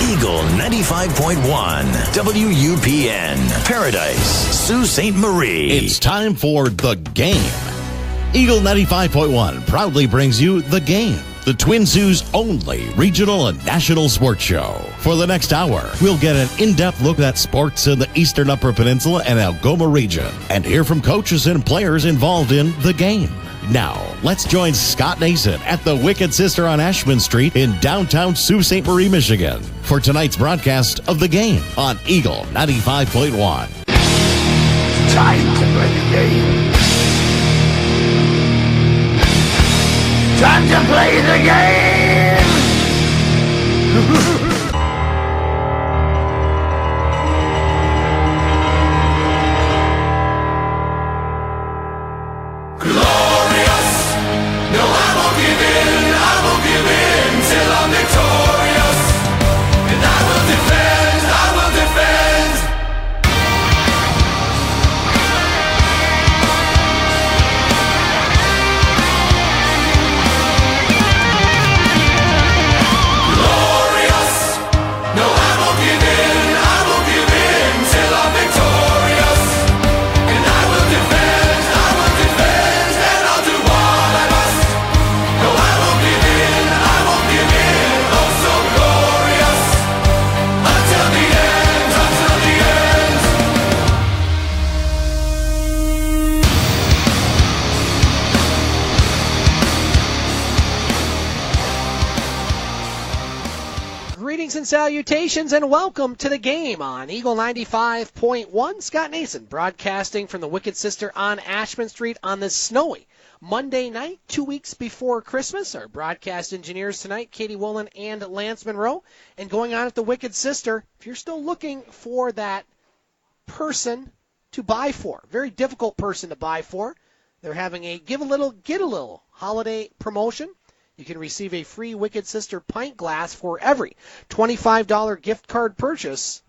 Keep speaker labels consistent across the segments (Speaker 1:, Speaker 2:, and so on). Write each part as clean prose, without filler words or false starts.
Speaker 1: Eagle 95.1, WUPN, Paradise, Sault Ste. Marie.
Speaker 2: It's time for The Game. Eagle 95.1 proudly brings you The Game, the Twin Sault's only regional and national sports show. For the next hour, we'll get an in-depth look at sports in the Eastern Upper Peninsula and Algoma region and hear from coaches and players involved in The Game. Now, let's join Scott Nason at the Wicked Sister on Ashman Street in downtown Sault Ste. Marie, Michigan, for tonight's broadcast of The Game on Eagle 95.1.
Speaker 3: Time to play the game. Time to play the game!
Speaker 4: Glorious! No, I won't give in till I'm victorious. And I will defend.
Speaker 5: And salutations and welcome to The Game on Eagle 95.1. Scott Nason broadcasting from the Wicked Sister on Ashman Street on this snowy Monday night, 2 weeks before Christmas. Our broadcast engineers tonight, Katie Woolen and Lance Monroe. And going on at the Wicked Sister, if you're still looking for that person to buy for, very difficult person to buy for, they're having a give a little, get a little holiday promotion. You can receive a free Wicked Sister pint glass for every $25 gift card purchase.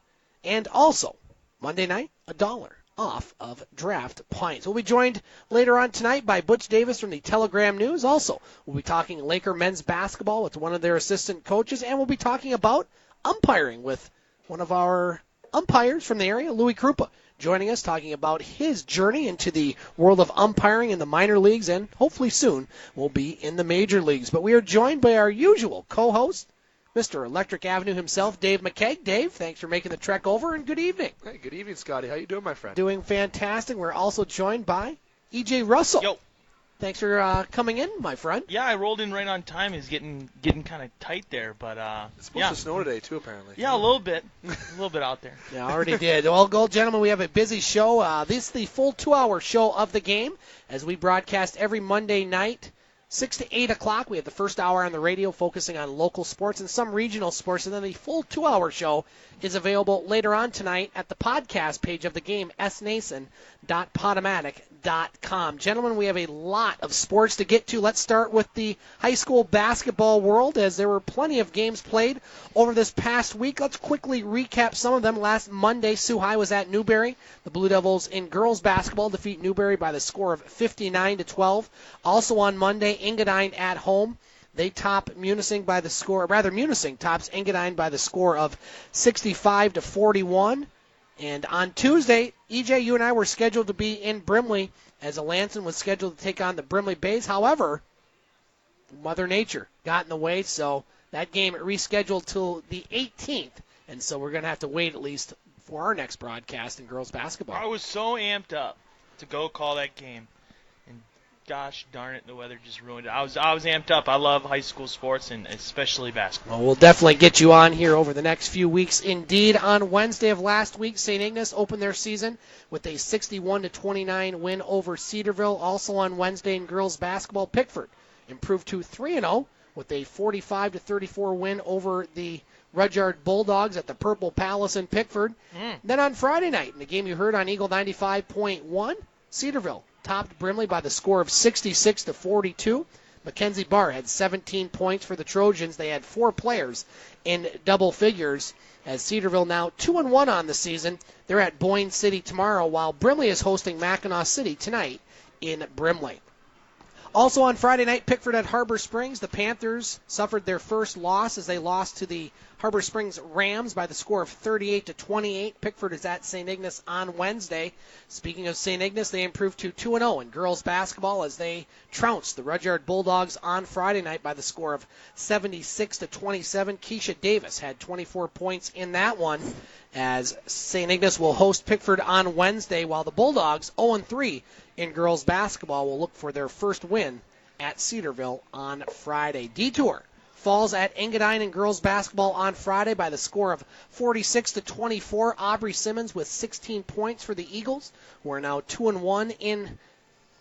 Speaker 5: And also, Monday night, $1 off of draft pints. We'll be joined later on tonight by Butch Davis from the Telegram News. Also, we'll be talking Laker men's basketball with one of their assistant coaches. And we'll be talking about umpiring with one of our umpires from the area, Louis Krupa, joining us, talking about his journey into the world of umpiring in the minor leagues, and hopefully soon will be in the major leagues. But we are joined by our usual co-host, Mr. Electric Avenue himself, Dave McKeag. Dave, thanks for making the trek over, and good evening.
Speaker 6: Hey, good evening, Scotty. How you doing, my friend?
Speaker 5: Doing fantastic. We're also joined by E.J. Russell.
Speaker 7: Yo.
Speaker 5: Thanks for coming in, my friend.
Speaker 7: Yeah, I rolled in right on time. It's getting kind of tight there, but
Speaker 6: it's supposed to snow today too, apparently.
Speaker 7: Yeah, a little bit out there.
Speaker 5: Yeah, already did. Well, gentlemen, we have a busy show. This is the full 2-hour show of The Game as we broadcast every Monday night, 6 to 8 o'clock. We have the first hour on the radio focusing on local sports and some regional sports, and then the full 2-hour show is available later on tonight at the podcast page of The Game, snason.podomatic.com. Gentlemen, we have a lot of sports to get to. Let's start with the high school basketball world, as there were plenty of games played over this past week. Let's quickly recap some of them. Last Monday, Sioux High was at Newberry. The Blue Devils in girls basketball defeat Newberry by the score of 59-12. Also on Monday, Engadine at home. They top Munising by the score, Munising tops Engadine by the score of 65-41. And on Tuesday, EJ, you and I were scheduled to be in Brimley as Alanson was scheduled to take on the Brimley Bays. However, Mother Nature got in the way, so that game rescheduled till the 18th. And so we're going to have to wait at least for our next broadcast in girls basketball.
Speaker 7: I was so amped up to go call that game. And gosh darn it, the weather just ruined it. I was amped up. I love high school sports and especially basketball.
Speaker 5: Well, we'll definitely get you on here over the next few weeks. Indeed, on Wednesday of last week, St. Ignace opened their season with a 61-29 win over Cedarville. Also on Wednesday in girls basketball, Pickford improved to 3-0 with a 45-34 win over the Rudyard Bulldogs at the Purple Palace in Pickford. Then on Friday night, in the game you heard on Eagle 95.1, Cedarville topped Brimley by the score of 66-42. Mackenzie Barr had 17 points for the Trojans. They had 4 players in double figures, as Cedarville now 2-1 on the season. They're at Boyne City tomorrow, while Brimley is hosting Mackinac City tonight in Brimley. Also on Friday night, Pickford at Harbor Springs. The Panthers suffered their first loss as they lost to the Harbor Springs Rams by the score of 38-28. Pickford is at St. Ignace on Wednesday. Speaking of St. Ignace, they improved to 2-0 in girls basketball as they trounced the Rudyard Bulldogs on Friday night by the score of 76-27. Keisha Davis had 24 points in that one, as St. Ignace will host Pickford on Wednesday, while the Bulldogs, 0-3 in girls basketball, will look for their first win at Cedarville on Friday. Detour falls at Engadine in girls basketball on Friday by the score of 46-24. Aubrey Simmons with 16 points for the Eagles, who are now 2-1 in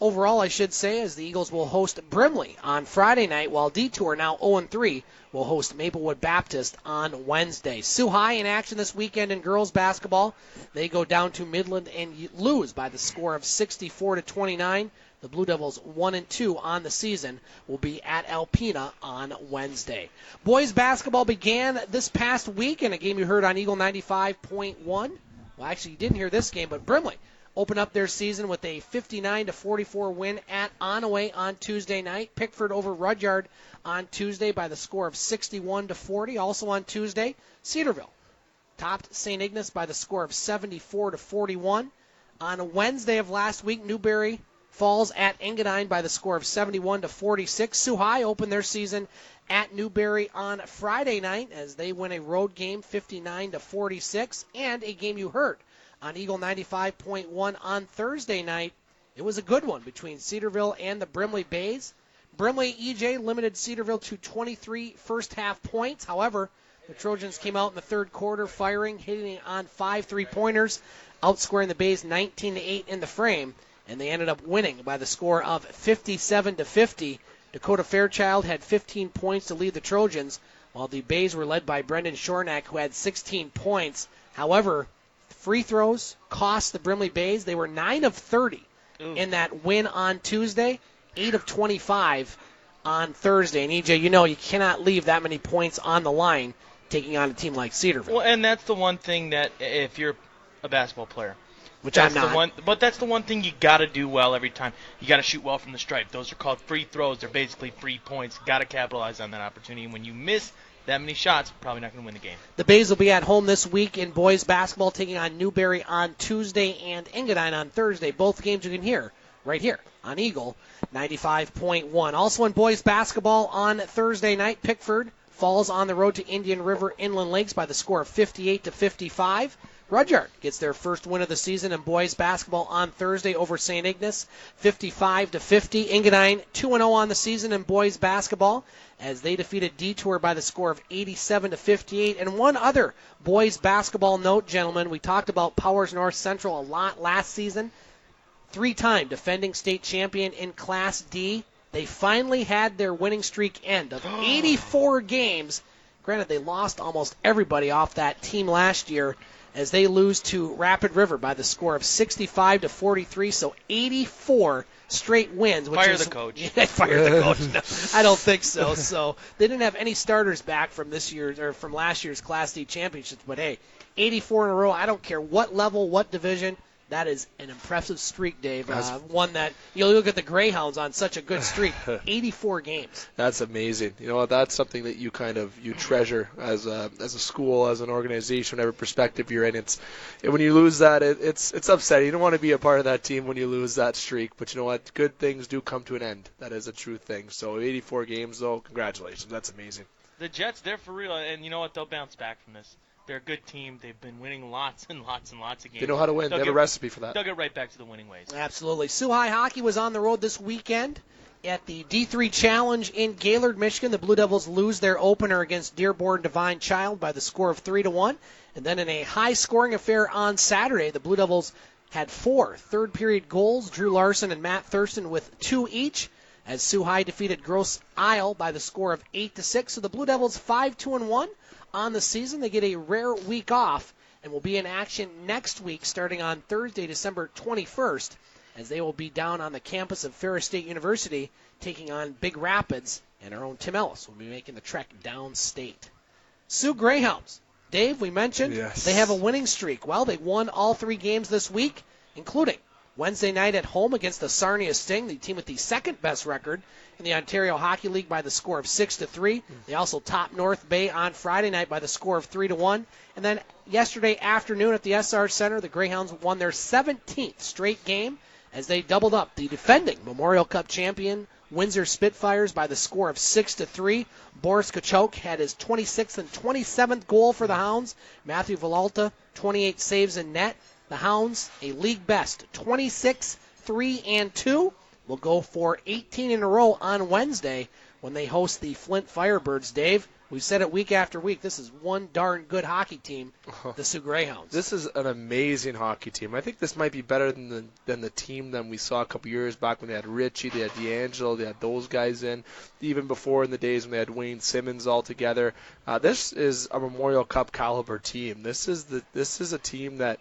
Speaker 5: overall, I should say, as the Eagles will host Brimley on Friday night, while Detour, now 0-3, will host Maplewood Baptist on Wednesday. Sioux High in action this weekend in girls basketball. They go down to Midland and lose by the score of 64-29. The Blue Devils 1-2 on the season will be at Alpena on Wednesday. Boys basketball began this past week in a game you heard on Eagle 95.1. Well, actually, you didn't hear this game, but Brimley opened up their season with a 59-44 win at Onaway on Tuesday night. Pickford over Rudyard on Tuesday by the score of 61-40. Also on Tuesday, Cedarville topped St. Ignace by the score of 74-41. On Wednesday of last week, Newberry falls at Engadine by the score of 71-46. Sioux High opened their season at Newberry on Friday night as they win a road game 59-46, and a game you heard on Eagle 95.1 on Thursday night. It was a good one between Cedarville and the Brimley Bays. Brimley EJ limited Cedarville to 23 first-half points. However, the Trojans came out in the third quarter firing, hitting on 5 3-pointers, outscoring the Bays 19-8 in the frame, and they ended up winning by the score of 57-50. Dakota Fairchild had 15 points to lead the Trojans, while the Bays were led by Brendan Shornack, who had 16 points. However, free throws cost the Brimley Bays. They were 9 of 30 in that win on Tuesday, 8 of 25 on Thursday. And EJ, you know you cannot leave that many points on the line taking on a team like Cedarville.
Speaker 7: Well, and that's the one thing that if you're a basketball player,
Speaker 5: which I'm not.
Speaker 7: But that's the one thing you got to do well every time. You got to shoot well from the stripe. Those are called free throws. They're basically free points. Got to capitalize on that opportunity. And when you miss that many shots, probably not going to win the game.
Speaker 5: The Bays will be at home this week in boys basketball, taking on Newberry on Tuesday and Engadine on Thursday. Both games you can hear right here on Eagle 95.1. Also in boys basketball on Thursday night, Pickford falls on the road to Indian River Inland Lakes by the score of 58-55. Rudyard gets their first win of the season in boys basketball on Thursday over St. Ignace, 55-50. Engadine 2-0 on the season in boys basketball as they defeated Detour by the score of 87-58. And one other boys basketball note, gentlemen, we talked about Powers North Central a lot last season. 3-time defending state champion in Class D. They finally had their winning streak end of 84 games. Granted, they lost almost everybody off that team last year as they lose to Rapid River by the score of 65-43, so 84 straight wins.
Speaker 7: Fire the coach.
Speaker 5: Yeah, fire the coach. No, I don't think so. So they didn't have any starters back from this year's or from last year's Class D championships. But hey, 84 in a row. I don't care what level, what division. That is an impressive streak, Dave. One that you look at the Greyhounds on such a good streak. 84 games.
Speaker 6: That's amazing. You know what? That's something that you treasure as a school, as an organization, whatever perspective you're in. When you lose that, it's upsetting. You don't want to be a part of that team when you lose that streak. But you know what? Good things do come to an end. That is a true thing. So 84 games, though, congratulations. That's amazing.
Speaker 7: The Jets, they're for real, and you know what? They'll bounce back from this. They're a good team. They've been winning lots and lots and lots of games.
Speaker 6: They know how to win. They have a recipe for that.
Speaker 7: They'll get right back to the winning ways.
Speaker 5: Absolutely. Sioux High Hockey was on the road this weekend at the D3 Challenge in Gaylord, Michigan. The Blue Devils lose their opener against Dearborn Divine Child by the score of 3-1. And then in a high-scoring affair on Saturday, the Blue Devils had 4 third-period goals. Drew Larson and Matt Thurston with 2 each, as Sioux High defeated Grosse Isle by the score of 8-6. So the Blue Devils 5-1 on the season. They get a rare week off and will be in action next week starting on Thursday, December 21st, as they will be down on the campus of Ferris State University taking on Big Rapids, and our own Tim Ellis will be making the trek downstate. Sioux Greyhounds. Dave, we mentioned they have a winning streak. Well, they won all 3 games this week, including Wednesday night at home against the Sarnia Sting, the team with the second best record in the Ontario Hockey League, by the score of 6-3. They also topped North Bay on Friday night by the score of 3-1. And then yesterday afternoon at the SR Center, the Greyhounds won their 17th straight game as they doubled up the defending Memorial Cup champion Windsor Spitfires by the score of 6-3. Boris Kachuk had his 26th and 27th goal for the Hounds. Matthew Villalta, 28 saves in net. The Hounds, a league best 26-3-2, will go for 18 in a row on Wednesday when they host the Flint Firebirds. Dave, we've said it week after week. This is one darn good hockey team, the Sioux Greyhounds.
Speaker 6: This is an amazing hockey team. I think this might be better than the team that we saw a couple years back when they had Richie, they had D'Angelo, they had those guys in. Even before in the days when they had Wayne Simmons all together. This is a Memorial Cup caliber team. This is a team that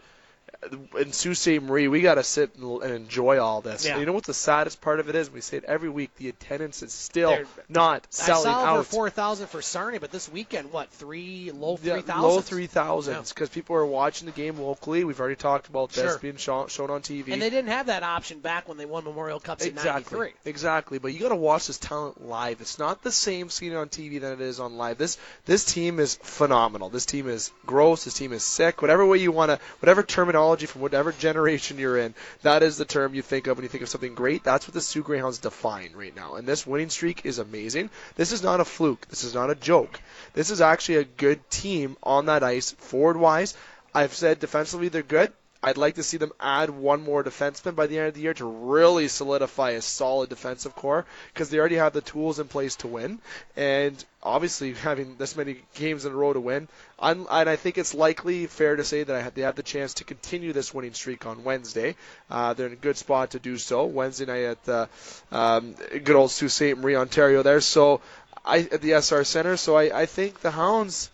Speaker 6: in Sault Ste. Marie, we got to sit and enjoy all this.
Speaker 5: Yeah.
Speaker 6: You know what the saddest part of it is? We say it every week. The attendance is still not selling out.
Speaker 5: I saw over 4,000 for Sarnia, but this weekend, what, low 3,000?
Speaker 6: Low 3,000s because people are watching the game locally. We've already talked about this being shown on TV.
Speaker 5: And they didn't have that option back when they won Memorial Cups in 93.
Speaker 6: Exactly, but you got to watch this talent live. It's not the same seeing it on TV than it is on live. This team is phenomenal. This team is gross. This team is sick. Whatever way you want to, whatever terminology from whatever generation you're in, that is the term you think of when you think of something great. That's what the Sioux Greyhounds define right now. And this winning streak is amazing. This is not a fluke. This is not a joke. This is actually a good team on that ice, forward-wise. I've said defensively they're good. I'd like to see them add one more defenseman by the end of the year to really solidify a solid defensive core because they already have the tools in place to win. And obviously having this many games in a row to win, and I think it's likely fair to say that they have the chance to continue this winning streak on Wednesday. They're in a good spot to do so. Wednesday night at the good old Sault Ste. Marie, Ontario there. So at the SR Center. So I think the Hounds,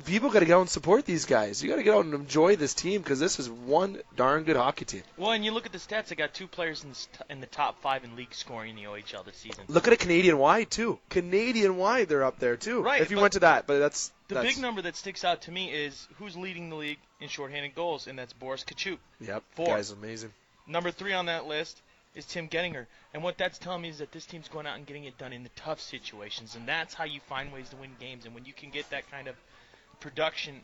Speaker 6: people got to go and support these guys. You got to get out and enjoy this team because this is one darn good hockey team.
Speaker 7: Well, and you look at the stats, they got two players in the top 5 in league scoring in the OHL this season.
Speaker 6: Look at it Canadian-wide, too. Canadian-wide, they're up there, too.
Speaker 7: Right.
Speaker 6: If you went to that, but that's...
Speaker 7: The big number that sticks out to me is who's leading the league in shorthanded goals, and that's Boris Kachuk.
Speaker 6: Yep,
Speaker 7: 4.
Speaker 6: guy's amazing.
Speaker 7: Number 3 on that list is Tim Gettinger. And what that's telling me is that this team's going out and getting it done in the tough situations, and that's how you find ways to win games. And when you can get that kind of production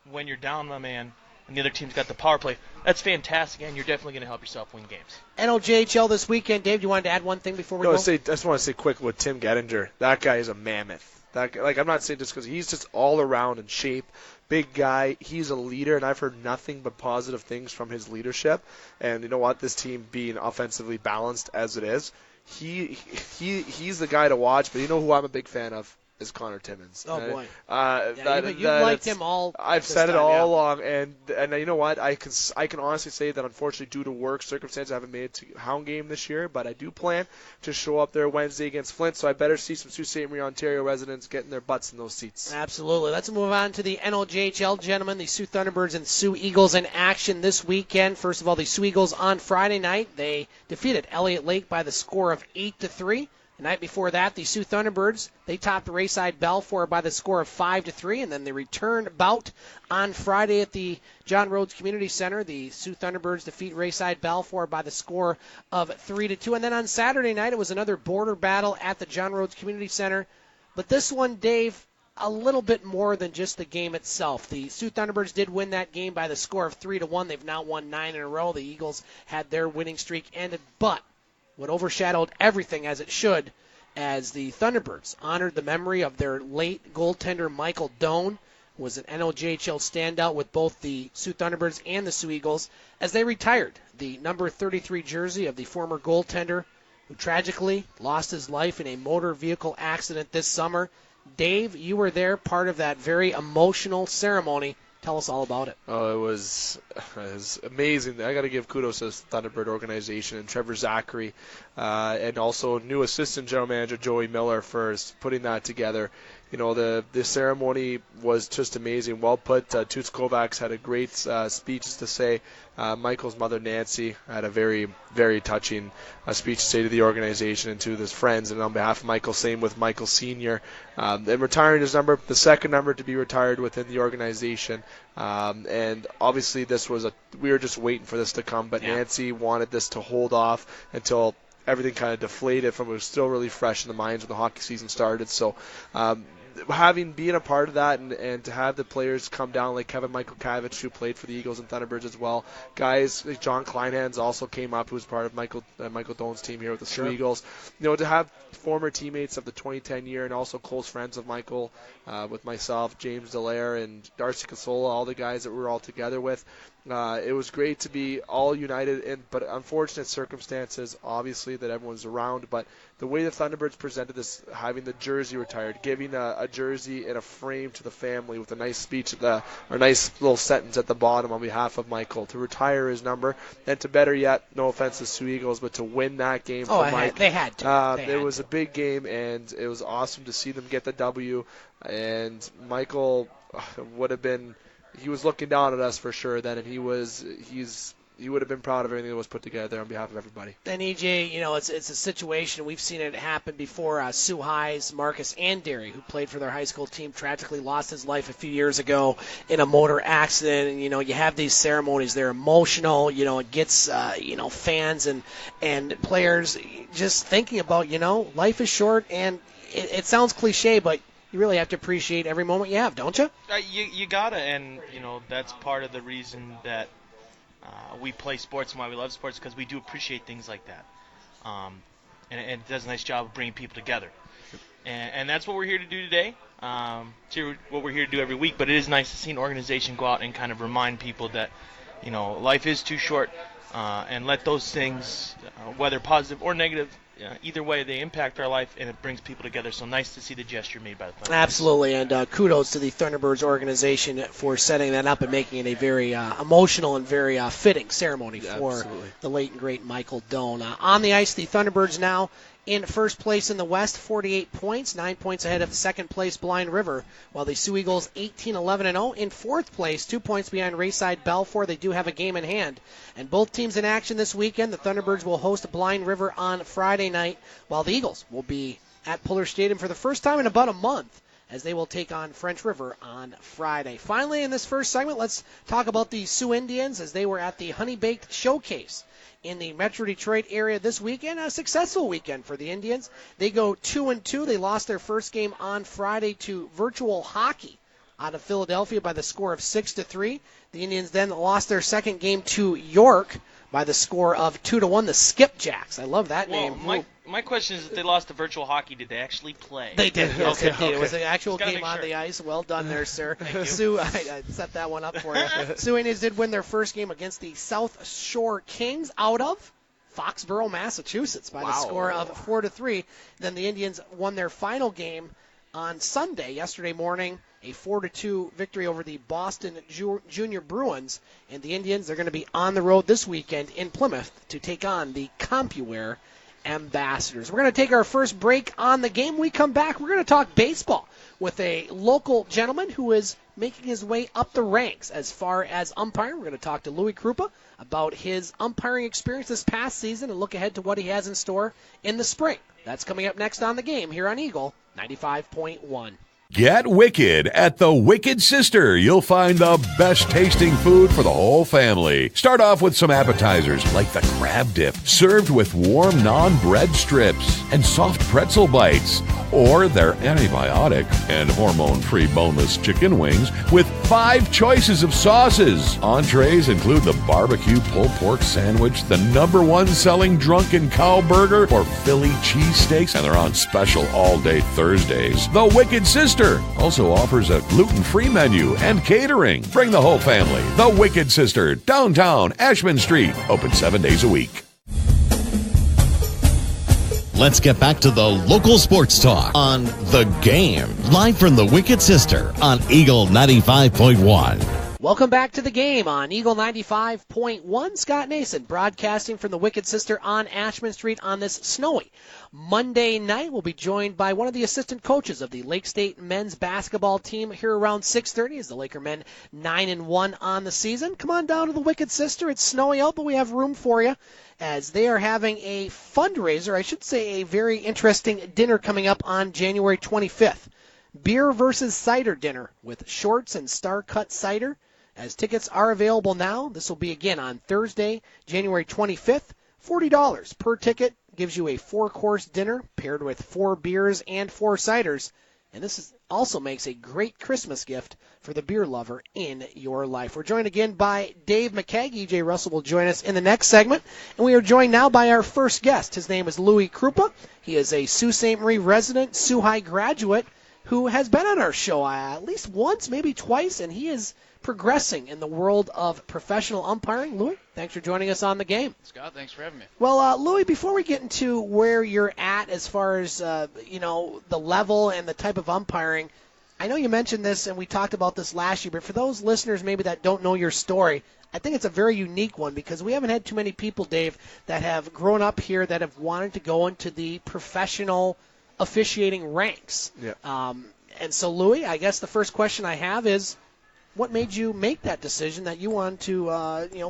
Speaker 7: when you're down, my man, and the other team's got the power play, that's fantastic, and you're definitely going to help yourself win games.
Speaker 5: NLJHL this weekend. Dave, you wanted to add one thing before we go?
Speaker 6: I just want to say quick with Tim Gettinger. That guy is a mammoth. I'm not saying just because he's just all around in shape, big guy. He's a leader, and I've heard nothing but positive things from his leadership. And you know what? This team being offensively balanced as it is, he's the guy to watch. But you know who I'm a big fan of? Is Connor Timmins.
Speaker 5: Oh, boy. You've liked him all.
Speaker 6: I've said it all along, and you know what? I can honestly say that unfortunately due to work circumstances I haven't made it to Hound game this year, but I do plan to show up there Wednesday against Flint, so I better see some Sault Ste. Marie, Ontario residents getting their butts in those seats.
Speaker 5: Absolutely. Let's move on to the NLJHL, gentlemen. The Sioux Thunderbirds and Sioux Eagles in action this weekend. First of all, the Sioux Eagles on Friday night. They defeated Elliott Lake by the score of 8-3. The night before that, the Sioux Thunderbirds, they topped Rayside Balfour by the score of 5-3, and then the return bout on Friday at the John Rhodes Community Center. The Sioux Thunderbirds defeat Rayside Balfour by the score of 3-2. And then on Saturday night, it was another border battle at the John Rhodes Community Center. But this one, Dave, a little bit more than just the game itself. The Sioux Thunderbirds did win that game by the score of 3-1. They've now won 9 in a row. The Eagles had their winning streak ended, but what overshadowed everything, as it should, as the Thunderbirds honored the memory of their late goaltender Michael Doan, who was an NLJHL standout with both the Sioux Thunderbirds and the Sioux Eagles, as they retired the number 33 jersey of the former goaltender who tragically lost his life in a motor vehicle accident this summer. Dave, you were there, part of that very emotional ceremony. Tell us all about it.
Speaker 6: Oh, it was amazing. I got to give kudos to the Thunderbird organization and Trevor Zachary, and also new assistant general manager Joey Miller for putting that together. the ceremony was just amazing. Well put. Toots Kovacs had a great speech to say. Michael's mother, Nancy, had a very, very touching speech to say to the organization and to his friends. And on behalf of Michael, same with Michael Sr. And retiring his number, the second number to be retired within the organization. And obviously we were just waiting for this to come, but Nancy wanted this to hold off until everything kind of deflated from it was still really fresh in the minds when the hockey season started. So being a part of that and to have the players come down like Kevin Michaelkavich, who played for the Eagles and Thunderbirds as well. Guys like John Kleinhans also came up, who was part of Michael Doan's team here with the Sioux Eagles. To have former teammates of the 2010 year and also close friends of Michael, with myself, James Dallaire, and Darcy Casola, all the guys that we were all together with. It was great to be all united, but unfortunate circumstances, obviously, that everyone's around. But the way the Thunderbirds presented this, having the jersey retired, giving a jersey and a frame to the family with a nice speech, or a nice little sentence at the bottom on behalf of Michael, to retire his number, and to better yet, no offense to Sioux Eagles, but to win that game for Mike.
Speaker 5: They had to.
Speaker 6: It was a big game, and it was awesome to see them get the W. And Michael would have been... He was looking down at us for sure then, and he would have been proud of everything that was put together there on behalf of everybody.
Speaker 5: And EJ, it's a situation, we've seen it happen before. Sioux High's Marcus Andery, who played for their high school team, tragically lost his life a few years ago in a motor accident. And you have these ceremonies, they're emotional. It gets fans and players just thinking about life is short, and it sounds cliche, but you really have to appreciate every moment you have, don't you?
Speaker 7: You gotta, and that's part of the reason that we play sports and why we love sports, because we do appreciate things like that, and it does a nice job of bringing people together, and that's what we're here to do today. It's what we're here to do every week, but it is nice to see an organization go out and kind of remind people that life is too short, and let those things, whether positive or negative, either way, they impact our life, and it brings people together. So nice to see the gesture made by the Thunderbirds.
Speaker 5: Absolutely, and kudos to the Thunderbirds organization for setting that up and making it a very emotional and very fitting ceremony for the late and great Michael Doan. On the ice, the Thunderbirds now in first place in the West, 48 points, 9 points ahead of second place Blind River, while the Sioux Eagles 18-11-0 in fourth place, 2 points behind Rayside Balfour. They do have a game in hand. And both teams in action this weekend. The Thunderbirds will host Blind River on Friday night, while the Eagles will be at Puller Stadium for the first time in about a month, as they will take on French River on Friday. Finally, in this first segment, let's talk about the Sioux Indians, as they were at the Honey Baked Showcase in the Metro Detroit area this weekend. A successful weekend for the Indians. They go 2-2. They lost their first game on Friday to Virtual Hockey out of Philadelphia by the score of 6-3. The Indians then lost their second game to York by the score of 2-1. The Skipjacks. I love that name.
Speaker 7: My question is, if they lost to Virtual Hockey, did they actually play?
Speaker 5: They did. Yes,
Speaker 7: Okay,
Speaker 5: indeed.
Speaker 7: okay.
Speaker 5: It was an actual
Speaker 7: Just gotta
Speaker 5: game
Speaker 7: make
Speaker 5: on
Speaker 7: sure.
Speaker 5: the ice. Well done there, sir. Sioux, I set that one up for you. Sioux Indians did win their first game against the South Shore Kings out of Foxborough, Massachusetts by the score of 4-3. Then the Indians won their final game on Sunday, yesterday morning, a 4-2 victory over the Boston Junior Bruins. And the Indians are going to be on the road this weekend in Plymouth to take on the CompuWare Ambassadors. We're going to take our first break on the game. When we come back, we're going to talk baseball with a local gentleman who is making his way up the ranks as far as umpiring. We're going to talk to Louis Krupa about his umpiring experience this past season and look ahead to what he has in store in the spring. That's coming up next on the game here on Eagle 95.1.
Speaker 1: Get wicked at the Wicked Sister. You'll find the best tasting food for the whole family. Start off with some appetizers like the crab dip, served with warm naan bread strips and soft pretzel bites, or their antibiotic and hormone-free boneless chicken wings with 5 choices of sauces. Entrees include the barbecue pulled pork sandwich, the #1 selling drunken cow burger, or Philly cheesesteaks, and they're on special all day Thursdays. The Wicked Sister also offers a gluten-free menu and catering. Bring the whole family. The Wicked Sister, downtown Ashman Street, open 7 days a week.
Speaker 2: Let's get back to the local sports talk on The Game, live from the Wicked Sister on Eagle 95.1.
Speaker 5: Welcome back to the game on Eagle 95.1. Scott Nason broadcasting from the Wicked Sister on Ashman Street on this snowy Monday night. We'll be joined by one of the assistant coaches of the Lake State men's basketball team here around 6:30 as the Laker men 9-1 on the season. Come on down to the Wicked Sister. It's snowy out, but we have room for you as they are having a fundraiser, I should say a very interesting dinner coming up on January 25th. Beer versus cider dinner with Shorts and Star Cut Cider. As tickets are available now, this will be again on Thursday, January 25th. $40 per ticket gives you a 4-course dinner paired with 4 beers and 4 ciders. And this also makes a great Christmas gift for the beer lover in your life. We're joined again by Dave McKeag. E.J. Russell will join us in the next segment. And we are joined now by our first guest. His name is Louis Krupa. He is a Sault Ste. Marie resident, Sault High graduate, who has been on our show at least once, maybe twice, and he is progressing in the world of professional umpiring. Louis, thanks for joining us on the game.
Speaker 8: Scott, thanks for having me.
Speaker 5: Well, Louis, before we get into where you're at as far as, the level and the type of umpiring, I know you mentioned this and we talked about this last year, but for those listeners maybe that don't know your story, I think it's a very unique one because we haven't had too many people, Dave, that have grown up here that have wanted to go into the professional officiating ranks.
Speaker 6: Yeah.
Speaker 5: And so, Louis, I guess the first question I have is, what made you make that decision that you want to,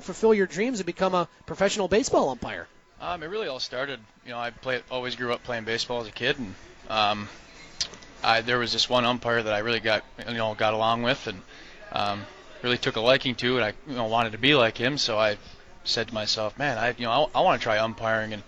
Speaker 5: fulfill your dreams and become a professional baseball umpire?
Speaker 8: It really all started, I always grew up playing baseball as a kid, and there was this one umpire that I really got along with, and really took a liking to, and I wanted to be like him. So I said to myself, man, I want to try umpiring,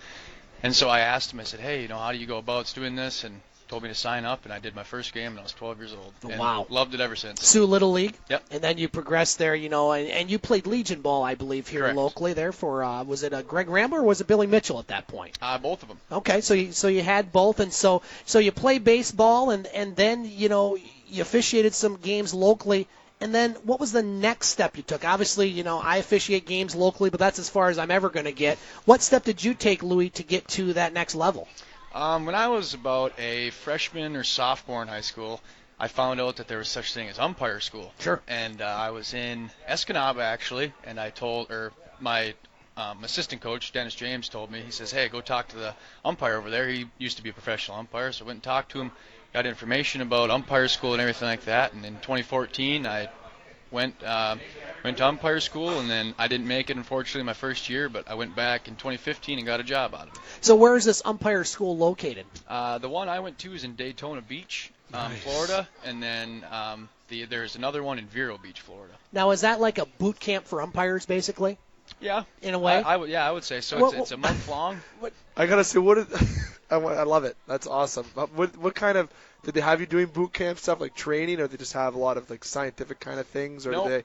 Speaker 8: and so I asked him. I said, hey, how do you go about doing this? And told me to sign up, and I did my first game, and I was 12 years old. And
Speaker 5: wow.
Speaker 8: Loved it ever since.
Speaker 5: Sault Little League?
Speaker 8: Yep.
Speaker 5: And then you progressed there, and you played Legion Ball, I believe, here
Speaker 8: Correct.
Speaker 5: locally there for, was it Greg Rambler or was it Billy Mitchell at that point?
Speaker 8: Both of them.
Speaker 5: Okay, so you had both, and so you played baseball, and then, you officiated some games locally. And then what was the next step you took? Obviously, I officiate games locally, but that's as far as I'm ever going to get. What step did you take, Louis, to get to that next level?
Speaker 8: When I was about a freshman or sophomore in high school, I found out that there was such thing as umpire school.
Speaker 5: Sure.
Speaker 8: And I was in Escanaba, actually, and my assistant coach, Dennis James, told me, he says, hey, go talk to the umpire over there. He used to be a professional umpire, so I went and talked to him, got information about umpire school and everything like that. And in 2014, I went to umpire school, and then I didn't make it, unfortunately, my first year, but I went back in 2015 and got a job out of it.
Speaker 5: So where is this umpire school located?
Speaker 8: The one I went to is in Daytona Beach,
Speaker 6: Nice.
Speaker 8: Florida, and then there's another one in Vero Beach, Florida.
Speaker 5: Now, is that like a boot camp for umpires, basically?
Speaker 8: Yeah.
Speaker 5: In a way?
Speaker 8: I would say so. It's a month long.
Speaker 6: I gotta say, I love it. That's awesome. What kind of, did they have you doing boot camp stuff like training, or they just have a lot of like scientific kind of things, or
Speaker 8: Nope.
Speaker 6: do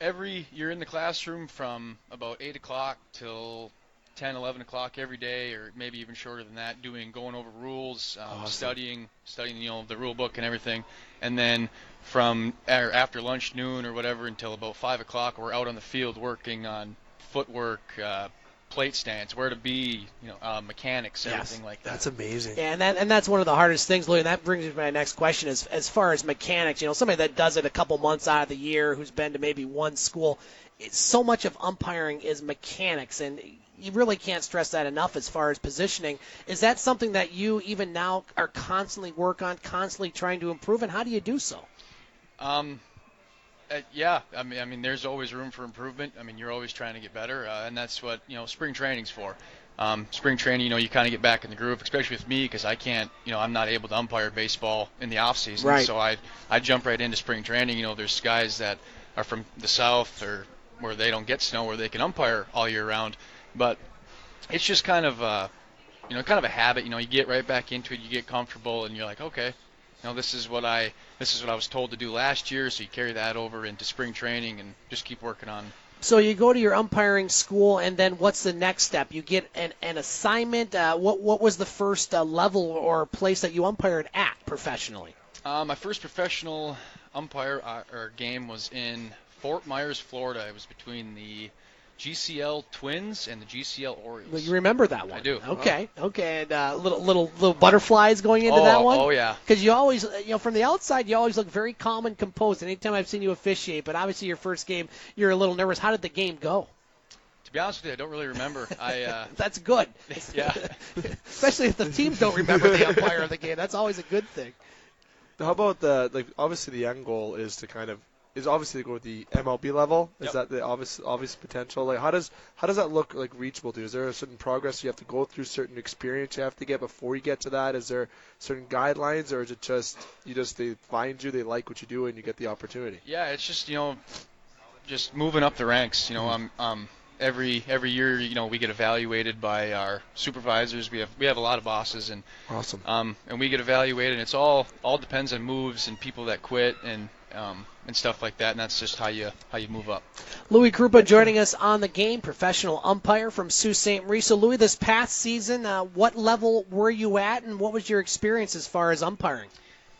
Speaker 6: they?
Speaker 8: You're in the classroom from about 8 o'clock till 10, 11 o'clock every day, or maybe even shorter than that, going over rules,
Speaker 6: Awesome.
Speaker 8: studying the rule book and everything, and then from after lunch, noon or whatever, until about 5 o'clock, we're out on the field working on footwork, plate stance, where to be, mechanics, everything like that.
Speaker 6: That's amazing.
Speaker 5: Yeah, and that's one of the hardest things, Louis, and that brings me to my next question is, as far as mechanics, somebody that does it a couple months out of the year who's been to maybe one school, so much of umpiring is mechanics, and you really can't stress that enough as far as positioning. Is that something that you even now are constantly constantly trying to improve, and how do you do so?
Speaker 8: Yeah, I mean, there's always room for improvement. I mean, you're always trying to get better, and that's what spring training's for. Spring training, you kind of get back in the groove, especially with me, because I can't, I'm not able to umpire baseball in the off season.
Speaker 5: Right.
Speaker 8: So I jump right into spring training. There's guys that are from the south or where they don't get snow, where they can umpire all year round. But it's just kind of a habit. You get right back into it, you get comfortable, and you're like, okay. This is what I was told to do last year, so you carry that over into spring training and just keep working on.
Speaker 5: So you go to your umpiring school, and then what's the next step? You get an assignment. What was the first level or place that you umpired at professionally?
Speaker 8: My first professional umpire or game was in Fort Myers, Florida. It was between the GCL Twins and the GCL Orioles.
Speaker 5: Well, you remember that one?
Speaker 8: I do.
Speaker 5: Okay. And little butterflies going into that one.
Speaker 8: Oh yeah.
Speaker 5: Because you always, from the outside, you always look very calm and composed. Anytime I've seen you officiate, but obviously your first game, you're a little nervous. How did the game go?
Speaker 8: To be honest with you, I don't really remember.
Speaker 5: That's good.
Speaker 8: Yeah.
Speaker 5: Especially if the teams don't remember the umpire of the game. That's always a good thing.
Speaker 6: How about obviously the end goal is to obviously to go to the MLB level. Is that the obvious potential? Like how does that look like reachable to? Is there a certain progress you have to go through, certain experience you have to get before you get to that? Is there certain guidelines, or is it just they find you, they like what you do, and you get the opportunity?
Speaker 8: Yeah, it's just just moving up the ranks. Every year, we get evaluated by our supervisors. We have a lot of bosses, and
Speaker 6: awesome.
Speaker 8: And we get evaluated, and it's all depends on moves and people that quit and stuff like that, and that's just how you move up.
Speaker 5: Louis Krupa joining us on the game, professional umpire from Sault Ste. Marie. So, Louis, this past season, what level were you at, and what was your experience as far as umpiring?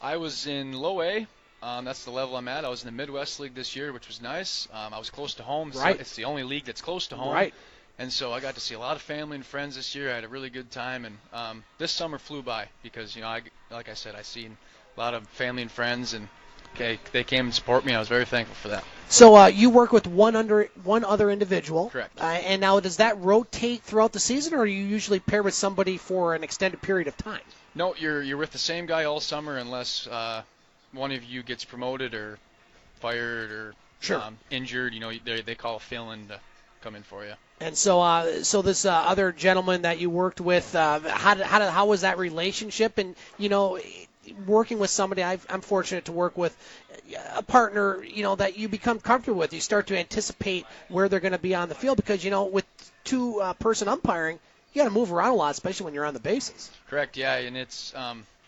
Speaker 8: I was in low A. That's the level I'm at. I was in the Midwest League this year, which was nice. I was close to home.
Speaker 5: Right.
Speaker 8: So it's the only league that's close to home.
Speaker 5: Right.
Speaker 8: And so I got to see a lot of family and friends this year. I had a really good time, and this summer flew by because like I said, I seen a lot of family and friends, and they came and support me. I was very thankful for that.
Speaker 5: So you work with one other individual.
Speaker 8: Correct.
Speaker 5: And now does that rotate throughout the season, or are you usually paired with somebody for an extended period of time?
Speaker 8: No, you're with the same guy all summer unless one of you gets promoted or fired or injured. They call a fill-in to come in for you.
Speaker 5: And so this other gentleman that you worked with, how was that relationship? And working with somebody, I'm fortunate to work with a partner, that you become comfortable with. You start to anticipate where they're going to be on the field because with two-person umpiring, you got to move around a lot, especially when you're on the bases.
Speaker 8: Correct. Yeah, and it's.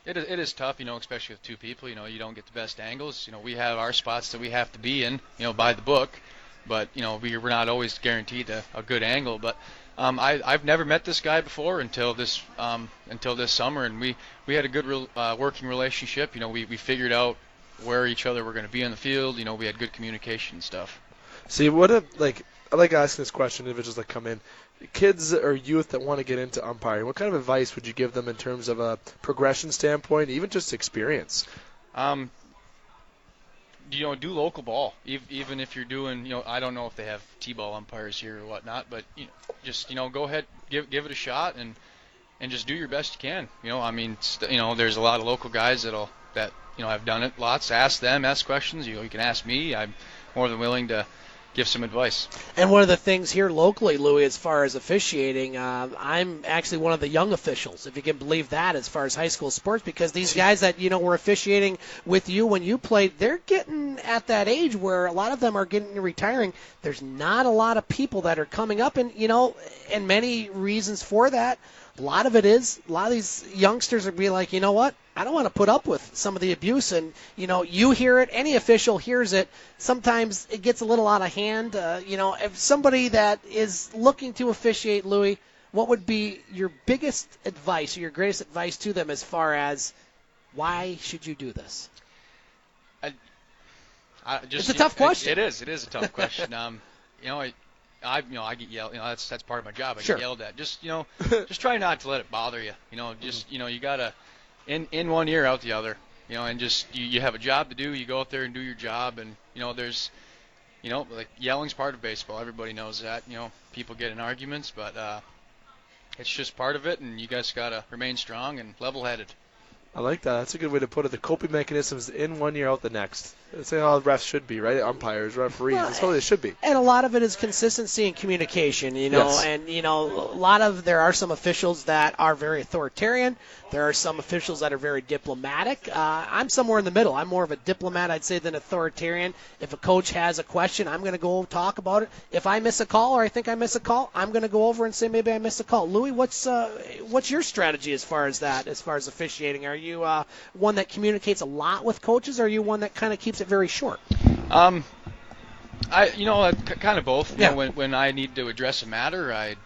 Speaker 8: It is tough, especially with two people. You don't get the best angles. We have our spots that we have to be in, by the book, but we're not always guaranteed a good angle. But I've never met this guy before until this summer, and we had a good working relationship. We figured out where each other were going to be in the field. We had good communication and stuff.
Speaker 6: See, I like asking this question to individuals that come in. Kids or youth that want to get into umpiring, what kind of advice would you give them in terms of a progression standpoint, even just experience?
Speaker 8: Do local ball. Even if you're doing, I don't know if they have T-ball umpires here or whatnot, but just go ahead, give it a shot, and just do your best you can. There's a lot of local guys that have done it lots. Ask them, ask questions. You can ask me. I'm more than willing to give some advice. And
Speaker 5: one of the things here locally, Louis, as far as officiating, I'm actually one of the young officials, if you can believe that, as far as high school sports, because these guys that, were officiating with you when you played, they're getting at that age where a lot of them are getting retiring. There's not a lot of people that are coming up, and, and many reasons for that. A lot of these youngsters are be like, you know what? I don't want to put up with some of the abuse, and you hear it. Any official hears it. Sometimes it gets a little out of hand. If somebody that is looking to officiate, Louis, what would be your biggest advice or your greatest advice to them as far as why should you do this? It's a tough question.
Speaker 8: It is a tough question. I get yelled. That's part of my job. I get yelled at. Just try not to let it bother you. You gotta. In one ear, out the other, and just you have a job to do. You go out there and do your job, and there's, like yelling's part of baseball. Everybody knows that. People get in arguments, but it's just part of it, and you guys gotta remain strong and level-headed.
Speaker 6: I like that. That's a good way to put it. The coping mechanisms in one ear, out the next. That's how refs should be, right? Umpires, referees. That's how they should be.
Speaker 5: And a lot of it is consistency and communication,
Speaker 6: Yes.
Speaker 5: And, there are some officials that are very authoritarian. There are some officials that are very diplomatic. I'm somewhere in the middle. I'm more of a diplomat, I'd say, than authoritarian. If a coach has a question, I'm going to go talk about it. If I miss a call or I think I miss a call, I'm going to go over and say maybe I missed a call. Louis, what's your strategy as far as that, as far as officiating? Are you one that communicates a lot with coaches, or are you one that kind of keeps it very short?
Speaker 8: Kind of both.
Speaker 5: Yeah.
Speaker 8: When I need to address a matter, I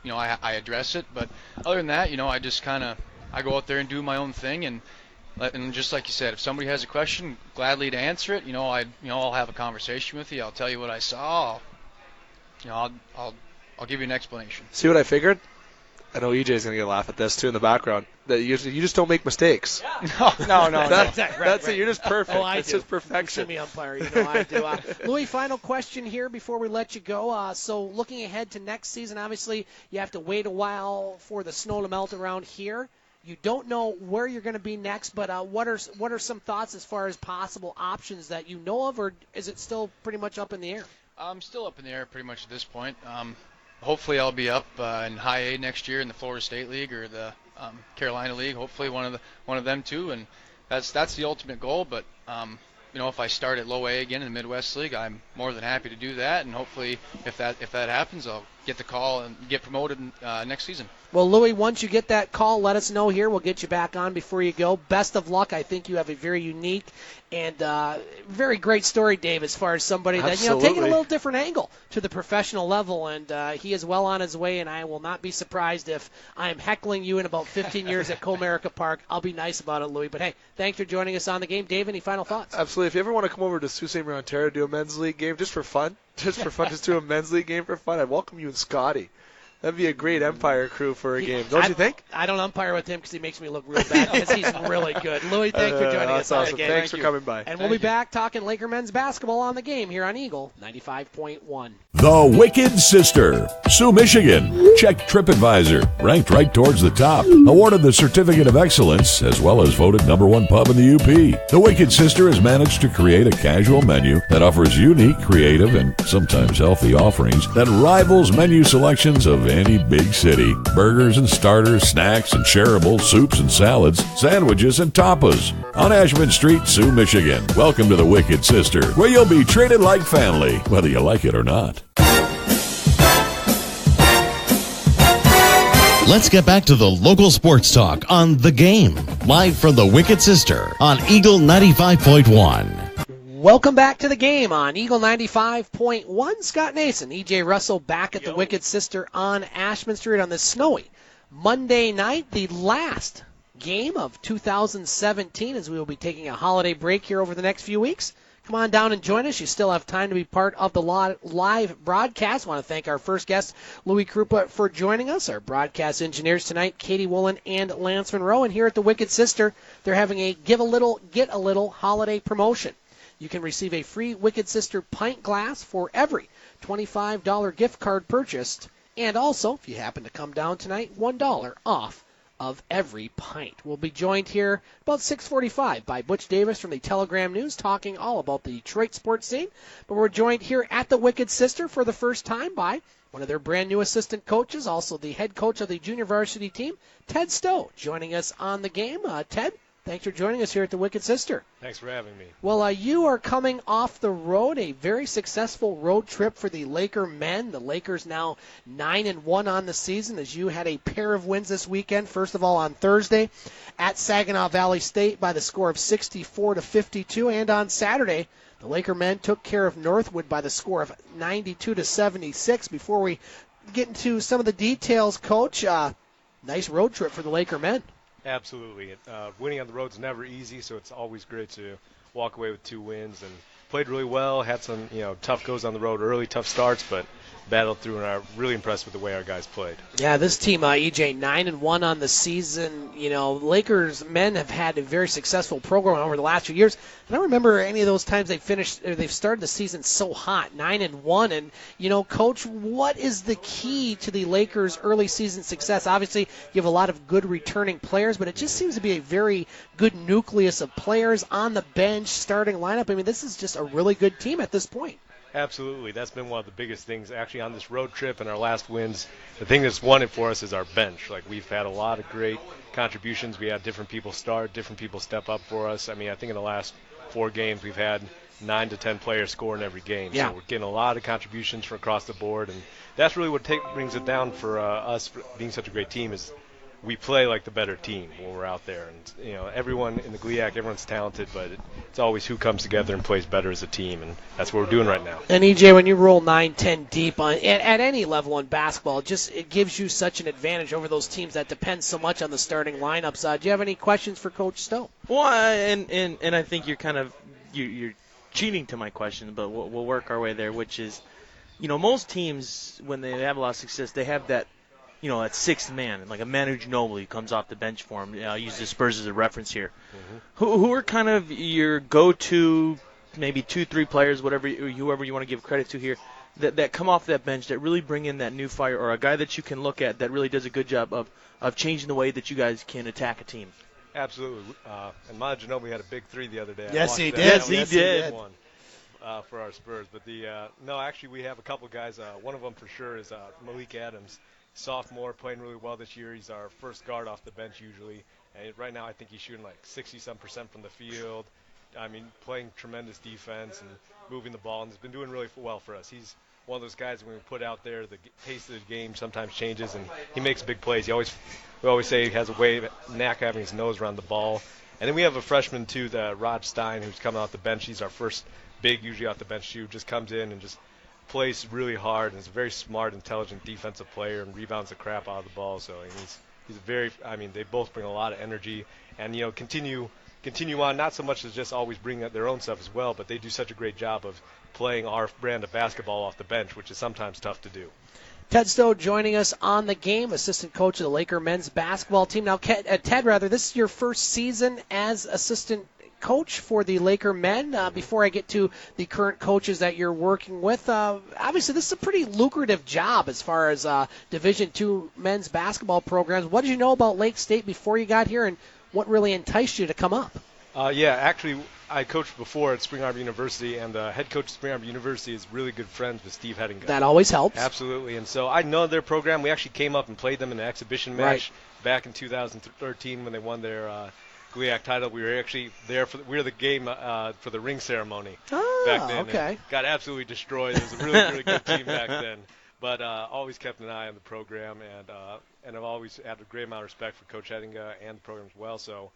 Speaker 8: address it. But other than that, I just I go out there and do my own thing, and just like you said, if somebody has a question, gladly to answer it. I'll have a conversation with you. I'll tell you what I saw. I'll give you an explanation.
Speaker 6: See what I figured? I know EJ's going to get a laugh at this, too, in the background. That you just don't make mistakes.
Speaker 8: No.
Speaker 6: That's
Speaker 5: right.
Speaker 6: it. You're just perfect.
Speaker 5: Oh,
Speaker 6: it's just perfection.
Speaker 5: You see me umpire. You know I do. Louis, final question here before we let you go. So looking ahead to next season, obviously you have to wait a while for the snow to melt around here. You don't know where you're going to be next, but what are some thoughts as far as possible options that you know of, or is it still pretty much up in the air?
Speaker 8: I'm still up in the air pretty much at this point. Hopefully I'll be up in High A next year in the Florida State League or the Carolina League. Hopefully one of them two, and that's the ultimate goal. But if I start at Low A again in the Midwest League, I'm more than happy to do that. And hopefully, if that happens, I'll get the call and get promoted next season.
Speaker 5: Well, Louis, once you get that call, let us know here. We'll get you back on before you go. Best of luck. I think you have a very unique and very great story, Dave, as far as somebody that, taking a little different angle to the professional level. And he is well on his way, and I will not be surprised if I am heckling you in about 15 years at Comerica Park. I'll be nice about it, Louis. But, hey, thanks for joining us on the game. Dave, any final thoughts?
Speaker 6: Absolutely. If you ever want to come over to Sault Ste. Marie, Ontario, do a men's league game just for fun, just do a men's league game for fun, I'd welcome you and Scotty. That'd be a great Empire crew for a game, don't you think?
Speaker 5: I don't umpire with him because he makes me look real bad because he's really good. Louis, thanks for joining us on the game.
Speaker 6: Thanks for coming by.
Speaker 5: And we'll be back talking Laker men's basketball on the game here on Eagle 95.1.
Speaker 1: The Wicked Sister, Sioux, Michigan. Check TripAdvisor. Ranked right towards the top. Awarded the Certificate of Excellence, as well as voted #1 pub in the UP. The Wicked Sister has managed to create a casual menu that offers unique, creative, and sometimes healthy offerings that rivals menu selections of any big city. Burgers and starters, snacks and shareable soups and salads, sandwiches and tapas. On Ashman Street, Sioux, Michigan. Welcome to the Wicked Sister, where you'll be treated like family, whether you like it or not.
Speaker 2: Let's get back to the local sports talk on The Game, live from the Wicked Sister on Eagle 95.1.
Speaker 5: Welcome back to the game on Eagle 95.1. Scott Nason, E.J. Russell back at the Wicked Sister on Ashman Street on this snowy Monday night, the last game of 2017 as we will be taking a holiday break here over the next few weeks. Come on down and join us. You still have time to be part of the live broadcast. I want to thank our first guest, Louis Krupa, for joining us. Our broadcast engineers tonight, Katie Woolen and Lance Monroe. And here at the Wicked Sister, they're having a Give a Little, Get a Little holiday promotion. You can receive a free Wicked Sister pint glass for every $25 gift card purchased. And also, if you happen to come down tonight, $1 off of every pint. We'll be joined here about 6:45 by Butch Davis from the Telegram News talking all about the Detroit sports scene. But we're joined here at the Wicked Sister for the first time by one of their brand new assistant coaches, also the head coach of the junior varsity team, Ted Stowe, joining us on the game. Ted, thanks for joining us here at the Wicked Sister.
Speaker 9: Thanks for having me.
Speaker 5: Well, you are coming off the road, a very successful road trip for the Laker men. The Lakers now 9-1 on the season as you had a pair of wins this weekend. First of all, on Thursday at Saginaw Valley State by the score of 64-52, and on Saturday, the Laker men took care of Northwood by the score of 92-76. Before we get into some of the details, Coach, nice road trip for the Laker men.
Speaker 9: Absolutely. Winning on the road is never easy, so it's always great to walk away with 2 wins. And played really well, had some tough goes on the road early, tough starts, but battled through, and I'm really impressed with the way our guys played.
Speaker 5: Yeah, this team, EJ, 9-1 on the season. Lakers men have had a very successful program over the last few years. I don't remember any of those times they've started the season so hot, 9-1. And Coach, what is the key to the Lakers' early season success? Obviously, you have a lot of good returning players, but it just seems to be a very good nucleus of players on the bench, starting lineup. I mean, this is just a really good team at this point.
Speaker 9: Absolutely. That's been one of the biggest things actually on this road trip and our last wins. The thing that's won it for us is our bench. We've had a lot of great contributions. We had different people start, different people step up for us. I think in the last 4 games we've had 9 to 10 players score in every game.
Speaker 5: Yeah.
Speaker 9: So we're getting a lot of contributions from across the board, and that's really what brings it down for us for being such a great team is we play like the better team when we're out there. And everyone in the GLIAC, everyone's talented, but it's always who comes together and plays better as a team, and that's what we're doing right now.
Speaker 5: And EJ, when you roll 9-10 deep at any level in basketball, it gives you such an advantage over those teams that depend so much on the starting lineups. Do you have any questions for Coach Stowe?
Speaker 7: Well, and I think you're cheating to my question, but we'll work our way there, which is, most teams, when they have a lot of success, they have that, that sixth man, like a Manu Ginobili comes off the bench for him. I'll use the Spurs as a reference here. Who are kind of your go-to, maybe 2-3 players, whoever you want to give credit to here, that come off that bench that really bring in that new fire, or a guy that you can look at that really does a good job of changing the way that you guys can attack a team?
Speaker 9: Absolutely. And Manu Ginobili had a big three the other day.
Speaker 5: Yes, he did.
Speaker 7: Yes, he did.
Speaker 9: One, for our Spurs. But no, actually, we have a couple guys. One of them for sure is Malik Adams, sophomore, playing really well this year. He's our first guard off the bench usually. And right now I think he's shooting like 60-some% from the field. I mean, playing tremendous defense and moving the ball, and he's been doing really well for us. He's one of those guys when we put out there, the pace of the game sometimes changes, and he makes big plays. We always say he has a way of knack having his nose around the ball. And then we have a freshman too, Rod Stein, who's coming off the bench. He's our first big, usually off the bench too, just comes in and just plays really hard, and is a very smart, intelligent defensive player, and rebounds the crap out of the ball. So he's very. I mean, they both bring a lot of energy, and continue on. Not so much as just always bring their own stuff as well, but they do such a great job of playing our brand of basketball off the bench, which is sometimes tough to do.
Speaker 5: Ted Stowe joining us on the game, assistant coach of the Laker men's basketball team. Now, Ted, this is your first season as assistant coach for the Laker men. Before I get to the current coaches that you're working with, obviously this is a pretty lucrative job as far as Division II men's basketball programs. What did you know about Lake State before you got here, and what really enticed you to come up?
Speaker 9: Actually, I coached before at Spring Arbor University, and the head coach at Spring Arbor University is really good friends with Steve Hettinger.
Speaker 5: That always helps.
Speaker 9: Absolutely, and so I know their program. We actually came up and played them in an exhibition match back in 2013 when they won their GLIAC title. We were actually there we were the game for the ring ceremony back then.
Speaker 5: Okay.
Speaker 9: Got absolutely destroyed. It was a really, really good team back then. But always kept an eye on the program, and I've always had a great amount of respect for Coach Hettinger and the program as well. So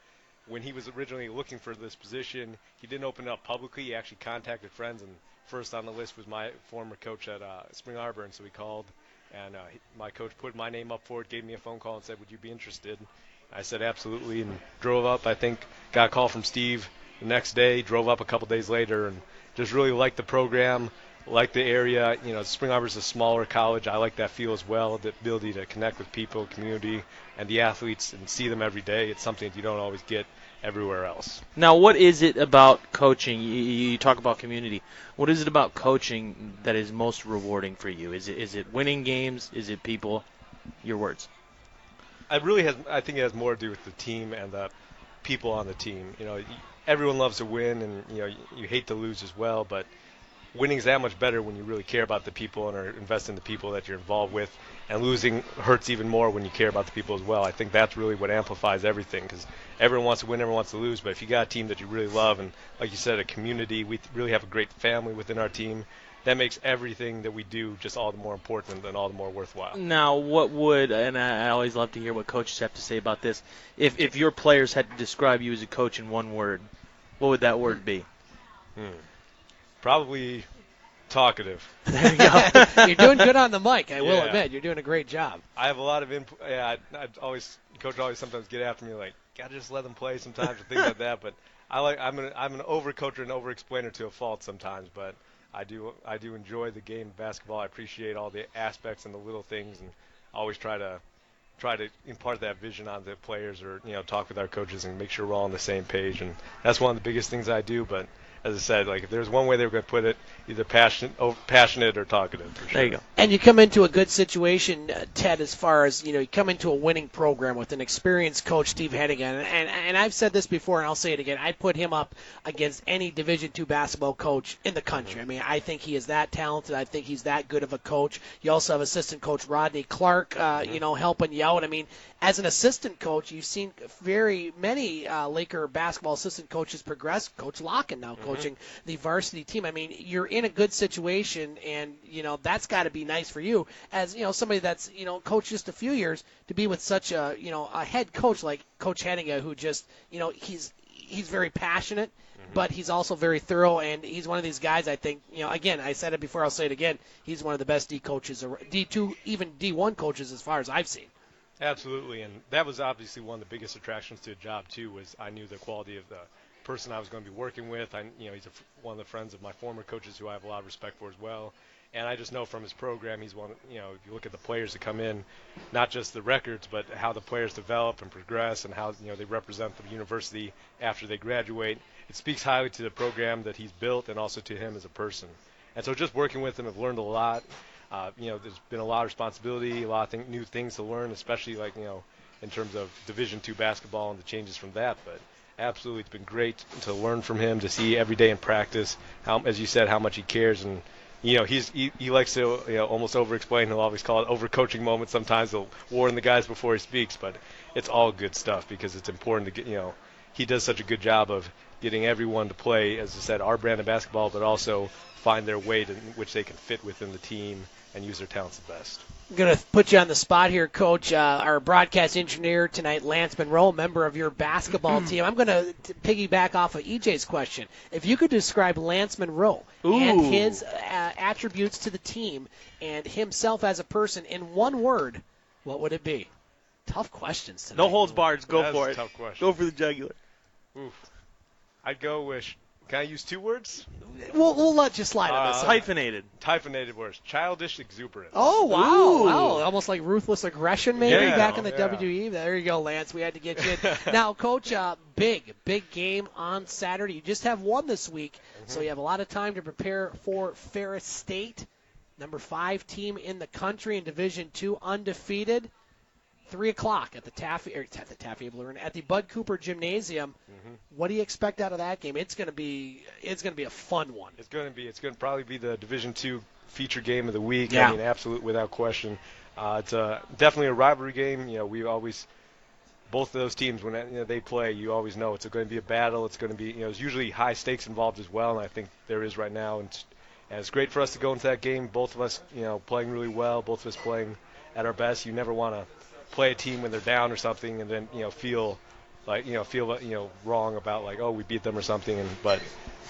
Speaker 9: when he was originally looking for this position, he didn't open it up publicly. He actually contacted friends, and first on the list was my former coach at Spring Arbor, and so he called, and my coach put my name up for it, gave me a phone call and said, would you be interested? I said absolutely, and drove up. I think got a call from Steve the next day, drove up a couple days later, and just really liked the program, liked the area. Spring Arbor's a smaller college. I like that feel as well, the ability to connect with people, community, and the athletes and see them every day. It's something that you don't always get everywhere else.
Speaker 7: Now, what is it about coaching? You talk about community. What is it about coaching that is most rewarding for you? Is it winning games? Is it people? Your words.
Speaker 9: I think it has more to do with the team and the people on the team. Everyone loves to win, and you hate to lose as well, but winning is that much better when you really care about the people and are invested in the people that you're involved with, and losing hurts even more when you care about the people as well. I think that's really what amplifies everything, because everyone wants to win, everyone wants to lose, but if you got a team that you really love, and like you said, a community, we really have a great family within our team, that makes everything that we do just all the more important and all the more worthwhile.
Speaker 7: Now, and I always love to hear what coaches have to say about this, if your players had to describe you as a coach in one word, what would that word be?
Speaker 9: Probably talkative.
Speaker 5: There you go. You're doing good on the mic, I will admit. You're doing a great job.
Speaker 9: I have a lot of input. Yeah, Coach always sometimes get after me like, gotta just let them play sometimes or things like that. But I'm an overcoacher and over-explainer to a fault sometimes. But I do enjoy the game of basketball. I appreciate all the aspects and the little things, and always try to impart that vision on the players, or talk with our coaches and make sure we're all on the same page. And that's one of the biggest things I do. But as I said, if there's one way they were going to put it, either passionate or talkative. For sure.
Speaker 5: There you go. And you come into a good situation, Ted, as far as, you come into a winning program with an experienced coach, Steve Hettinger. And I've said this before, and I'll say it again. I'd put him up against any Division II basketball coach in the country. I mean, I think he is that talented. I think he's that good of a coach. You also have assistant coach Rodney Clark, helping you out. I mean, as an assistant coach, you've seen very many Laker basketball assistant coaches progress. Coach Locken now coaching the varsity team. I mean, you're in a good situation, and that's got to be nice for you as somebody that's coached just a few years to be with such a a head coach like Coach Hettinger, who just he's very passionate, but he's also very thorough, and he's one of these guys. I think again, I said it before, I'll say it again. He's one of the best D coaches, or D2, even D1 coaches as far as I've seen.
Speaker 9: Absolutely, and that was obviously one of the biggest attractions to the job too. Was I knew the quality of the person I was going to be working with. He's one of the friends of my former coaches who I have a lot of respect for as well. And I just know from his program, he's one. If you look at the players that come in, not just the records, but how the players develop and progress, and how they represent the university after they graduate. It speaks highly to the program that he's built, and also to him as a person. And so, just working with him, I've learned a lot. There's been a lot of responsibility, a lot of new things to learn, especially in terms of Division II basketball and the changes from that. But absolutely, it's been great to learn from him, to see every day in practice how, as you said, how much he cares. And he likes to almost over-explain. He'll always call it over-coaching moments. Sometimes he'll warn the guys before he speaks, but it's all good stuff because it's important to get. He does such a good job of getting everyone to play, as I said, our brand of basketball, but also find their way to which they can fit within the team and use their talents the best.
Speaker 5: I'm going to put you on the spot here, Coach. Our broadcast engineer tonight, Lance Monroe, member of your basketball team. I'm going to piggyback off of EJ's question. If you could describe Lance Monroe and his attributes to the team and himself as a person in one word, what would it be? Tough questions tonight.
Speaker 7: No holds barred. Go for it.
Speaker 9: Tough question.
Speaker 7: Go for the jugular.
Speaker 9: Oof. I'd go with. Can I use 2 words?
Speaker 5: We'll let you slide on this.
Speaker 7: Hyphenated
Speaker 9: words. Childish exuberance.
Speaker 5: Oh, wow. Wow. Almost like ruthless aggression maybe back in the
Speaker 9: yeah.
Speaker 5: WE. There you go, Lance. We had to get you in. Now, Coach, big game on Saturday. You just have one this week, so you have a lot of time to prepare for Ferris State, number 5 team in the country in Division II, undefeated. 3 o'clock at the Bud Cooper Gymnasium. What do you expect out of that game? It's going to be a fun one.
Speaker 9: It's going to probably be the Division II feature game of the week.
Speaker 5: Yeah.
Speaker 9: I mean, absolute without question. It's definitely a rivalry game. We always, both of those teams, when they play, you always know it's going to be a battle. It's going to be there's usually high stakes involved as well, and I think there is right now. And it's great for us to go into that game. Both of us playing really well. Both of us playing at our best. You never want to play a team when they're down or something, and then feel wrong about we beat them or something, but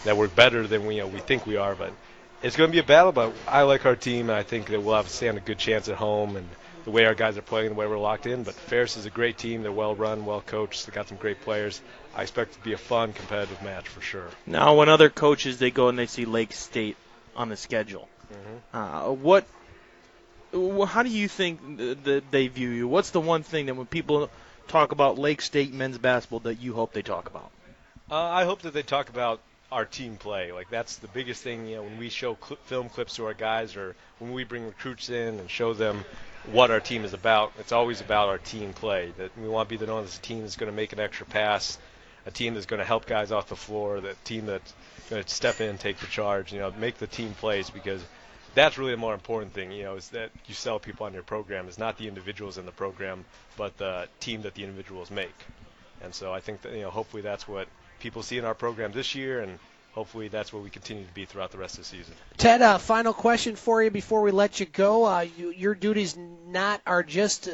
Speaker 9: that we're better than we think we are. But it's going to be a battle. But I like our team, and I think that we'll stand a good chance at home, and the way our guys are playing, the way we're locked in. But Ferris is a great team. They're well run, well coached. They got some great players. I expect it to be a fun, competitive match for sure.
Speaker 7: Now, when other coaches they go and they see Lake State on the schedule, how do you think that they view you? What's the one thing that when people talk about Lake State men's basketball that you hope they talk about?
Speaker 9: I hope that they talk about our team play. That's the biggest thing, when we show film clips to our guys, or when we bring recruits in and show them what our team is about. It's always about our team play. That we want to be known as a team that's going to make an extra pass, a team that's going to help guys off the floor, the team that's going to step in, take the charge, make the team plays, because that's really the more important thing, is that you sell people on your program. It's not the individuals in the program, but the team that the individuals make. And so I think that, hopefully that's what people see in our program this year, and hopefully that's what we continue to be throughout the rest of the season.
Speaker 5: Ted, final question for you before we let you go. Your duties are just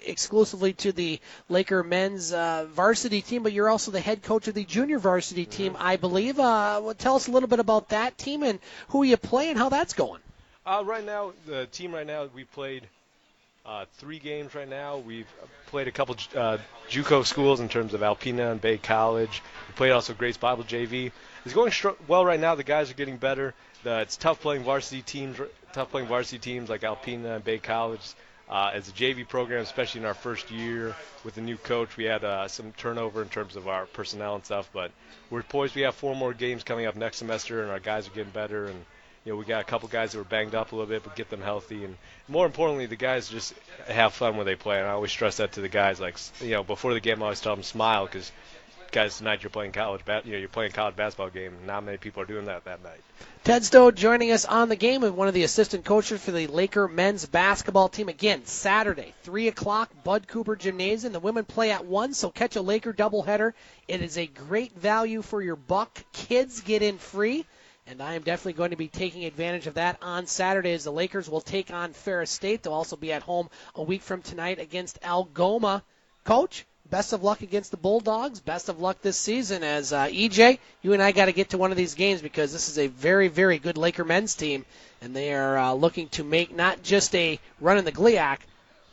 Speaker 5: exclusively to the Laker men's varsity team, but you're also the head coach of the junior varsity team, I believe. Tell us a little bit about that team and who you play and how that's going.
Speaker 9: Right now, the team we played 3 games right now. We've played a couple JUCO schools in terms of Alpena and Bay College. We played also Grace Bible JV. It's going well right now. The guys are getting better. It's tough playing varsity teams like Alpena and Bay College. As a JV program, especially in our first year with the new coach, we had some turnover in terms of our personnel and stuff. But we're poised. We have 4 more games coming up next semester, and our guys are getting better. And we got a couple guys that were banged up a little bit, but get them healthy. And more importantly, the guys just have fun when they play. And I always stress that to the guys. Before the game, I always tell them smile, because guys, tonight you're playing college basketball game. Not many people are doing that night.
Speaker 5: Ted Stowe joining us on the game, and one of the assistant coaches for the Laker men's basketball team. Again, Saturday, 3 o'clock, Bud Cooper Gymnasium. The women play at 1, so catch a Laker doubleheader. It is a great value for your buck. Kids get in free. And I am definitely going to be taking advantage of that on Saturday, as the Lakers will take on Ferris State. They'll also be at home a week from tonight against Algoma. Coach, best of luck against the Bulldogs. Best of luck this season, as EJ, you and I got to get to one of these games, because this is a very, very good Laker men's team, and they are looking to make not just a run in the GLIAC.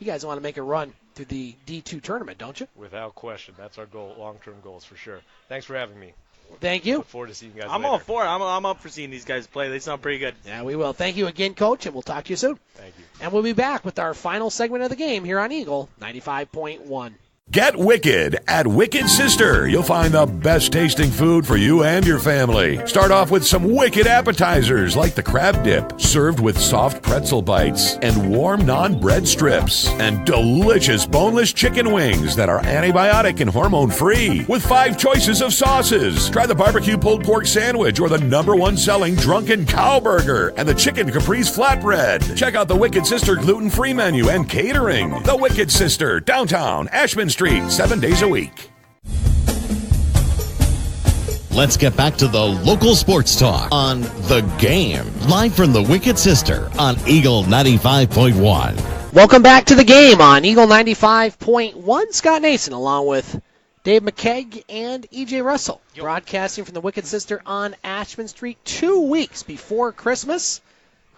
Speaker 5: You guys want to make a run through the D2 tournament, don't you?
Speaker 9: Without question. That's our goal, long-term goals for sure. Thanks for having me.
Speaker 5: Thank you.
Speaker 9: Look forward to seeing you guys
Speaker 10: I'm
Speaker 9: later.
Speaker 10: all for it. I'm up for seeing these guys play. They sound pretty good.
Speaker 5: Yeah, we will. Thank you again, Coach, and we'll talk to you soon.
Speaker 9: Thank you.
Speaker 5: And we'll be back with our final segment of the game here on Eagle 95.1.
Speaker 1: Get wicked at Wicked Sister. You'll find the best tasting food for you and your family. Start off with some wicked appetizers like the crab dip, served with soft pretzel bites and warm non-bread strips, and delicious boneless chicken wings that are antibiotic and hormone free with 5 choices of sauces. Try the barbecue pulled pork sandwich or the #1 selling drunken cow burger and the chicken caprese flatbread. Check out the Wicked Sister gluten-free menu and catering. The Wicked Sister, downtown Ashman Street, 7 days a week.
Speaker 2: Let's get back to the local sports talk on The Game. Live from the Wicked Sister on Eagle 95.1.
Speaker 5: Welcome back to the game on Eagle 95.1. Scott Nason along with Dave McKeag and E.J. Russell, broadcasting from the Wicked Sister on Ashman Street 2 weeks before Christmas.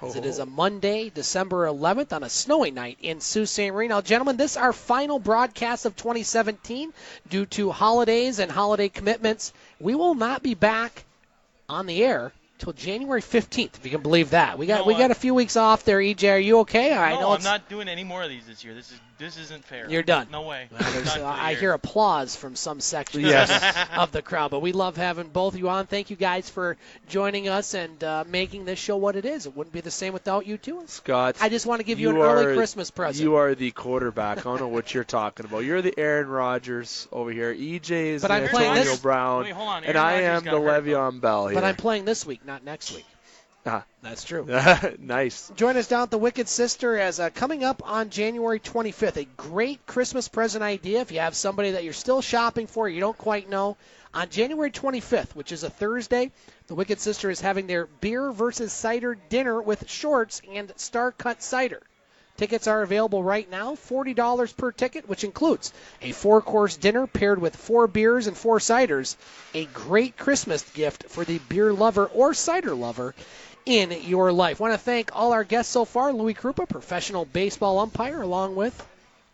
Speaker 5: As it is a Monday, December 11th, on a snowy night in Sault Ste. Marie. Now, gentlemen, this is our final broadcast of 2017 due to holidays and holiday commitments. We will not be back on the air till January 15th, if you can believe that. We got a few weeks off there, EJ. Are you okay?
Speaker 7: I'm not doing any more of these this year. This isn't fair.
Speaker 5: You're done.
Speaker 7: No way.
Speaker 5: I hear applause from some sections of the crowd, but we love having both of you on. Thank you guys for joining us and making this show what it is. It wouldn't be the same without you two.
Speaker 6: Scott,
Speaker 5: I just want to give you an early Christmas present.
Speaker 6: You are the quarterback. I don't know what you're talking about. You're the Aaron Rodgers over here. EJ is the Antonio Brown,
Speaker 7: Wait, hold on.
Speaker 6: and I am the Le'Veon Bell here.
Speaker 5: But I'm playing this week, not next week.
Speaker 6: Ah,
Speaker 5: that's true.
Speaker 6: Nice.
Speaker 5: Join us down at the Wicked Sister as coming up on January 25th, a great Christmas present idea. If you have somebody that you're still shopping for, you don't quite know, on January 25th, which is a Thursday, the Wicked Sister is having their beer versus cider dinner with shorts and star-cut cider. Tickets are available right now, $40 per ticket, which includes a 4-course dinner paired with 4 beers and 4 ciders, a great Christmas gift for the beer lover or cider lover in your life. Want to thank all our guests so far. Louis Krupa, professional baseball umpire, along with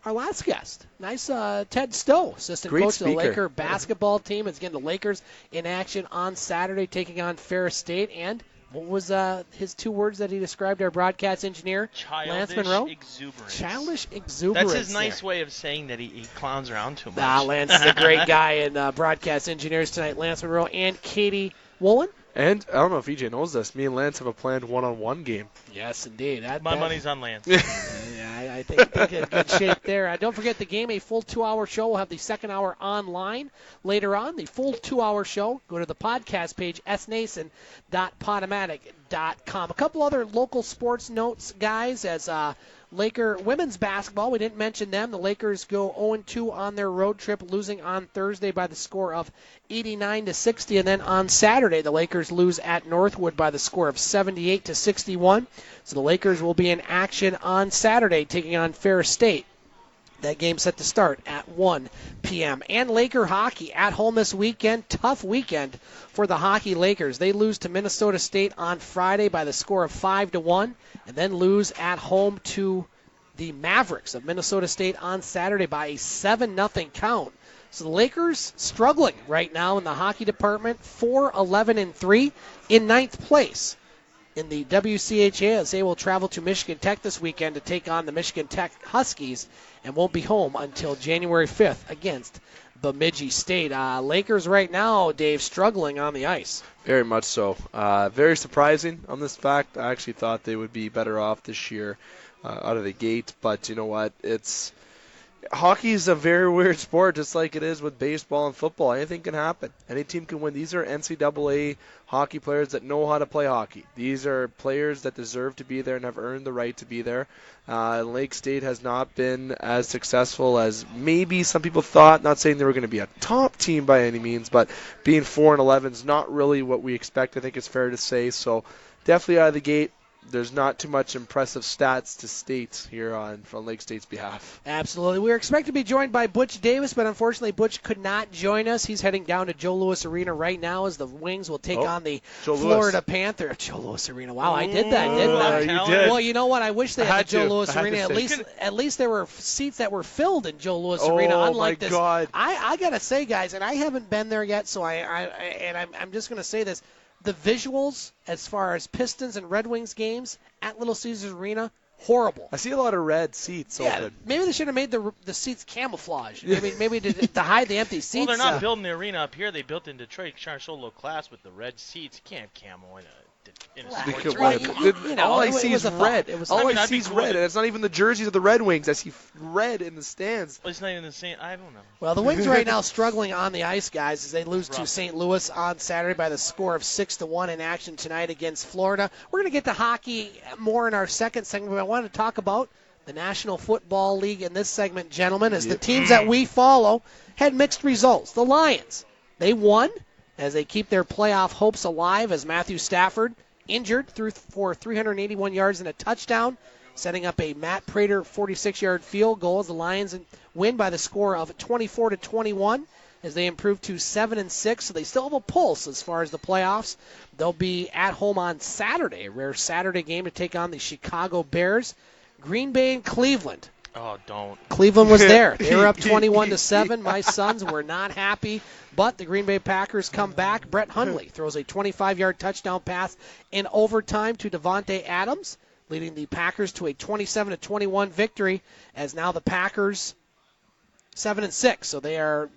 Speaker 5: our last guest. Nice Ted Stowe, assistant coach of the Laker basketball team. It's again the Lakers in action on Saturday, taking on Ferris State. And what was his 2 words that he described our broadcast engineer, Lance Monroe?
Speaker 7: Exuberance.
Speaker 5: Childish exuberance.
Speaker 7: That's his nice way of saying that he clowns around too much.
Speaker 5: Lance is a great guy in broadcast engineers tonight. Lance Monroe and Katie Woolen.
Speaker 6: And I don't know if EJ knows this. Me and Lance have a planned one-on-one game.
Speaker 5: Yes, indeed.
Speaker 7: My money's on Lance.
Speaker 5: Yeah, I think in good shape there. Don't forget the game, a full 2-hour show. We'll have the second hour online later on. The full 2-hour show, go to the podcast page, snason.podomatic.com. A couple other local sports notes, guys, as Laker women's basketball, we didn't mention them. The Lakers go 0-2 on their road trip, losing on Thursday by the score of 89-60. And then on Saturday, the Lakers lose at Northwood by the score of 78-61. So the Lakers will be in action on Saturday, taking on Ferris State. That game set to start at 1 p.m. And Laker hockey at home this weekend. Tough weekend for the hockey Lakers. They lose to Minnesota State on Friday by the score of 5-1, and then lose at home to the Mavericks of Minnesota State on Saturday by a 7-0 count. So the Lakers struggling right now in the hockey department, 4-11-3 in 9th place in the WCHA, as they will travel to Michigan Tech this weekend to take on the Michigan Tech Huskies and won't be home until January 5th against Bemidji State. Lakers right now, Dave, struggling on the ice.
Speaker 6: Very much so. Very surprising on this fact. I actually thought they would be better off this year out of the gate, but you know what? Hockey is a very weird sport, just like it is with baseball and football. Anything can happen. Any team can win. These are NCAA hockey players that know how to play hockey. These are players that deserve to be there and have earned the right to be there. Lake State has not been as successful as maybe some people thought. Not saying they were going to be a top team by any means, but being 4-11 is not really what we expect, I think it's fair to say. So definitely out of the gate, there's not too much impressive stats to state here from Lake State's behalf.
Speaker 5: Absolutely. We were expected to be joined by Butch Davis, but unfortunately Butch could not join us. He's heading down to Joe Louis Arena right now as the Wings will take on the Florida Panther. Joe Louis Arena. Wow, I did that, didn't I?
Speaker 6: You did.
Speaker 5: Well, you know what? I wish they had the Joe Louis Arena. At least there were seats that were filled in Joe Louis Arena. Unlike this,
Speaker 6: God.
Speaker 5: I gotta say, guys, and I haven't been there yet, so I'm just gonna say this. The visuals, as far as Pistons and Red Wings games at Little Caesars Arena, horrible.
Speaker 6: I see a lot of red seats open.
Speaker 5: Maybe they should have made the seats camouflage. Maybe to hide the empty seats.
Speaker 7: Well, they're not building the arena up here. They built in Detroit, trying to show low class with the red seats. You can't have camo in a sports arena.
Speaker 6: All I see is red. All I see
Speaker 7: be
Speaker 6: is
Speaker 7: cool
Speaker 6: red, and it's not even the jerseys of the Red Wings. I see red in the stands.
Speaker 7: Well, it's not even the same. I don't know.
Speaker 5: Well, the Wings right now struggling on the ice, guys, as they lose to St. Louis on Saturday by the score of 6-1 in action tonight against Florida. We're going to get to hockey more in our second segment, but I wanted to talk about the National Football League in this segment, gentlemen, as the teams that we follow had mixed results. The Lions, they won as they keep their playoff hopes alive as Matthew Stafford injured for 381 yards and a touchdown, setting up a Matt Prater 46-yard field goal as the Lions win by the score of 24-21 as they improve to 7-6. So they still have a pulse as far as the playoffs. They'll be at home on Saturday, a rare Saturday game to take on the Chicago Bears. Green Bay and Cleveland.
Speaker 7: Oh, don't.
Speaker 5: Cleveland was there. They were up 21-7. My Suns were not happy, but the Green Bay Packers come back. Brett Hundley throws a 25-yard touchdown pass in overtime to Devontae Adams, leading the Packers to a 27-21 victory, as now the Packers 7-6. So they are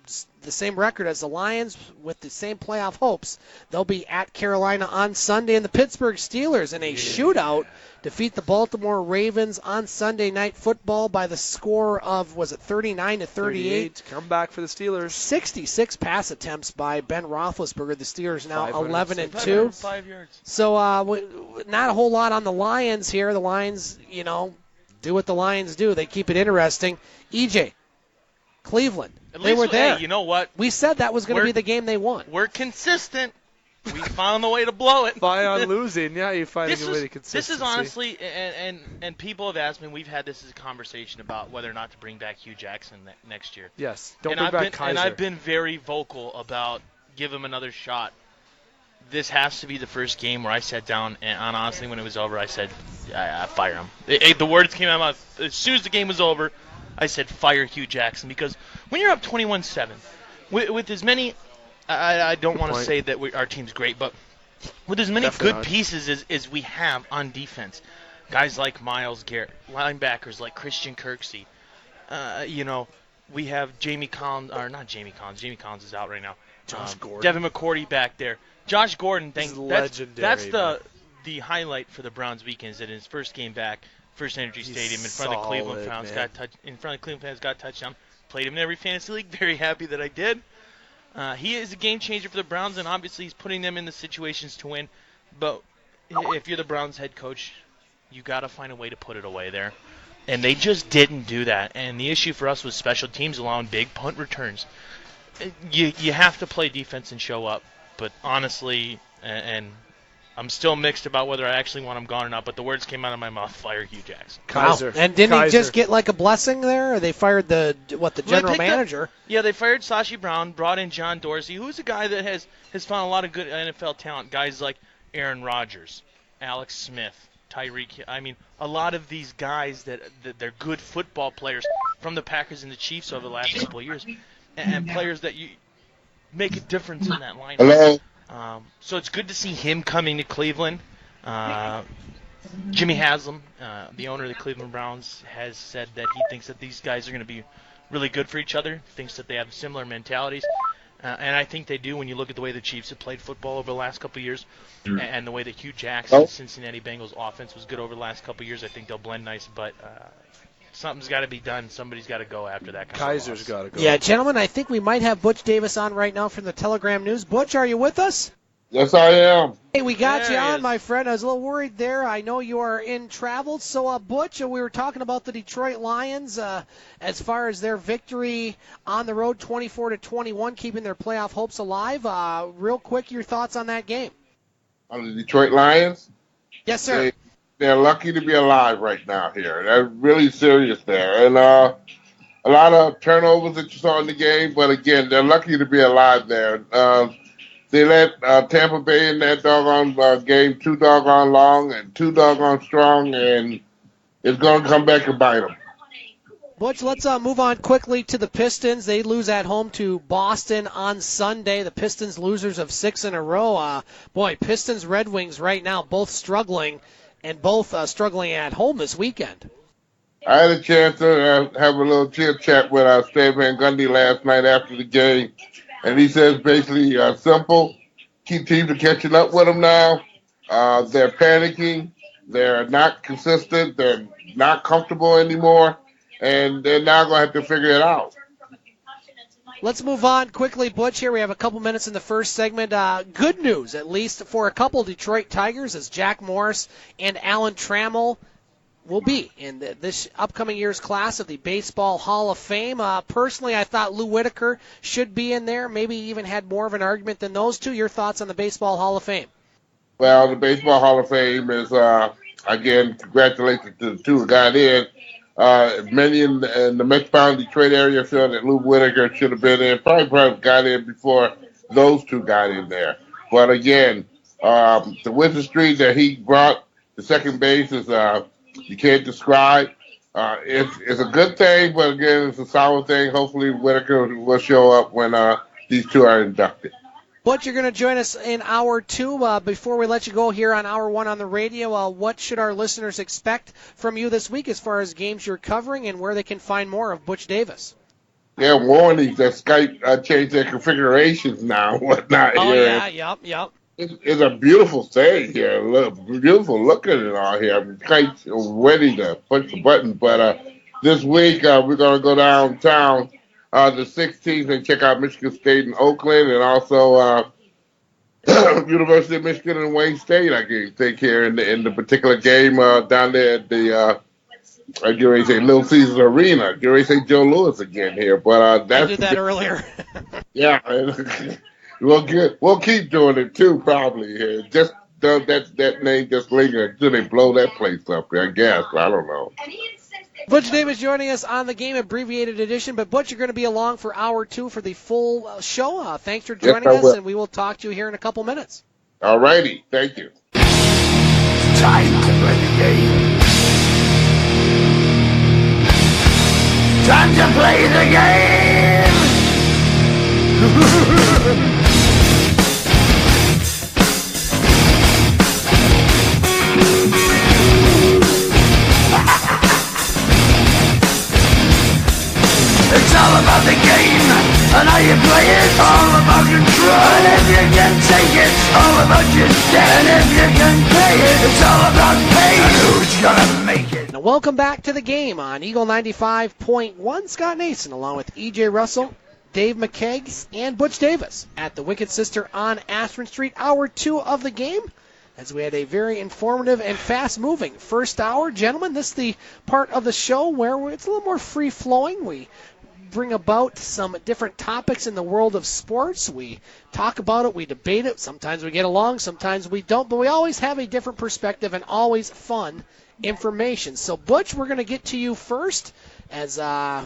Speaker 5: the same record as the Lions with the same playoff hopes. They'll be at Carolina on Sunday, and the Pittsburgh Steelers in a shootout defeat the Baltimore Ravens on Sunday Night Football by the score of, was it 39-38?
Speaker 6: Come back for the Steelers.
Speaker 5: 66 pass attempts by Ben Roethlisberger. The Steelers now 11-2.
Speaker 7: 5 yards.
Speaker 5: So not a whole lot on the Lions here. The Lions, do what the Lions do. They keep it interesting. EJ, Cleveland, they were there.
Speaker 7: Hey, you know what?
Speaker 5: We said that was going to be the game they won.
Speaker 7: We're consistent. We found a way to blow it.
Speaker 6: By on losing, yeah, you find a way to consistency.
Speaker 7: This is honestly, and people have asked me, we've had this as a conversation about whether or not to bring back Hugh Jackson next year.
Speaker 6: Yes, don't bring back Kaiser.
Speaker 7: And I've been very vocal about give him another shot. This has to be the first game where I sat down, and honestly, when it was over, I said, I fire him. The words came out of my mouth. As soon as the game was over, I said, fire Hugh Jackson. Because when you're up 21-7, with as many... I don't want to say that our team's great, but with as many good pieces as we have on defense, guys like Myles Garrett, linebackers like Christian Kirksey, we have Jamie Collins is out right now.
Speaker 6: Josh Gordon.
Speaker 7: Devin McCourty back there. Josh Gordon, that's
Speaker 6: legendary.
Speaker 7: the highlight for the Browns weekend is that in his first game back, First Energy Stadium, in front of the Cleveland fans, got a touchdown. Played him in every fantasy league. Very happy that I did. He is a game changer for the Browns, and obviously he's putting them in the situations to win. But if you're the Browns head coach, you got to find a way to put it away there. And they just didn't do that. And the issue for us was special teams allowing big punt returns. You have to play defense and show up. But honestly, and I'm still mixed about whether I actually want him gone or not, but the words came out of my mouth, fire Hugh Jackson.
Speaker 6: Kaiser.
Speaker 5: Wow. And didn't he just get like a blessing there? Or they fired the general manager?
Speaker 7: They fired Sashi Brown, brought in John Dorsey, who's a guy that has found a lot of good NFL talent. Guys like Aaron Rodgers, Alex Smith, Tyreek. I mean, a lot of these guys that they're good football players from the Packers and the Chiefs over the last couple of years, and players that you make a difference in that lineup.
Speaker 11: Hello.
Speaker 7: So it's good to see him coming to Cleveland. Jimmy Haslam, the owner of the Cleveland Browns, has said that he thinks that these guys are going to be really good for each other, thinks that they have similar mentalities. And I think they do when you look at the way the Chiefs have played football over the last couple of years and the way that Hugh Jackson's Cincinnati Bengals offense was good over the last couple of years. I think they'll blend nice, but something's got to be done. Somebody's got to go after that kind
Speaker 6: Kaiser's
Speaker 7: of
Speaker 6: got to go.
Speaker 5: Yeah, gentlemen, I think we might have Butch Davis on right now from the Telegram News. Butch, are you with us?
Speaker 11: Yes, I am.
Speaker 5: Hey, we got you on, my friend. I was a little worried there. I know you are in travel. So, Butch, we were talking about the Detroit Lions as far as their victory on the road, 24-21, keeping their playoff hopes alive. Real quick, your thoughts on that game?
Speaker 11: On the Detroit Lions?
Speaker 5: Yes, sir.
Speaker 11: they're lucky to be alive right now here. They're really serious there. And a lot of turnovers that you saw in the game, but again, they're lucky to be alive there. They let Tampa Bay in that doggone game too doggone long and too doggone strong, and it's going to come back and bite them.
Speaker 5: Butch, let's move on quickly to the Pistons. They lose at home to Boston on Sunday. The Pistons losers of 6 in a row. Pistons, Red Wings right now both struggling, and both struggling at home this weekend.
Speaker 11: I had a chance to have a little chit-chat with Stan Van Gundy last night after the game, and he says basically simple, key teams are catching up with them now. They're panicking. They're not consistent. They're not comfortable anymore. And they're now going to have to figure it out.
Speaker 5: Let's move on quickly, Butch. Here we have a couple minutes in the first segment. Good news, at least for a couple Detroit Tigers, as Jack Morris and Alan Trammell will be in this upcoming year's class of the Baseball Hall of Fame. Personally, I thought Lou Whitaker should be in there, maybe even had more of an argument than those two. Your thoughts on the Baseball Hall of Fame?
Speaker 11: Well, the Baseball Hall of Fame is, again, congratulations to the two who got in. Many in the metropolitan Detroit area feel that Lou Whitaker should have been in. Probably got in before those two got in there. But again, the wizardry that he brought to second base is you can't describe. It's a good thing, but again, it's a sour thing. Hopefully, Whitaker will show up when these two are inducted.
Speaker 5: Butch, you're going to join us in hour 2. Before we let you go here on hour 1 on the radio, what should our listeners expect from you this week as far as games you're covering and where they can find more of Butch Davis?
Speaker 11: Yeah, warnings that Skype changed their configurations now and whatnot.
Speaker 5: Oh,
Speaker 11: here.
Speaker 5: yeah, yep.
Speaker 11: It's a beautiful thing here. Beautiful looking and all here. I'm quite ready to push the button. But this week, we're going to go downtown the 16th and check out Michigan State and Oakland, and also University of Michigan and Wayne State, I think, here in the particular game down there at the Little Caesars Arena. You say Joe Louis again here, but that's
Speaker 5: I did that earlier.
Speaker 11: Yeah, we'll keep doing it too, probably here. Just that name just linger until they blow that place up. I guess I don't know.
Speaker 5: Butch Davis joining us on the game abbreviated edition, but Butch, you're going to be along for hour 2 for the full show. Thanks for joining us, and we will talk to you here in a couple minutes.
Speaker 11: All righty, thank you.
Speaker 3: Time to play the game. Time to play the game. It's all about the game and how you play it. All about control, and if you can take it, all about your step. And if you can play it, it's all about pace. And who's gonna make it?
Speaker 5: Now, welcome back to the game on Eagle 95.1. Scott Nason, along with E.J. Russell, Dave McKeag, and Butch Davis at the Wicked Sister on Ashburn Street. Hour 2 of the game, as we had a very informative and fast-moving first hour. Gentlemen, this is the part of the show where it's a little more free-flowing. We bring about some different topics in the world of sports. We talk about it, we debate it. Sometimes we get along, sometimes we don't, but we always have a different perspective and always fun information. So, Butch, we're going to get to you first, as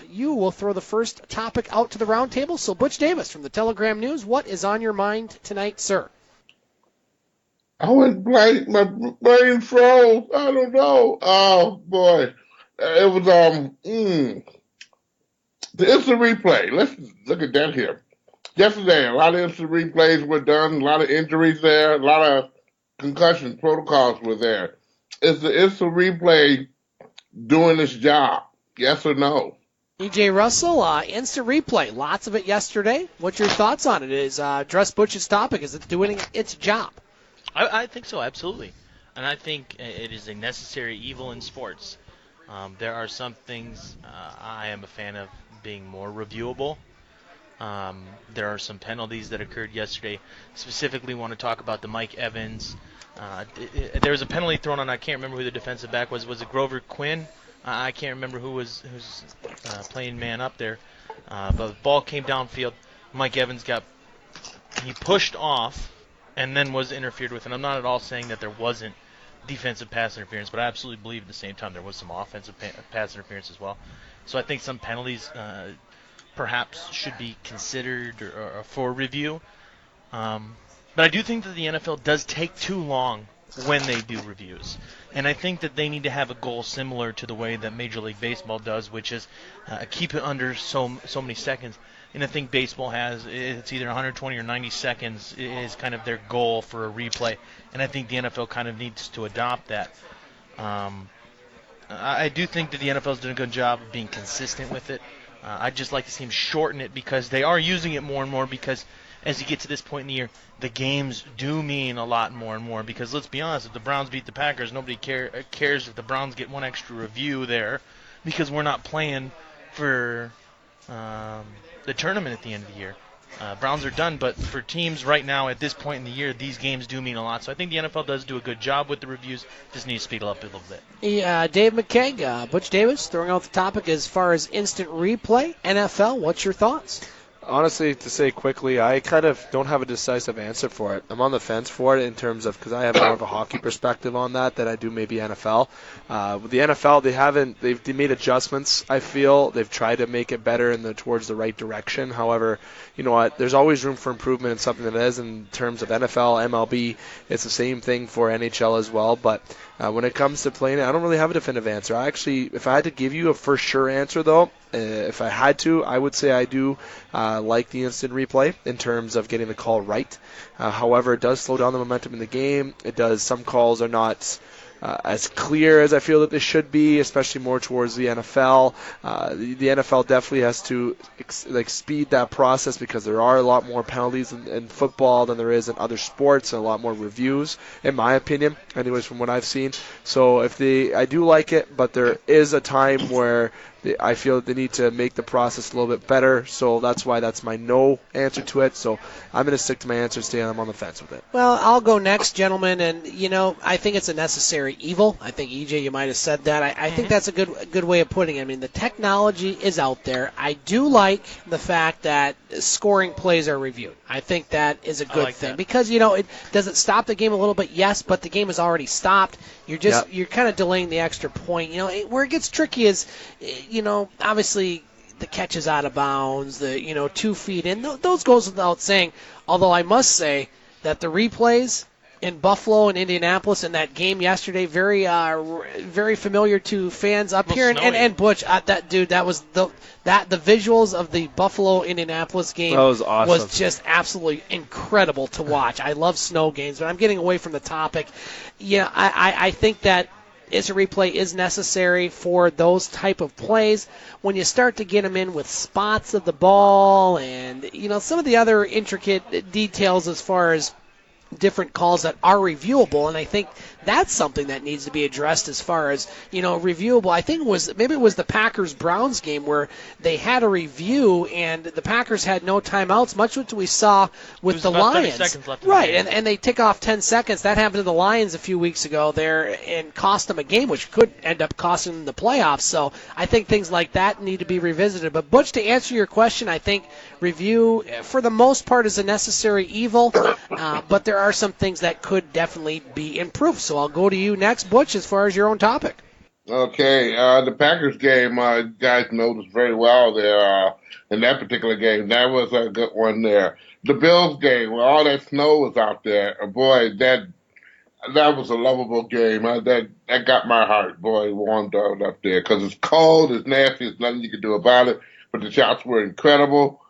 Speaker 5: you will throw the first topic out to the round table. So, Butch Davis from the Telegram News, what is on your mind tonight, sir?
Speaker 11: I went blank. My brain froze. I don't know. Oh, boy. It was, the instant replay. Let's look at that here. Yesterday, a lot of instant replays were done, a lot of injuries there, a lot of concussion protocols were there. Is the instant replay doing its job? Yes or no?
Speaker 5: E.J. Russell, instant replay. Lots of it yesterday. What's your thoughts on it? Is address Butch's topic. Is it doing its job?
Speaker 7: I think so, absolutely. And I think it is a necessary evil in sports. There are some things I am a fan of being more reviewable. There are some penalties that occurred yesterday. Specifically want to talk about the Mike Evans. There was a penalty thrown on, I can't remember who the defensive back was. Was it Grover Quinn? I can't remember who's playing man up there. But the ball came downfield. Mike Evans he pushed off and then was interfered with. And I'm not at all saying that there wasn't defensive pass interference, but I absolutely believe at the same time there was some offensive pass interference as well. So I think some penalties perhaps should be considered or for review. But I do think that the NFL does take too long when they do reviews. And I think that they need to have a goal similar to the way that Major League Baseball does, which is keep it under so many seconds. And I think baseball has, it's either 120 or 90 seconds is kind of their goal for a replay. And I think the NFL kind of needs to adopt that. I do think that the NFL's done a good job of being consistent with it. I'd just like to see them shorten it because they are using it more and more because as you get to this point in the year, the games do mean a lot more and more because let's be honest, if the Browns beat the Packers, nobody cares if the Browns get one extra review there because we're not playing for the tournament at the end of the year. Browns are done, but for teams right now at this point in the year, these games do mean a lot. So I think the NFL does do a good job with the reviews. Just need to speed it up a little bit.
Speaker 5: Yeah, Dave McKeag, Butch Davis, throwing out the topic as far as instant replay, NFL. What's your thoughts?
Speaker 6: Honestly, to say quickly, I kind of don't have a decisive answer for it. I'm on the fence for it in terms of because I have more of a hockey perspective on that than I do maybe NFL. With the NFL, they've made adjustments. I feel they've tried to make it better towards the right direction. However, you know what? There's always room for improvement in something that is in terms of NFL, MLB. It's the same thing for NHL as well. But when it comes to playing it, I don't really have a definitive answer. If I had to give you a for sure answer though, if I had to, I would say I do like the instant replay in terms of getting the call right. However, it does slow down the momentum in the game. It does. Some calls are not as clear as I feel that they should be, especially more towards the NFL. The NFL definitely has to speed that process because there are a lot more penalties in football than there is in other sports and a lot more reviews, in my opinion, anyways, from what I've seen. So I do like it, but there is a time where I feel that they need to make the process a little bit better, so that's why that's my no answer to it. So I'm going to stick to my answer, Stan. I'm on the fence with it.
Speaker 5: Well, I'll go next, gentlemen, and, I think it's a necessary evil. I think, EJ, you might have said that. I think that's a good way of putting it. I mean, the technology is out there. I do like the fact that scoring plays are reviewed. I think that is a good thing because, does it stop the game a little bit? Yes, but the game has already stopped. You're kind of delaying the extra point. Where it gets tricky is, obviously the catch is out of bounds, 2 feet in. Those goes without saying. Although I must say that the replays in Buffalo and Indianapolis in that game yesterday, very very familiar to fans up here. And Butch, that was the visuals of the Buffalo Indianapolis game
Speaker 6: that was awesome.
Speaker 5: Was just absolutely incredible to watch. I love snow games, but I'm getting away from the topic. Yeah, I think that instant replay is necessary for those type of plays. When you start to get them in with spots of the ball and some of the other intricate details as far as different calls that are reviewable, and I think that's something that needs to be addressed as far as reviewable. I think it was the Packers-Browns game where they had a review and the Packers had no timeouts, much what we saw with the Lions.
Speaker 7: 30 seconds left
Speaker 5: right, and they tick off 10 seconds. That happened to the Lions a few weeks ago there and cost them a game, which could end up costing them the playoffs. So I think things like that need to be revisited. But Butch, to answer your question, I think review for the most part is a necessary evil, but there are some things that could definitely be improved. So I'll go to you next, Butch, as far as your own topic.
Speaker 11: Okay, the Packers game, guys noticed very well there in that particular game. That was a good one there. The Bills game, where all that snow was out there, boy, that was a lovable game. That got my heart, boy, warmed up there because it's cold, it's nasty, there's nothing you can do about it. But the shots were incredible.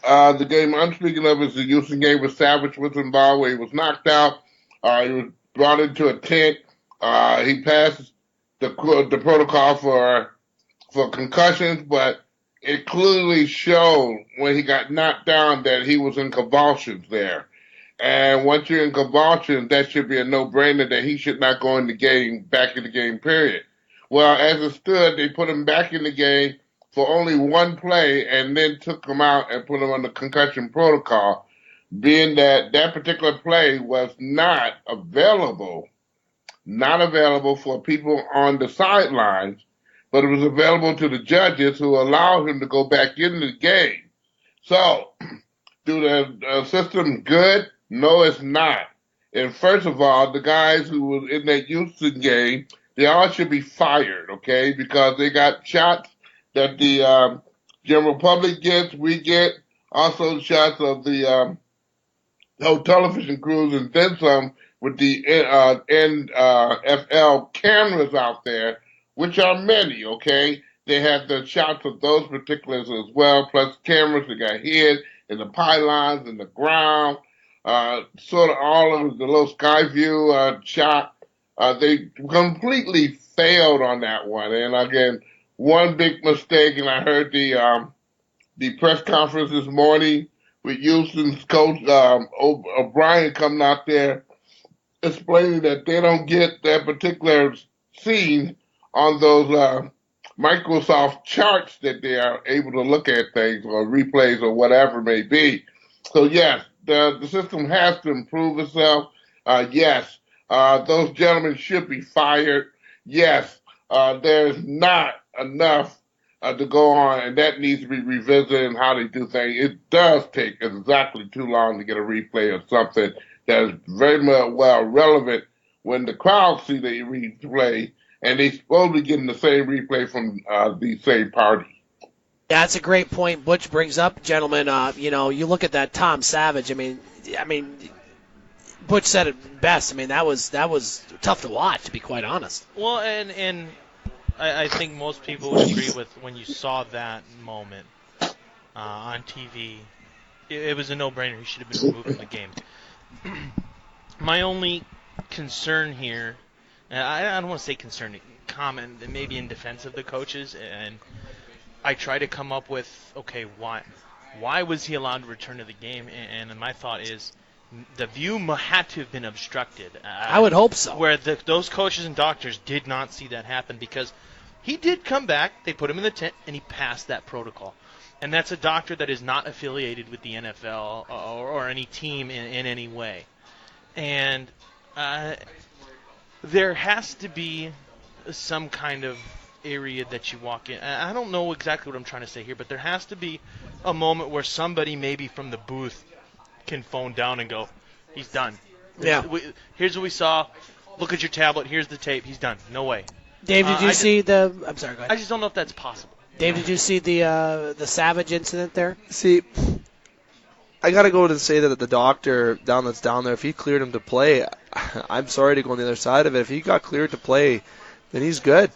Speaker 11: The game I'm speaking of is the Houston game where Savage was involved, where he was knocked out. He was brought into a tent. He passed the protocol for concussions, but it clearly showed when he got knocked down that he was in convulsions there. And once you're in convulsions, that should be a no-brainer that he should not go in the game, back in the game, period. Well, as it stood, they put him back in the game for only one play and then took him out and put him on the concussion protocol, being that particular play was not available for people on the sidelines, but it was available to the judges who allowed him to go back into the game. So, do the system good? No, it's not. And first of all, the guys who were in that Houston game, they all should be fired, okay? Because they got shots that the general public gets, we get, also shots of the whole television crews, and then some with the NFL cameras out there, which are many, okay? They have the shots of those particulars as well, plus cameras that got hid in the pylons, in the ground, sort of all of the little sky view shot. They completely failed on that one. And again, one big mistake, and I heard the press conference this morning with Houston's coach O'Brien coming out there explaining that they don't get that particular scene on those Microsoft charts that they are able to look at things or replays or whatever it may be. So yes, the system has to improve itself. Yes, those gentlemen should be fired. Yes, there's not enough to go on, and that needs to be revisited and how they do things. It does take exactly too long to get a replay of something that is very well relevant when the crowd see the replay, and they supposed to be getting the same replay from the same party.
Speaker 5: Yeah, that's a great point Butch brings up, gentlemen. You look at that Tom Savage. I mean, Butch said it best. I mean, that was tough to watch, to be quite honest.
Speaker 7: Well, and I think most people would agree with when you saw that moment on TV. It was a no-brainer. He should have been removed from the game. My only concern here, and I don't want to say concern, comment, maybe in defense of the coaches, and I try to come up with, okay, why was he allowed to return to the game? And my thought is, the view had to have been obstructed.
Speaker 5: I would hope so.
Speaker 7: Where those coaches and doctors did not see that happen, because he did come back, they put him in the tent, and he passed that protocol. And that's a doctor that is not affiliated with the NFL or any team in any way. And there has to be some kind of area that you walk in. I don't know exactly what I'm trying to say here, but there has to be a moment where somebody maybe from the booth can phone down and go, he's done.
Speaker 5: Yeah.
Speaker 7: Here's what we saw. Look at your tablet. Here's the tape. He's done. No way.
Speaker 5: Dave, did you see the... I'm sorry, go ahead.
Speaker 7: I just don't know if that's possible.
Speaker 5: Dave, did you see the Savage incident there?
Speaker 6: See, I got to go and say that the doctor that's down there, if he cleared him to play, I'm sorry to go on the other side of it. If he got cleared to play, then he's good.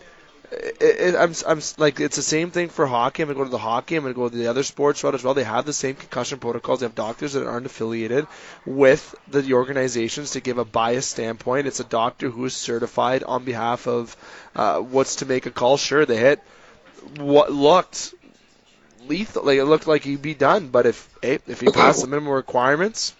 Speaker 6: I'm like, it's the same thing for hockey. I'm going to go to the hockey. I'm going to go to the other sports route as well. They have the same concussion protocols. They have doctors that aren't affiliated with the organizations to give a biased standpoint. It's a doctor who is certified on behalf of what's to make a call. Sure, they hit what looked lethal. Like, it looked like he'd be done. But if he passed the minimum requirements,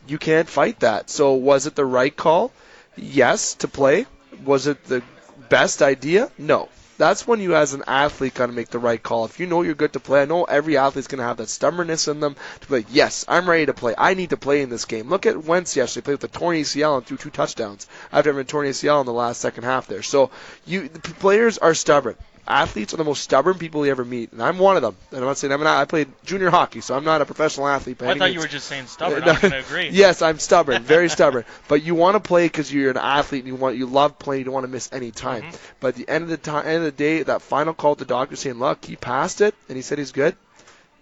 Speaker 6: you can't fight that. So was it the right call? Yes, to play. Was it the best idea? No. That's when you as an athlete got to make the right call. If you know you're good to play, I know every athlete's going to have that stubbornness in them to be like, yes, I'm ready to play. I need to play in this game. Look at Wentz yesterday. Played with a torn ACL and threw 2 touchdowns after having a torn ACL in the last second half there. So the players are stubborn. Athletes are the most stubborn people you ever meet, and I'm one of them. And I'm not saying I played junior hockey, so I'm not a professional athlete.
Speaker 7: I thought you were just saying stubborn. I'm going to agree.
Speaker 6: Yes, I'm stubborn, very stubborn. But you want to play because you're an athlete and you love playing. You don't want to miss any time. Mm-hmm. But at the end of the day, that final call to the doctor saying, "Look, he passed it, and he said he's good."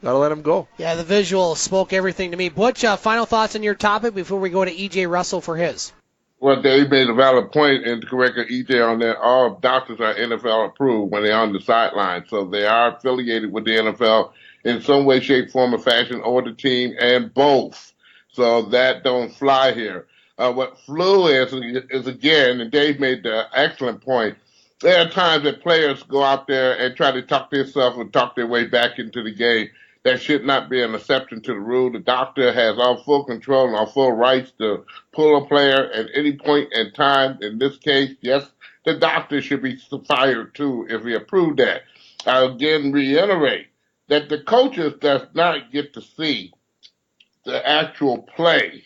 Speaker 6: Gotta let him go.
Speaker 5: Yeah, the visual spoke everything to me. Butch, final thoughts on your topic before we go to E.J. Russell for his.
Speaker 11: Well, Dave made a valid point, and to correct EJ on that, all doctors are NFL approved when they're on the sideline. So they are affiliated with the NFL in some way, shape, form, or fashion, or the team, and both. So that don't fly here. What flew is again, and Dave made the excellent point, there are times that players go out there and try to talk themselves and talk their way back into the game. That should not be an exception to the rule. The doctor has all full control and all full rights to pull a player at any point in time. In this case, yes, the doctor should be fired too if he approved that. I again reiterate that the coaches does not get to see the actual play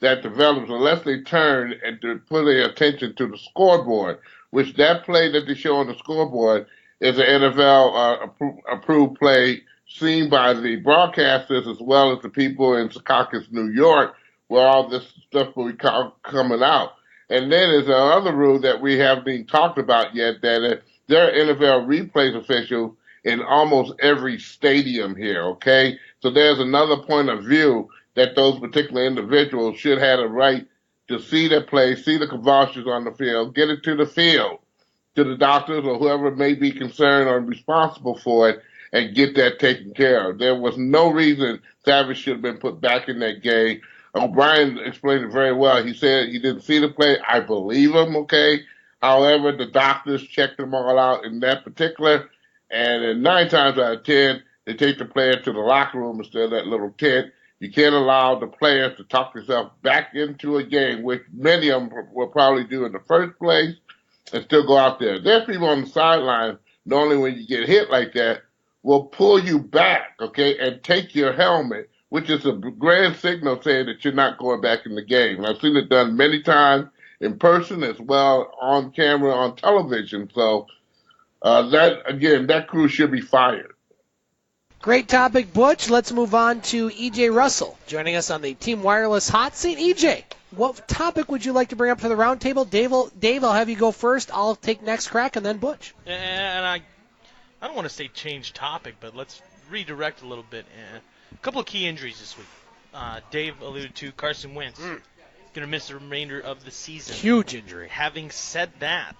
Speaker 11: that develops unless they turn and to put their attention to the scoreboard, which that play that they show on the scoreboard is an NFL approved play seen by the broadcasters as well as the people in Secaucus, New York, where all this stuff will be coming out. And then there's another rule that we haven't even talked about yet, that there are NFL replays officials in almost every stadium here, okay? So there's another point of view that those particular individuals should have a right to see the play, see the convulsions on the field, get it to the field, to the doctors or whoever may be concerned or responsible for it, and get that taken care of. There was no reason Savage should have been put back in that game. O'Brien explained it very well. He said he didn't see the play. I believe him, okay? However, the doctors checked them all out in that particular, and in 9 times out of 10, they take the player to the locker room instead of that little tent. You can't allow the players to talk themselves back into a game, which many of them will probably do in the first place, and still go out there. There's people on the sideline, normally when you get hit like that, will pull you back, okay, and take your helmet, which is a grand signal saying that you're not going back in the game. And I've seen it done many times in person as well on camera, on television. So that crew should be fired.
Speaker 5: Great topic, Butch. Let's move on to E.J. Russell, joining us on the Team Wireless Hot Seat. E.J., what topic would you like to bring up to the roundtable? Dave, I'll have you go first. I'll take next crack, and then Butch.
Speaker 7: And I don't want to say change topic, but let's redirect a little bit. A couple of key injuries this week. Dave alluded to Carson Wentz. Going to miss the remainder of the season.
Speaker 5: Huge injury.
Speaker 7: Having said that,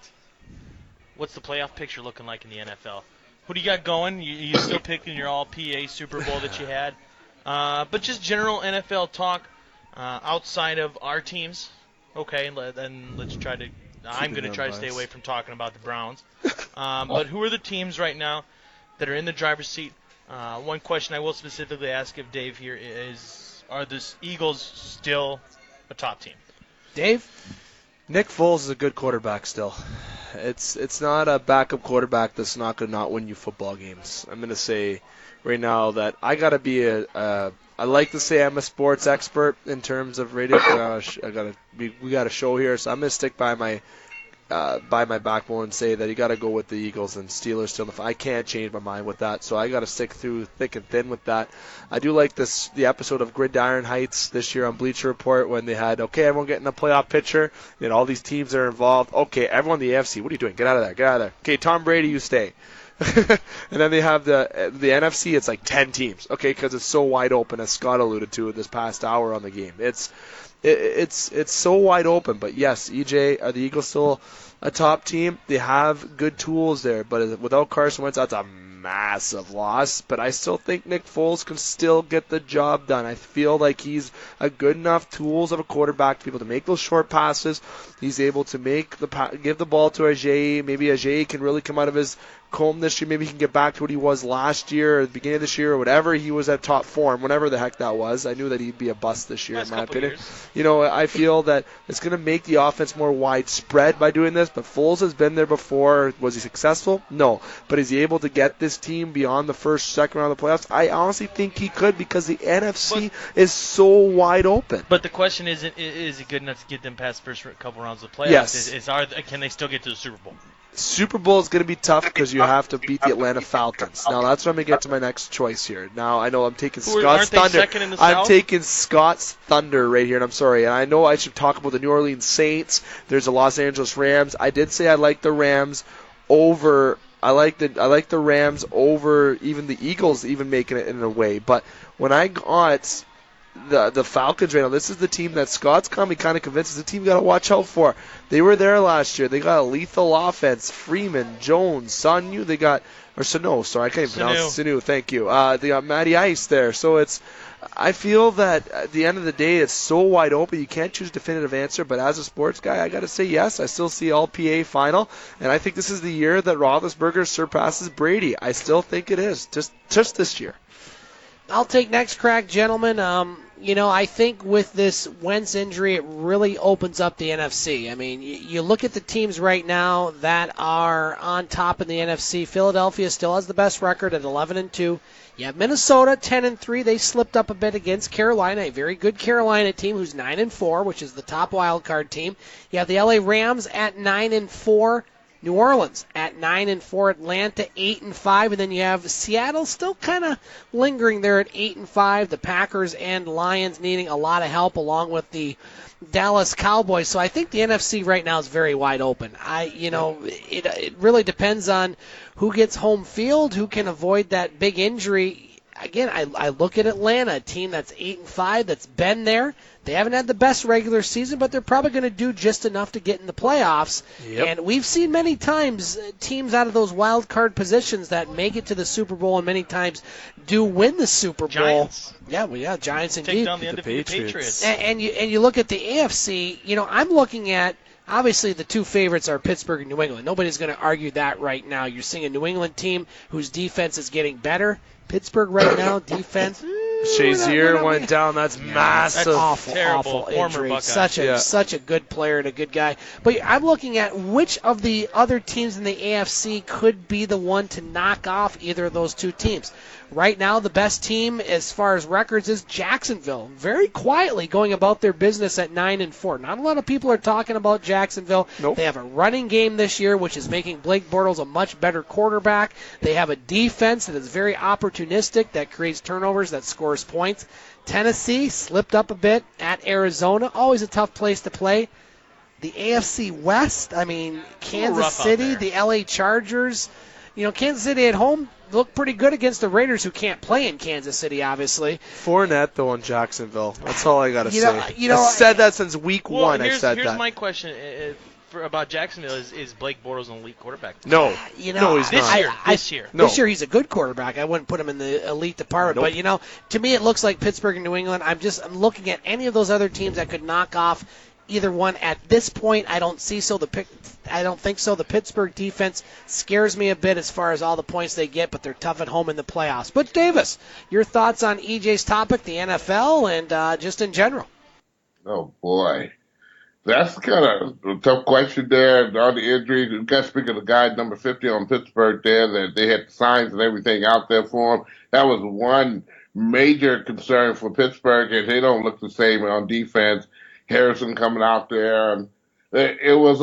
Speaker 7: what's the playoff picture looking like in the NFL? Who do you got going? You still picking your all-PA Super Bowl that you had? But just general NFL talk outside of our teams. Okay, and let's try to – I'm going to try to stay away from talking about the Browns. But who are the teams right now that are in the driver's seat? One question I will specifically ask of Dave here is, are the Eagles still a top team?
Speaker 5: Dave?
Speaker 6: Nick Foles is a good quarterback still. It's not a backup quarterback that's not going to not win you football games. I'm going to say right now that I got to be I like to say I'm a sports expert in terms of radio. We got a show here, so I'm going to stick by my backbone and say that you got to go with the Eagles and Steelers still. I can't change my mind with that, so I got to stick through thick and thin with that. I do like the episode of Gridiron Heights this year on Bleacher Report when they had, okay, everyone getting a playoff picture, and all these teams are involved. Okay, everyone in the AFC, what are you doing? Get out of there. Get out of there. Okay, Tom Brady, you stay. And then they have the NFC, it's like 10 teams, okay, because it's so wide open, as Scott alluded to this past hour on the game. It's so wide open. But yes, EJ, are the Eagles still a top team? They have good tools there, but without Carson Wentz, that's a massive loss. But I still think Nick Foles can still get the job done. I feel like he's a good enough tools of a quarterback to be able to make those short passes. He's able to give the ball to Ajay. Maybe Ajay can really come out of his comb this year. Maybe he can get back to what he was last year or the beginning of this year or whatever. He was at top form, whatever the heck that was. I knew that he'd be a bust this year, in my opinion. You know, I feel that it's going to make the offense more widespread by doing this, but Foles has been there before. Was he successful? No. But is he able to get this team beyond the second round of the playoffs? I honestly think he could, because the NFC is so wide open.
Speaker 7: But the question is it good enough to get them past the first couple rounds of the playoffs?
Speaker 6: Yes.
Speaker 7: Can they still get to the Super Bowl?
Speaker 6: Super Bowl is going to be tough because you have to beat the Atlanta Falcons. Now, that's what I'm going to get to my next choice here. Now, I know I'm taking Scott's Thunder. I'm taking Scott's Thunder right here, and I'm sorry. And I know I should talk about the New Orleans Saints. There's the Los Angeles Rams. I did say I like the Rams over. I like the Rams over even the Eagles, even making it in a way. But when I got the Falcons right now, this is the team that Scott's kind of convinced is the team you got to watch out for. They were there last year. They got a lethal offense. Freeman, Jones, Sanu. They got Sanu. Sorry, I can't even pronounce Sanu. Thank you. They got Matty Ice there. So I feel that at the end of the day, it's so wide open. You can't choose a definitive answer. But as a sports guy, I got to say yes. I still see all PA final, and I think this is the year that Roethlisberger surpasses Brady. I still think it is. Just this year.
Speaker 5: I'll take next crack, gentlemen. I think with this Wentz injury, it really opens up the NFC. I mean, you look at the teams right now that are on top in the NFC. Philadelphia still has the best record at 11-2. You have Minnesota 10-3. They slipped up a bit against Carolina, a very good Carolina team who's 9-4, which is the top wild card team. You have the LA Rams at 9-4. New Orleans at 9-4, Atlanta 8-5, and then you have Seattle still kind of lingering there at 8-5. The Packers and Lions needing a lot of help, along with the Dallas Cowboys. So I think the NFC right now is very wide open. It really depends on who gets home field, who can avoid that big injury. Again, I look at Atlanta, a team that's 8-5, that's been there. They haven't had the best regular season, but they're probably going to do just enough to get in the playoffs.
Speaker 6: Yep.
Speaker 5: And we've seen many times teams out of those wild card positions that make it to the Super Bowl and many times do win the Super Bowl.
Speaker 7: Giants.
Speaker 5: Yeah, Giants
Speaker 7: Take
Speaker 5: indeed.
Speaker 7: down the undefeated Patriots.
Speaker 5: And you look at the AFC, I'm looking at, obviously the two favorites are Pittsburgh and New England. Nobody's going to argue that right now. You're seeing a New England team whose defense is getting better. Pittsburgh right now, defense.
Speaker 6: Shazier went down. That's massive.
Speaker 5: That's awful,
Speaker 7: terrible.
Speaker 5: awful
Speaker 7: Former
Speaker 5: injury.
Speaker 7: Buckeye.
Speaker 5: Such a good player and a good guy. But I'm looking at which of the other teams in the AFC could be the one to knock off either of those two teams. Right now, the best team as far as records is Jacksonville. Very quietly going about their business at 9-4. Not a lot of people are talking about Jacksonville.
Speaker 6: Nope.
Speaker 5: They have a running game this year, which is making Blake Bortles a much better quarterback. They have a defense that is very opportunistic, that creates turnovers, that scores points. Tennessee slipped up a bit at Arizona. Always a tough place to play. The AFC West, Kansas City, the LA Chargers. Kansas City at home looked pretty good against the Raiders, who can't play in Kansas City, obviously.
Speaker 6: Fournette, though, in Jacksonville. That's all I got to say.
Speaker 5: I've
Speaker 6: said that since week one.
Speaker 7: Here's
Speaker 6: My
Speaker 7: question about Jacksonville. Is Blake Bortles an elite quarterback?
Speaker 6: No. No, he's
Speaker 7: this
Speaker 6: not.
Speaker 7: Year. This year.
Speaker 5: No. This year he's a good quarterback. I wouldn't put him in the elite department.
Speaker 6: Nope.
Speaker 5: But, to me it looks like Pittsburgh and New England. I'm looking at any of those other teams that could knock off either one at this point. I don't think so. The Pittsburgh defense scares me a bit as far as all the points they get, but they're tough at home in the playoffs. But Davis, your thoughts on EJ's topic, the NFL, and just in general?
Speaker 11: Oh boy, that's kind of a tough question there. All the injuries. You got to speak of the guy number 50 on Pittsburgh there, that they had the signs and everything out there for him. That was one major concern for Pittsburgh, and they don't look the same on defense. Harrison coming out there, and it was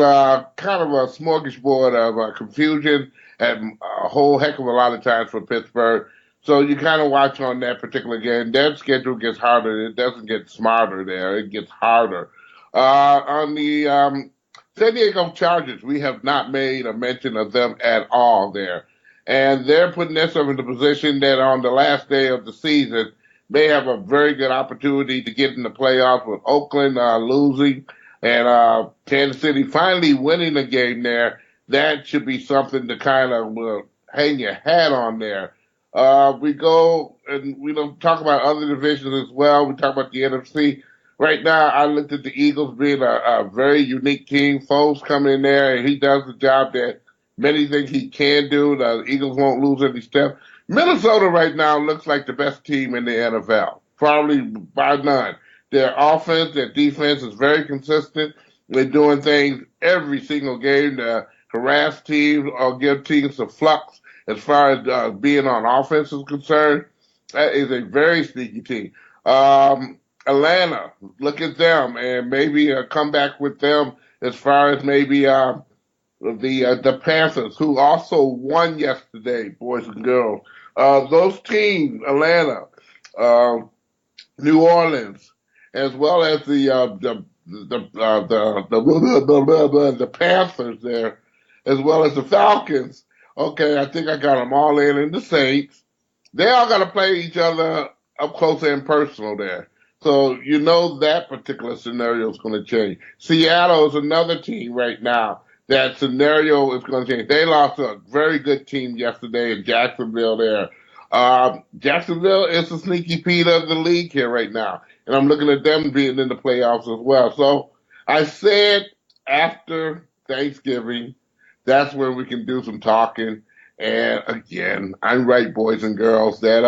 Speaker 11: kind of a smorgasbord of confusion and a whole heck of a lot of times for Pittsburgh. So you kind of watch on that particular game. Their schedule gets harder. It doesn't get smarter there. It gets harder. On the San Diego Chargers, we have not made a mention of them at all there. And they're putting themselves in the position that on the last day of the season, they have a very good opportunity to get in the playoffs, with Oakland losing and Kansas City finally winning a game there. That should be something to kind of hang your hat on there. We go and we don't talk about other divisions as well. We talk about the NFC. Right now, I looked at the Eagles being a very unique team. Foles coming in there, and he does the job that many think he can do. The Eagles won't lose any steps. Minnesota right now looks like the best team in the NFL, probably by none. Their offense, their defense is very consistent. They're doing things every single game to harass teams or give teams a flux as far as being on offense is concerned. That is a very sneaky team. Atlanta, look at them, and maybe a comeback with them as far as maybe the Panthers, who also won yesterday, boys and girls. Those teams, Atlanta, New Orleans, as well as the Panthers there, as well as the Falcons. Okay, I think I got them all in, and the Saints. They all got to play each other up close and personal there. So that particular scenario is going to change. Seattle is another team right now. That scenario is going to change. They lost a very good team yesterday in Jacksonville there. Jacksonville is the sneaky Pete of the league here right now. And I'm looking at them being in the playoffs as well. So I said after Thanksgiving, that's where we can do some talking. And again, I'm right, boys and girls, that,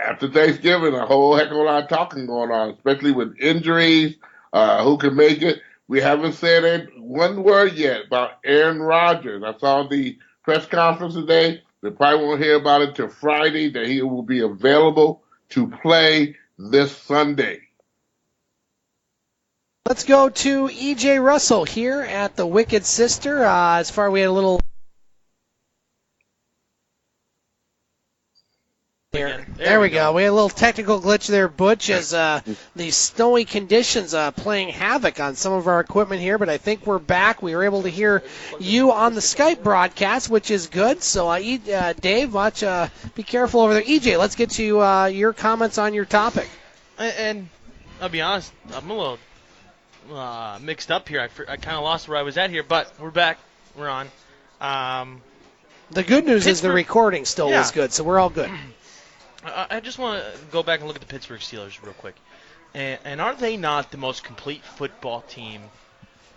Speaker 11: after Thanksgiving, a whole heck of a lot of talking going on, especially with injuries, who can make it. We haven't said one word yet about Aaron Rodgers. I saw the press conference today. We probably won't hear about it till Friday, that he will be available to play this Sunday.
Speaker 5: Let's go to E.J. Russell here at the Wicked Sister. As far we had a little... There we go. We had a little technical glitch there, Butch, as the snowy conditions playing havoc on some of our equipment here, but I think we're back. We were able to hear you on the Skype broadcast, which is good. So, Dave, watch, be careful over there. EJ, let's get to your comments on your topic.
Speaker 7: And I'll be honest, I'm a little mixed up here. I kind of lost where I was at here, but we're back. We're on.
Speaker 5: The good news is the recording still was good, so we're all good.
Speaker 7: I just want to go back and look at the Pittsburgh Steelers real quick. And are they not the most complete football team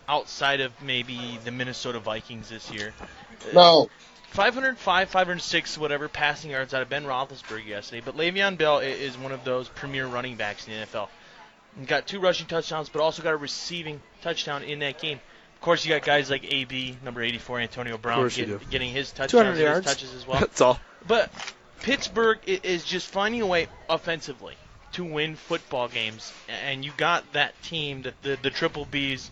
Speaker 7: outside of maybe the Minnesota Vikings this year?
Speaker 11: No.
Speaker 7: 505, 506, whatever, passing yards out of Ben Roethlisberger yesterday. But Le'Veon Bell is one of those premier running backs in the NFL. He got 2 rushing touchdowns, but also got a receiving touchdown in that game. Of course, you got guys like AB, number 84, Antonio Brown, getting his touchdowns, his touches as well.
Speaker 6: That's all.
Speaker 7: But Pittsburgh is just finding a way offensively to win football games, and you got that team, the Triple Bs,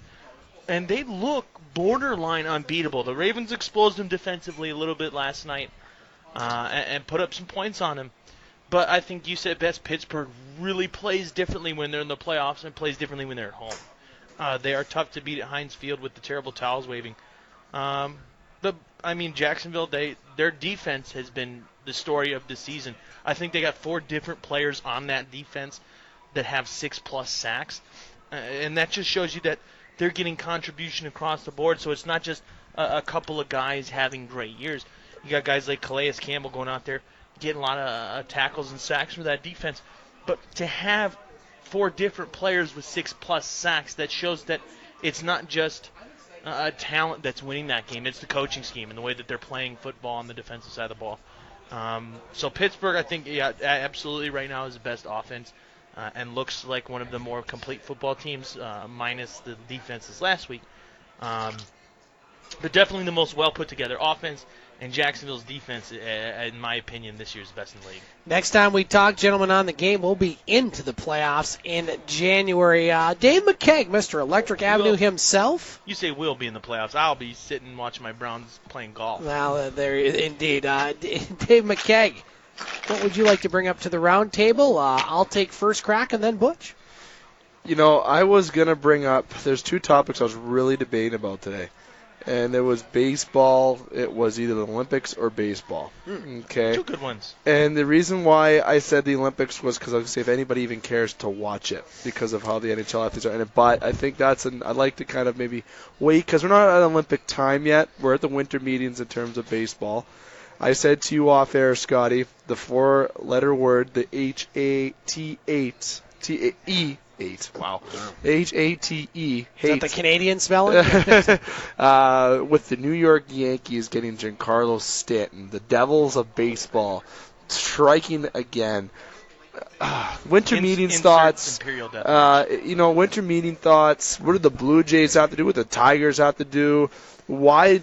Speaker 7: and they look borderline unbeatable. The Ravens exposed them defensively a little bit last night and put up some points on them. But I think you said best, Pittsburgh really plays differently when they're in the playoffs and plays differently when they're at home. They are tough to beat at Heinz Field with the terrible towels waving. Jacksonville, their defense has been the story of the season. I think they got 4 different players on that defense that have 6+ sacks. And that just shows you that they're getting contribution across the board. So it's not just a couple of guys having great years. You got guys like Calais Campbell going out there getting a lot of tackles and sacks for that defense. But to have 4 different players with 6+ sacks, that shows that it's not just a talent that's winning that game. It's the coaching scheme and the way that they're playing football on the defensive side of the ball. So Pittsburgh, I think, absolutely right now is the best offense and looks like one of the more complete football teams, minus the defenses last week. But definitely the most well put together offense, and Jacksonville's defense, in my opinion, this year is best in the league.
Speaker 5: Next time we talk, gentlemen, on the game, we'll be into the playoffs in January. Dave McKeag, Mr. Electric Avenue himself.
Speaker 7: You say we'll be in the playoffs. I'll be sitting watching my Browns playing golf.
Speaker 5: Well, there indeed. Dave McKeag, what would you like to bring up to the round table? I'll take first crack and then Butch.
Speaker 6: I was going to bring up, there's 2 topics I was really debating about today. And it was baseball. It was either the Olympics or baseball. Okay.
Speaker 7: 2 good ones.
Speaker 6: And the reason why I said the Olympics was because I was going to say if anybody even cares to watch it because of how the NHL athletes are in it. But I think I'd like to kind of maybe wait because we're not at Olympic time yet. We're at the winter meetings in terms of baseball. I said to you off air, Scotty, the 4-letter word, the H-A-T-8, T-A-E. Wow. H-A-T-E.
Speaker 5: Is that the Canadian spelling?
Speaker 6: With the New York Yankees getting Giancarlo Stanton, the Devils of baseball, striking again. Winter meetings thoughts. Winter meeting thoughts. What do the Blue Jays have to do? What do the Tigers have to do? Why?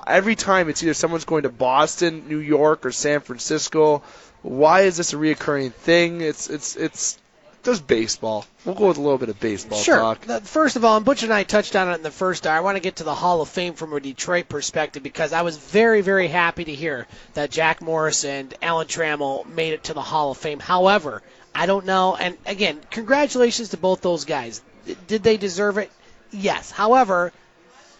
Speaker 6: Every time it's either someone's going to Boston, New York, or San Francisco. Why is this a reoccurring thing? It's just baseball. We'll go with a little bit of baseball talk.
Speaker 5: First of all, and Butch and I touched on it in the first hour, I want to get to the Hall of Fame from a Detroit perspective because I was very, very happy to hear that Jack Morris and Alan Trammell made it to the Hall of Fame. However, I don't know, and again, congratulations to both those guys. Did they deserve it? Yes. However,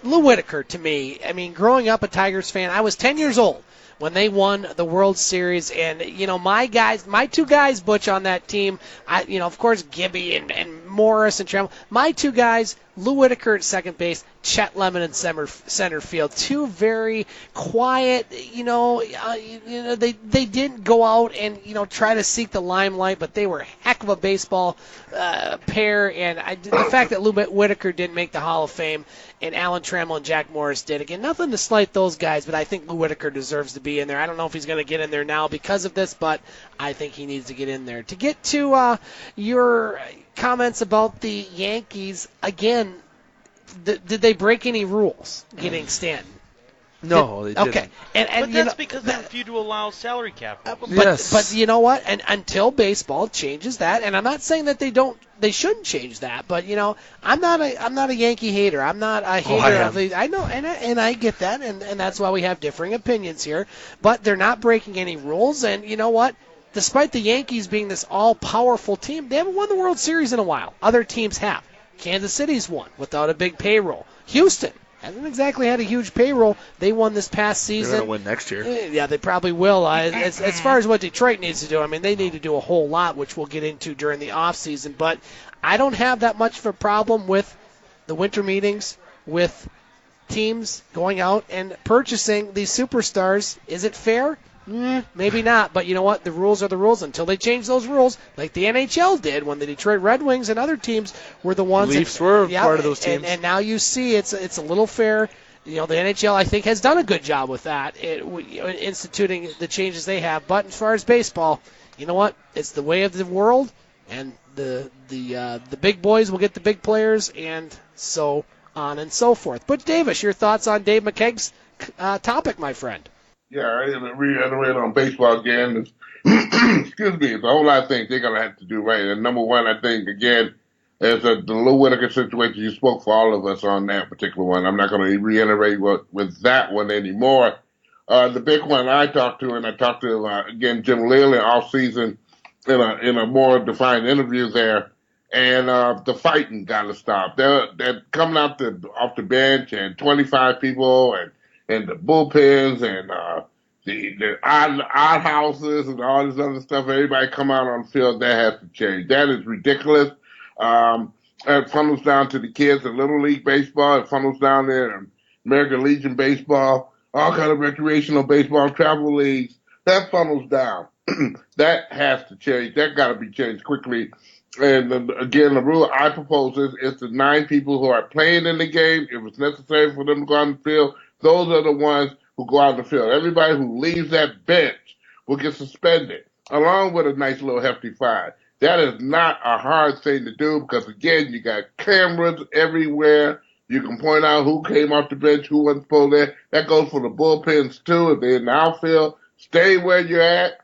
Speaker 5: Lou Whitaker, to me, growing up a Tigers fan, I was 10 years old when they won the World Series. And, my 2 guys, Butch, on that team, of course, Gibby and Morris and Trammell. My 2 guys, Lou Whitaker at second base, Chet Lemon in center field. 2 very quiet, they didn't go out and, try to seek the limelight, but they were a heck of a baseball pair. And the fact that Lou Whitaker didn't make the Hall of Fame and Alan Trammell and Jack Morris did. Again, nothing to slight those guys, but I think Lou Whitaker deserves to be in there. I don't know if he's going to get in there now because of this, but I think he needs to get in there. To get to your comments about the Yankees, again, did they break any rules getting Stanton?
Speaker 6: No, they didn't.
Speaker 5: Okay, and
Speaker 7: But that's because they refuse to allow salary cap rules.
Speaker 5: But you know what? And until baseball changes that, and I'm not saying that they shouldn't change that, but I'm not a Yankee hater. I'm not a hater of the. I know, and I get that, and that's why we have differing opinions here. But they're not breaking any rules, and you know what? Despite the Yankees being this all-powerful team, they haven't won the World Series in a while. Other teams have. Kansas City's won without a big payroll. Houston hasn't exactly had a huge payroll. They won this past season.
Speaker 6: They're going to win next year.
Speaker 5: Yeah, they probably will. As far as what Detroit needs to do, I mean, they need to do a whole lot, which we'll get into during the offseason. But I don't have that much of a problem with the winter meetings, with teams going out and purchasing these superstars. Is it fair? Maybe not, but you know what? The rules are the rules until they change those rules, like the NHL did when the Detroit Red Wings and other teams were the ones.
Speaker 6: Leafs were part of those teams.
Speaker 5: And now you see it's a little fair. The NHL, I think, has done a good job with that, instituting the changes they have. But as far as baseball, you know what? It's the way of the world, and the big boys will get the big players, and so on and so forth. But Davis, your thoughts on Dave McKegg's topic, my friend?
Speaker 11: Yeah, I reiterate on baseball again. Excuse me, there's a whole lot of things they're going to have to do right. And number one, I think, again, is the Lou Whitaker situation. You spoke for all of us on that particular one. I'm not going to reiterate with that one anymore. The big one I talked to, and I talked to, again, Jim Lilly all season in a more defined interview there, and the fighting got to stop. They're coming off the bench, and 25 people, and the bullpens and the odd houses and all this other stuff. Everybody come out on the field. That has to change. That is ridiculous. It funnels down to the kids in Little League Baseball. It funnels down there in American Legion Baseball, all kind of recreational baseball, travel leagues. That funnels down. That has to change. That got to be changed quickly. And again, the rule I propose is the 9 people who are playing in the game. If it's necessary for them to go on the field, those are the ones who go out on the field. Everybody who leaves that bench will get suspended, along with a nice little hefty fine. That is not a hard thing to do because, again, you got cameras everywhere. You can point out who came off the bench, who wasn't supposed to. That goes for the bullpens, too. If they're in the outfield, stay where you're at.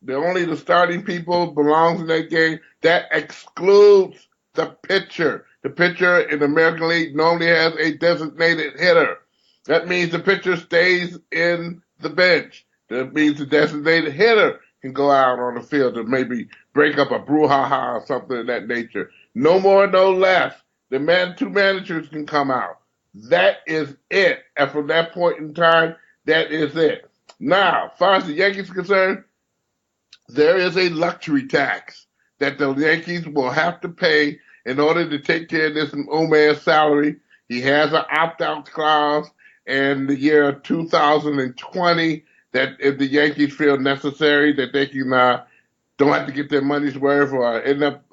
Speaker 11: Only the starting people belongs in that game. That excludes the pitcher. The pitcher in the American League normally has a designated hitter. That means the pitcher stays in the bench. That means the designated hitter can go out on the field to maybe break up a brouhaha or something of that nature. No more, no less. The 2 managers can come out. That is it. And from that point in time, that is it. Now, as far as the Yankees are concerned, there is a luxury tax that the Yankees will have to pay in order to take care of this old man's salary. He has an opt-out clause in the year 2020 that if the Yankees feel necessary that they can don't have to get their money's worth or end up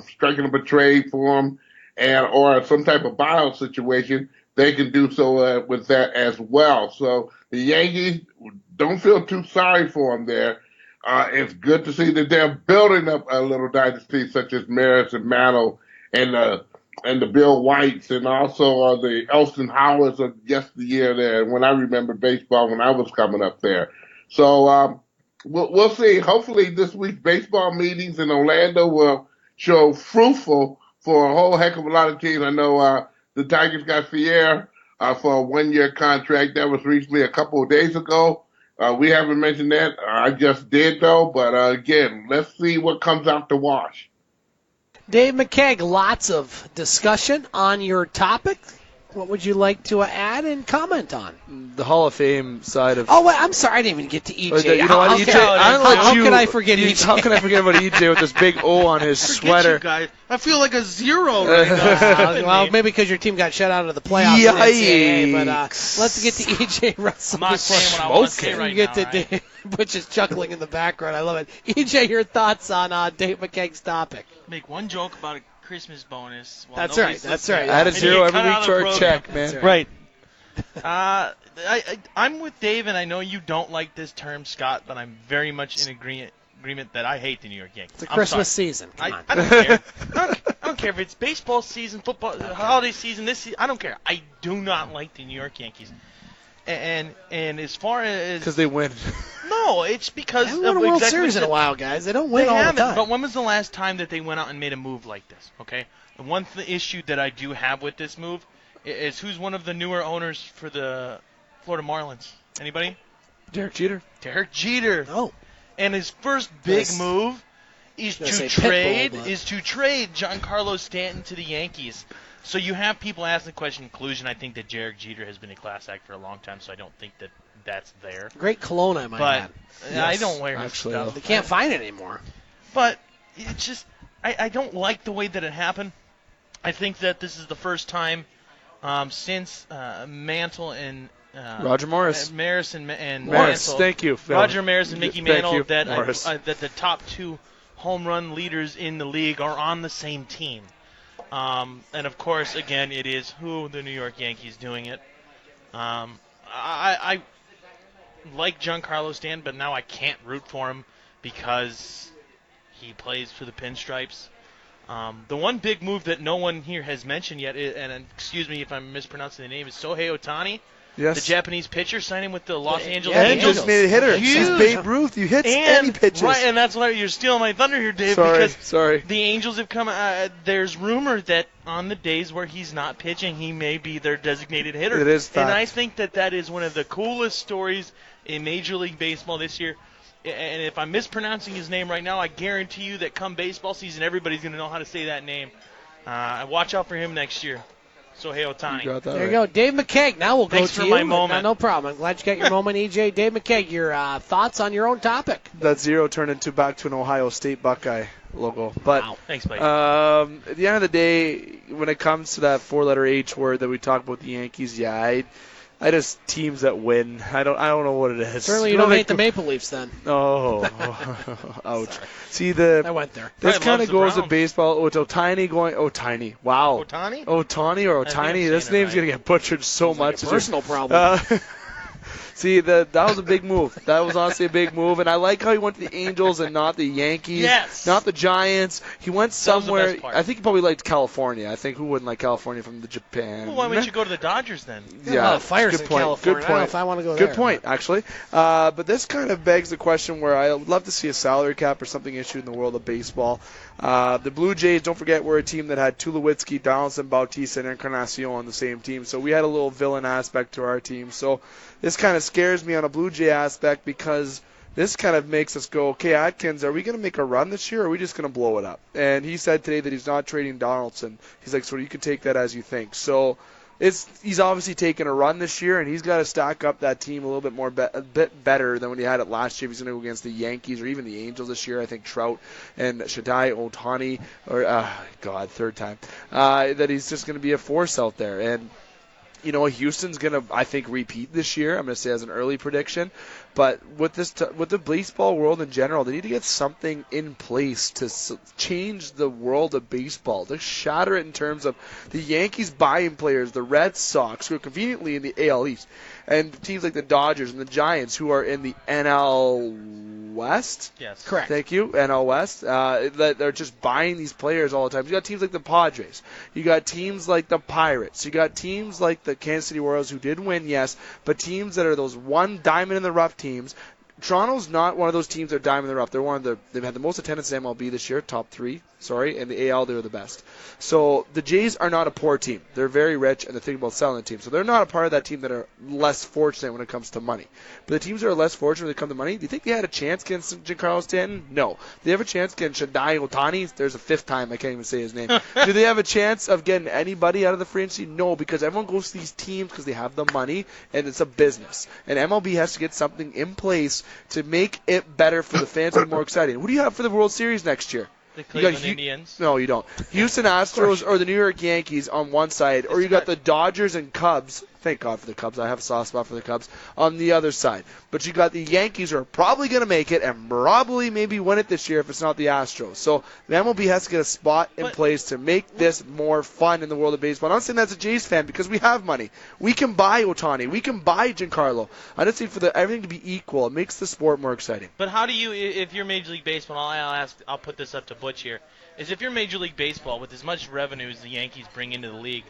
Speaker 11: striking up a trade for him or some type of buyout situation, they can do so with that as well. So the Yankees don't feel too sorry for him there. It's good to see that they're building up a little dynasty such as Maris and Mantle and the Bill Whites and also the Elston Howards of yesteryear there when I remember baseball when I was coming up there. So we'll see. Hopefully this week's baseball meetings in Orlando will show fruitful for a whole heck of a lot of teams. I know the Tigers got Fier for a 1-year contract. That was recently a couple of days ago. We haven't mentioned that. I just did, though. But, again, let's see what comes out the wash.
Speaker 5: Dave McKegg, lots of discussion on your topic. What would you like to add and comment on?
Speaker 6: The Hall of Fame side of...
Speaker 5: Oh, wait, I'm sorry. I didn't even get to EJ.
Speaker 6: You know what, EJ? How
Speaker 5: can I forget EJ?
Speaker 6: How can I forget about EJ with this big O on his sweater?
Speaker 10: You guys. I feel like a 0 right now.
Speaker 5: Well, maybe because your team got shut out of the playoffs.
Speaker 6: Yikes.
Speaker 5: But let's get to EJ Russell.
Speaker 7: I'm not saying what I want to say right now.
Speaker 5: Dave, Butch is chuckling in the background. I love it. EJ, your thoughts on Dave McKegg's topic?
Speaker 7: Make one joke about a Christmas bonus.
Speaker 5: That's right.
Speaker 6: Add a 0 every week to our check, man.
Speaker 10: Right.
Speaker 7: I'm with Dave, and I know you don't like this term, Scott, but I'm very much in agreement that I hate the New York Yankees.
Speaker 5: It's a Christmas season. Come on.
Speaker 7: I don't care. I don't care if it's baseball season, football, holiday season, this season. I don't care. I do not like the New York Yankees. And as far as
Speaker 6: because they win.
Speaker 7: No, it's because
Speaker 5: They haven't won a World Series in a while, guys. They don't win
Speaker 7: They
Speaker 5: all
Speaker 7: haven't,
Speaker 5: the time.
Speaker 7: but when was the last time that they went out and made a move like this? Okay, and one issue that I do have with this move is who's one of the newer owners for the Florida Marlins? Anybody?
Speaker 6: Derek Jeter.
Speaker 7: Derek Jeter.
Speaker 5: Oh.
Speaker 7: And his first big
Speaker 5: Yes.
Speaker 7: move is
Speaker 5: gonna
Speaker 7: to
Speaker 5: say
Speaker 7: trade
Speaker 5: Pitbull, but-
Speaker 7: Giancarlo Stanton to the Yankees. So you have people asking the question inclusion. I think that Derek Jeter has been a class act for a long time, so I don't think that that's there.
Speaker 5: Great cologne, I might
Speaker 7: But
Speaker 5: add.
Speaker 7: I don't wear his
Speaker 6: actually,
Speaker 7: stuff.
Speaker 5: They can't find it anymore.
Speaker 7: But it's just I don't like the way that it happened. I think that this is the first time since Mantle and
Speaker 6: Roger Morris.
Speaker 7: Maris and Morris.
Speaker 6: Morris, thank you.
Speaker 7: Roger Maris and Mickey
Speaker 6: Thank
Speaker 7: Mantle
Speaker 6: you,
Speaker 7: that
Speaker 6: Morris.
Speaker 7: that the top two home run leaders in the league are on the same team. And of course, again, it is the New York Yankees doing it. I like Giancarlo Stanton, but now I can't root for him because he plays for the Pinstripes. The one big move that no one here has mentioned yet, and excuse me if I'm mispronouncing the name, is Shohei Ohtani,
Speaker 6: Yes.
Speaker 7: the Japanese pitcher, signing with the Los Angeles
Speaker 6: And
Speaker 7: Angels.
Speaker 6: just made a hitter.
Speaker 7: Huge.
Speaker 6: He's Babe Ruth. You hit any pitches.
Speaker 7: Right, and that's why you're stealing my thunder here, Dave,
Speaker 6: Sorry,
Speaker 7: because
Speaker 6: sorry.
Speaker 7: the Angels have come. There's rumor that on the days where he's not pitching, he may be their designated hitter.
Speaker 6: It is fact.
Speaker 7: And I think that is one of the coolest stories in Major League Baseball this year. And if I'm mispronouncing his name right now, I guarantee you that come baseball season, everybody's going to know how to say that name. Watch out for him next year. Shohei Ohtani.
Speaker 6: You got that
Speaker 5: There you
Speaker 6: right.
Speaker 5: go. Dave McKeag. Now we'll
Speaker 7: Thanks
Speaker 5: go
Speaker 7: for
Speaker 5: to
Speaker 7: my
Speaker 5: you.
Speaker 7: moment.
Speaker 5: No problem. I'm glad you got your moment, EJ. Dave McKeag, your thoughts on your own topic.
Speaker 6: That zero turned into back to an Ohio State Buckeye logo. But
Speaker 5: Wow.
Speaker 7: Thanks, buddy.
Speaker 6: at the end of the day, when it comes to that four-letter H word that we talk about the Yankees, I just teams that win. I don't know what it is.
Speaker 5: Certainly you don't hate the Maple Leafs then.
Speaker 6: Oh, ouch.
Speaker 5: Sorry.
Speaker 6: See
Speaker 5: I went there.
Speaker 6: this
Speaker 7: Probably
Speaker 6: kind
Speaker 7: loves
Speaker 6: of
Speaker 7: the
Speaker 6: goes to
Speaker 7: Browns.
Speaker 6: baseball. Oh, it's Otani going. Otani. Wow.
Speaker 7: Ohtani?
Speaker 6: Otani or
Speaker 7: I think I'm
Speaker 6: Otani.
Speaker 7: saying
Speaker 6: This
Speaker 7: it
Speaker 6: name's
Speaker 7: right.
Speaker 6: gonna get butchered so much.
Speaker 5: Like a personal problem.
Speaker 6: See, that was a big move. That was honestly a big move, and I like how he went to the Angels and not the Yankees,
Speaker 7: Yes.
Speaker 6: not the Giants. He went
Speaker 7: That was the
Speaker 6: somewhere.
Speaker 7: best part.
Speaker 6: I think he probably liked California. I think who wouldn't like California from the Japan?
Speaker 7: Well, why wouldn't you go to the Dodgers then?
Speaker 5: Got a lot of fires
Speaker 6: good
Speaker 5: in
Speaker 6: point.
Speaker 5: California.
Speaker 6: Good
Speaker 5: I don't know
Speaker 6: point.
Speaker 5: if I want to go
Speaker 6: Good
Speaker 5: there.
Speaker 6: point, actually. But this kind of begs the question where I would love to see a salary cap or something issued in the world of baseball. The Blue Jays, don't forget, we're a team that had Tulowitzki, Donaldson, Bautista, and Encarnacion on the same team. So we had a little villain aspect to our team. So this kind of scares me on a Blue Jay aspect because this kind of makes us go, okay, Atkins, are we going to make a run this year or are we just going to blow it up? And he said today that he's not trading Donaldson. He's like, so you can take that as you think. So he's obviously taking a run this year, and he's got to stack up that team a little bit more, a bit better than when he had it last year. If he's going to go against the Yankees or even the Angels this year. I think Trout and Shohei Ohtani, or third time, that he's just going to be a force out there. And Houston's going to, I think, repeat this year. I'm going to say as an early prediction. But with with the baseball world in general, they need to get something in place to change the world of baseball, to shatter it in terms of the Yankees buying players, the Red Sox, who are conveniently in the AL East, and teams like the Dodgers and the Giants, who are in the NL West.
Speaker 7: Yes.
Speaker 5: Correct.
Speaker 6: Thank you, NL West. That they're just buying these players all the time. You got teams like the Padres. You got teams like the Pirates. You got teams like the Kansas City Royals, who did win, yes, but teams that are those one diamond in the rough teams. Toronto's not one of those teams that are diamond in the rough. They've had the most attendance in MLB this year, top 3. Sorry, and the AL, they're the best. So the Jays are not a poor team. They're very rich, and they're thinking about selling the team. So they're not a part of that team that are less fortunate when it comes to money. But the teams that are less fortunate when it comes to money, do you think they had a chance against Giancarlo Stanton? No. They have a chance against Shohei Ohtani? There's a fifth time. I can't even say his name. Do they have a chance of getting anybody out of the free agency? No, because everyone goes to these teams because they have the money, and it's a business. And MLB has to get something in place to make it better for the fans and more exciting. Who do you have for the World Series next year?
Speaker 7: The
Speaker 6: You got
Speaker 7: Cleveland Indians.
Speaker 6: No, you don't. Houston Astros or the New York Yankees on one side, or you got the Dodgers and Cubs. Thank God for the Cubs. I have a soft spot for the Cubs on the other side. But you got the Yankees who are probably going to make it and probably maybe win it this year if it's not the Astros. So the MLB has to get a spot in place to make this more fun in the world of baseball. I'm not saying that's a Jays fan because we have money. We can buy Ohtani. We can buy Giancarlo. I just think for everything to be equal, it makes the sport more exciting.
Speaker 7: But how do you, if you're Major League Baseball, I'll put this up to Butch here, is if you're Major League Baseball with as much revenue as the Yankees bring into the league,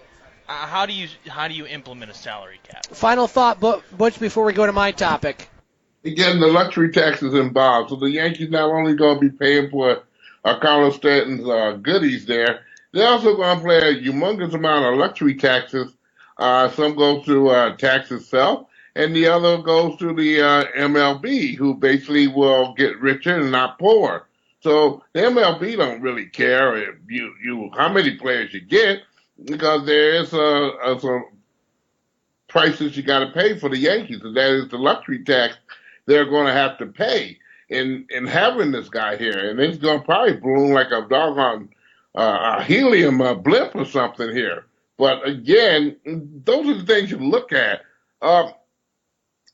Speaker 7: how do you implement a salary cap?
Speaker 5: Final thought, Butch, before we go to my topic.
Speaker 11: Again, the luxury tax is involved, so the Yankees not only going to be paying for Carlos Stanton's goodies there, they're also going to pay a humongous amount of luxury taxes. Some go to tax itself, and the other goes to the MLB, who basically will get richer and not poorer. So the MLB don't really care if you how many players you get, because there is some prices you got to pay for the Yankees, and that is the luxury tax they're going to have to pay in having this guy here, and it's going to probably bloom like a doggone helium blip or something here. But again, those are the things you look at.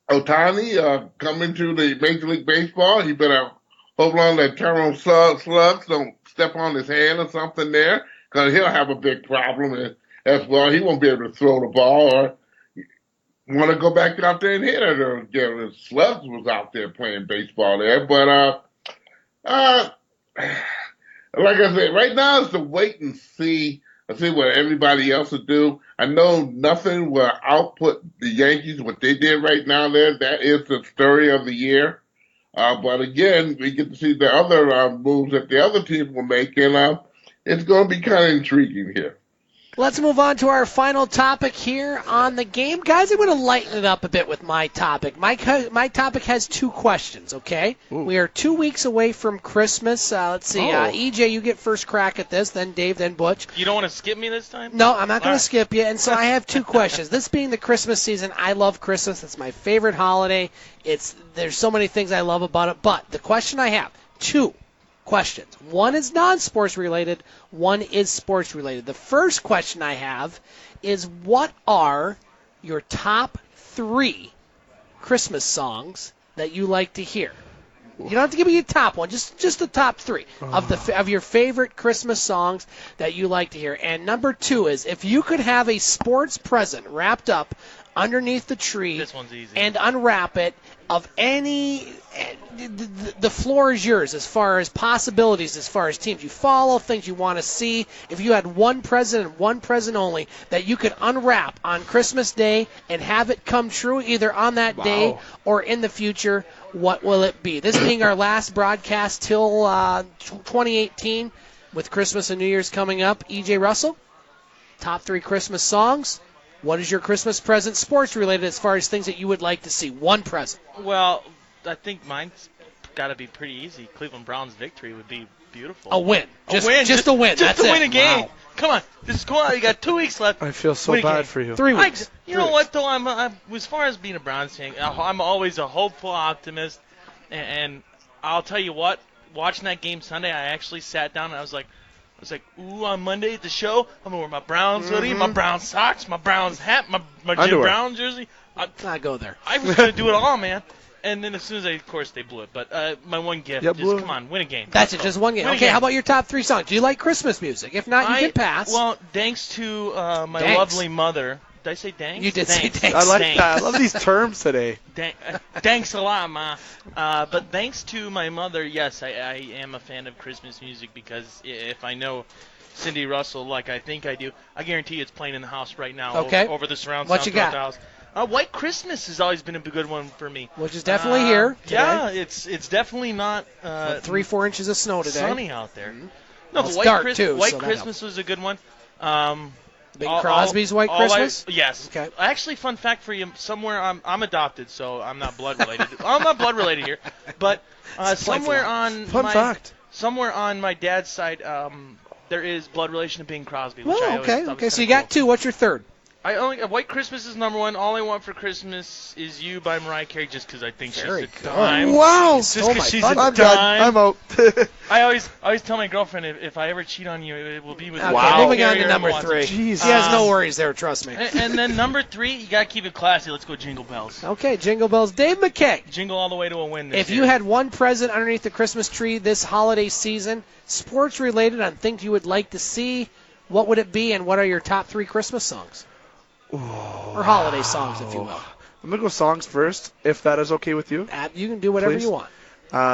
Speaker 11: Ohtani coming to the Major League Baseball, he better hold on that terminal slugs don't step on his hand or something there, because he'll have a big problem as well. He won't be able to throw the ball or want to go back out there and hit it. Or Slugs was out there playing baseball there. But like I said, right now it's to wait and see. I see what everybody else will do. I know nothing will output the Yankees, what they did right now there. That is the story of the year. But again, we get to see the other moves that the other teams will make, and it's going to be kind of intriguing here.
Speaker 5: Let's move on to our final topic here on the game. Guys, I'm going to lighten it up a bit with my topic. My topic has 2 questions, okay? Ooh. We are 2 weeks away from Christmas. Let's see. EJ, you get first crack at this, then Dave, then Butch.
Speaker 7: You don't want to skip me this time?
Speaker 5: No, I'm not going to skip you. And so I have 2 questions. This being the Christmas season, I love Christmas. It's my favorite holiday. There's so many things I love about it. But the question I have, 2 questions. One is non-sports related, one is sports related. The first question I have is, what are your top 3 Christmas songs that you like to hear? You don't have to give me your top one, just the top 3 of your favorite Christmas songs that you like to hear. And number 2 is, if you could have a sports present wrapped up underneath the tree
Speaker 7: this one's easy.
Speaker 5: And unwrap it of any, the floor is yours as far as possibilities, as far as teams you follow, things you want to see. If you had one present and one present only that you could unwrap on Christmas Day and have it come true either on that day or in the future, what will it be? This being our last broadcast till 2018 with Christmas and New Year's coming up. EJ Russell, top 3 Christmas songs. What is your Christmas present sports related as far as things that you would like to see? One present.
Speaker 7: Well, I think mine's got to be pretty easy. Cleveland Browns victory would be beautiful.
Speaker 5: A win. Just a win.
Speaker 7: Just
Speaker 5: That's
Speaker 7: to win
Speaker 5: it.
Speaker 7: a game.
Speaker 5: Wow.
Speaker 7: Come on. This is cool. You got 2 weeks left.
Speaker 6: I feel so bad for you.
Speaker 5: 3 weeks.
Speaker 7: You know what, though? I'm as far as being a Browns fan, I'm always a hopeful optimist. And I'll tell you what, watching that game Sunday, I actually sat down and I was like, ooh, on Monday at the show, I'm going to wear my Browns hoodie, my Browns socks, my Browns hat, my Jim Brown jersey.
Speaker 5: Not go there.
Speaker 7: I was going to do it all, man. And then as soon as of course, they blew it. But my one gift, just come on, win a game.
Speaker 5: That's it, just one game. Okay, how about your top 3 songs? Do you like Christmas music? If not, you can pass.
Speaker 7: Well, thanks to my lovely mother. Did I say thanks?
Speaker 5: You did say thanks.
Speaker 6: I like that. I love these terms today.
Speaker 7: Thanks a lot, Ma. But thanks to my mother, yes, I am a fan of Christmas music, because if I know Cindy Russell like I think I do, I guarantee it's playing in the house right now over the surround sound throughout the house. White Christmas has always been a good one for me.
Speaker 5: Which is definitely here today.
Speaker 7: Yeah, it's definitely not
Speaker 5: 3-4 inches of snow today.
Speaker 7: Sunny out there.
Speaker 5: Mm-hmm.
Speaker 7: No,
Speaker 5: well,
Speaker 7: but White Christmas was a good one.
Speaker 5: Bing Crosby's White Christmas?
Speaker 7: Yes.
Speaker 5: Okay.
Speaker 7: Actually, fun fact for you, somewhere I'm adopted, so I'm not blood related. I'm not blood related here, but somewhere on my dad's side, there is blood relation to Bing Crosby. Which
Speaker 5: okay. So you got 2. What's your third?
Speaker 7: White Christmas is number 1. All I Want for Christmas Is You by Mariah Carey, just because I think she's a
Speaker 5: good.
Speaker 7: dime.
Speaker 6: Wow!
Speaker 7: Just because she's a
Speaker 6: I'm
Speaker 7: dime.
Speaker 6: done. I'm out.
Speaker 7: I always tell my girlfriend, if I ever cheat on you, it will be with
Speaker 5: moving on to number 3.
Speaker 6: Jeez.
Speaker 5: He has no worries there, trust me.
Speaker 7: And then number 3, you got to keep it classy. Let's go Jingle Bells.
Speaker 5: Okay, Jingle Bells. Dave McKay.
Speaker 7: Jingle all the way to a win this year.
Speaker 5: If you had one present underneath the Christmas tree this holiday season, sports related on things you would like to see, what would it be, and what are your top 3 Christmas songs? Or holiday songs, if you will.
Speaker 6: I'm going to go songs first, if that is okay with you.
Speaker 5: You can do whatever you want.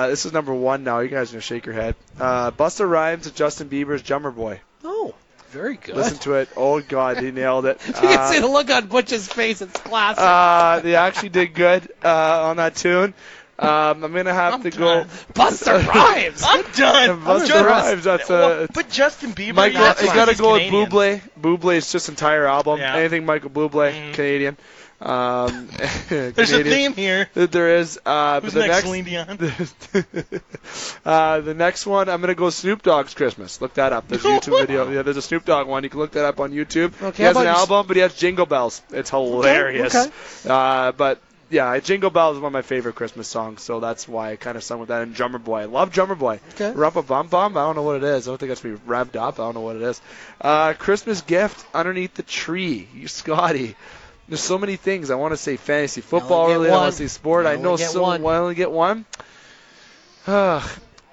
Speaker 6: This is number 1 now. You guys are going to shake your head. Busta Rhymes and Justin Bieber's Drummer Boy.
Speaker 5: Oh. Very good.
Speaker 6: Listen to it. Oh, God, he nailed it.
Speaker 5: You can see the look on Butch's face. It's classic.
Speaker 6: They actually did good on that tune. I'm going to have to go.
Speaker 5: Busta Rhymes.
Speaker 7: I'm done.
Speaker 6: Busta Rhymes. That's
Speaker 7: but Justin Bieber.
Speaker 6: Michael,
Speaker 7: that's
Speaker 6: you
Speaker 7: fine.
Speaker 6: got to
Speaker 7: He's
Speaker 6: go
Speaker 7: Canadian.
Speaker 6: with Bublé. Bublé's just entire album.
Speaker 7: Yeah.
Speaker 6: Anything Michael Bublé, Canadian.
Speaker 7: There's a theme here.
Speaker 6: There is.
Speaker 7: Who's
Speaker 6: the
Speaker 7: next, Celine Dion?
Speaker 6: The next one, I'm going to go Snoop Dogg's Christmas. Look that up. There's a YouTube video. Yeah, there's a Snoop Dogg one. You can look that up on YouTube.
Speaker 5: Okay,
Speaker 6: he has
Speaker 5: how
Speaker 6: an
Speaker 5: about
Speaker 6: album, but he has Jingle Bells. It's hilarious.
Speaker 5: Okay.
Speaker 6: But yeah, Jingle Bells is one of my favorite Christmas songs, so that's why I kind of sung with that. And Drummer Boy. I love Drummer Boy.
Speaker 5: Okay.
Speaker 6: Rumpa-bum-bum. I don't know what it is. I don't think that's to be revved up. I don't know what it is. Christmas gift underneath the tree. You, Scotty. There's so many things. I want to say fantasy football related. I want to say sport. I know so. I only get one. I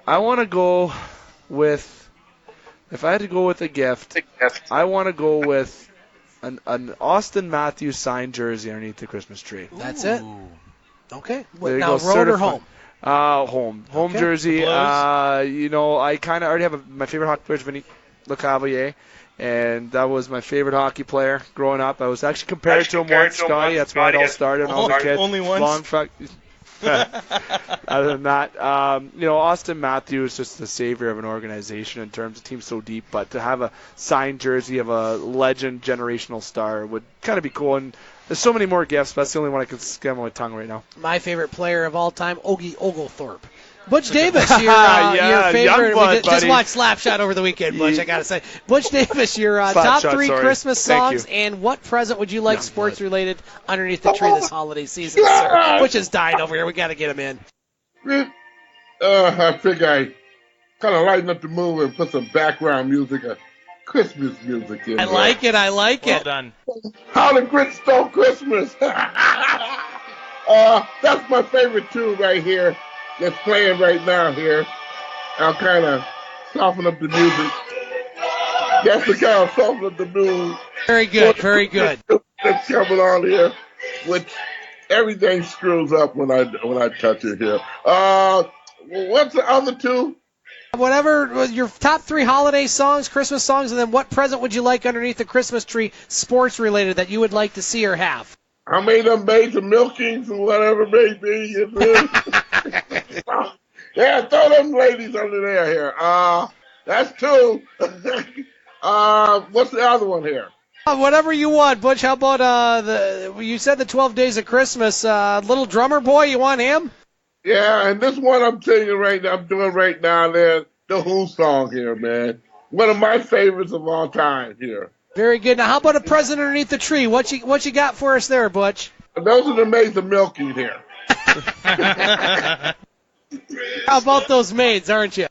Speaker 6: want to go with. If I had to go with a gift, I want to go with an Austin Matthews signed jersey underneath the Christmas tree.
Speaker 5: That's it. Okay.
Speaker 6: There you
Speaker 5: Now,
Speaker 6: go,
Speaker 5: road or
Speaker 6: certified.
Speaker 5: home?
Speaker 6: Home
Speaker 5: Okay.
Speaker 6: jersey.
Speaker 7: Blues.
Speaker 6: I kind of already have my favorite hockey player is Vinny Lecavalier, and that was my favorite hockey player growing up. I was actually compared to him once, Scotty. That's why it all started when I was a kid.
Speaker 7: Only once?
Speaker 6: Long fact. Other than that, Austin Matthews is just the savior of an organization in terms of team so deep. But to have a signed jersey of a legend, generational star would kind of be cool. And there's so many more gifts, but that's the only one I can skim on my tongue right now.
Speaker 5: My favorite player of all time, Ogie Oglethorpe. Butch Davis, your
Speaker 6: Yeah,
Speaker 5: favorite.
Speaker 6: young
Speaker 5: We
Speaker 6: blood,
Speaker 5: just
Speaker 6: buddy.
Speaker 5: watched Slapshot over the weekend, Butch, I got to say. Butch Davis, your top
Speaker 6: Slapshot,
Speaker 5: 3
Speaker 6: sorry.
Speaker 5: Christmas
Speaker 6: Thank
Speaker 5: songs,
Speaker 6: you.
Speaker 5: and what present would you like sports-related underneath the tree this holiday season, sir? Butch is dying over here. We got to get him in.
Speaker 11: I figure I kind of lighten up the mood and put some background music, Christmas music in
Speaker 5: I
Speaker 11: there.
Speaker 5: like it. I like
Speaker 7: Well
Speaker 5: it.
Speaker 7: done.
Speaker 11: How the Grinch Stole Christmas. That's my favorite tune right here that's playing right now here. I'll kind of soften up the music. That's the kind of soften up the mood
Speaker 5: Very good. Very good.
Speaker 11: that's coming on here, which everything screws up when I touch it here. What's the other two?
Speaker 5: Whatever your top 3 holiday songs, Christmas songs, and then what present would you like underneath the Christmas tree, sports-related, that you would like to see or have?
Speaker 11: I made them maids and milkings or whatever it may be. Yeah, throw them ladies under there here. That's 2. What's the other one here?
Speaker 5: Whatever you want, Butch. How about you said the 12 Days of Christmas, Little Drummer Boy, you want him?
Speaker 11: Yeah, and this one I'm singing right now, I'm doing right now, there, the Who song here, man. One of my favorites of all time here.
Speaker 5: Very good. Now, how about a present underneath the tree? What you got for us there, Butch?
Speaker 11: Those are the maids and milking here.
Speaker 5: How about those maids, aren't you?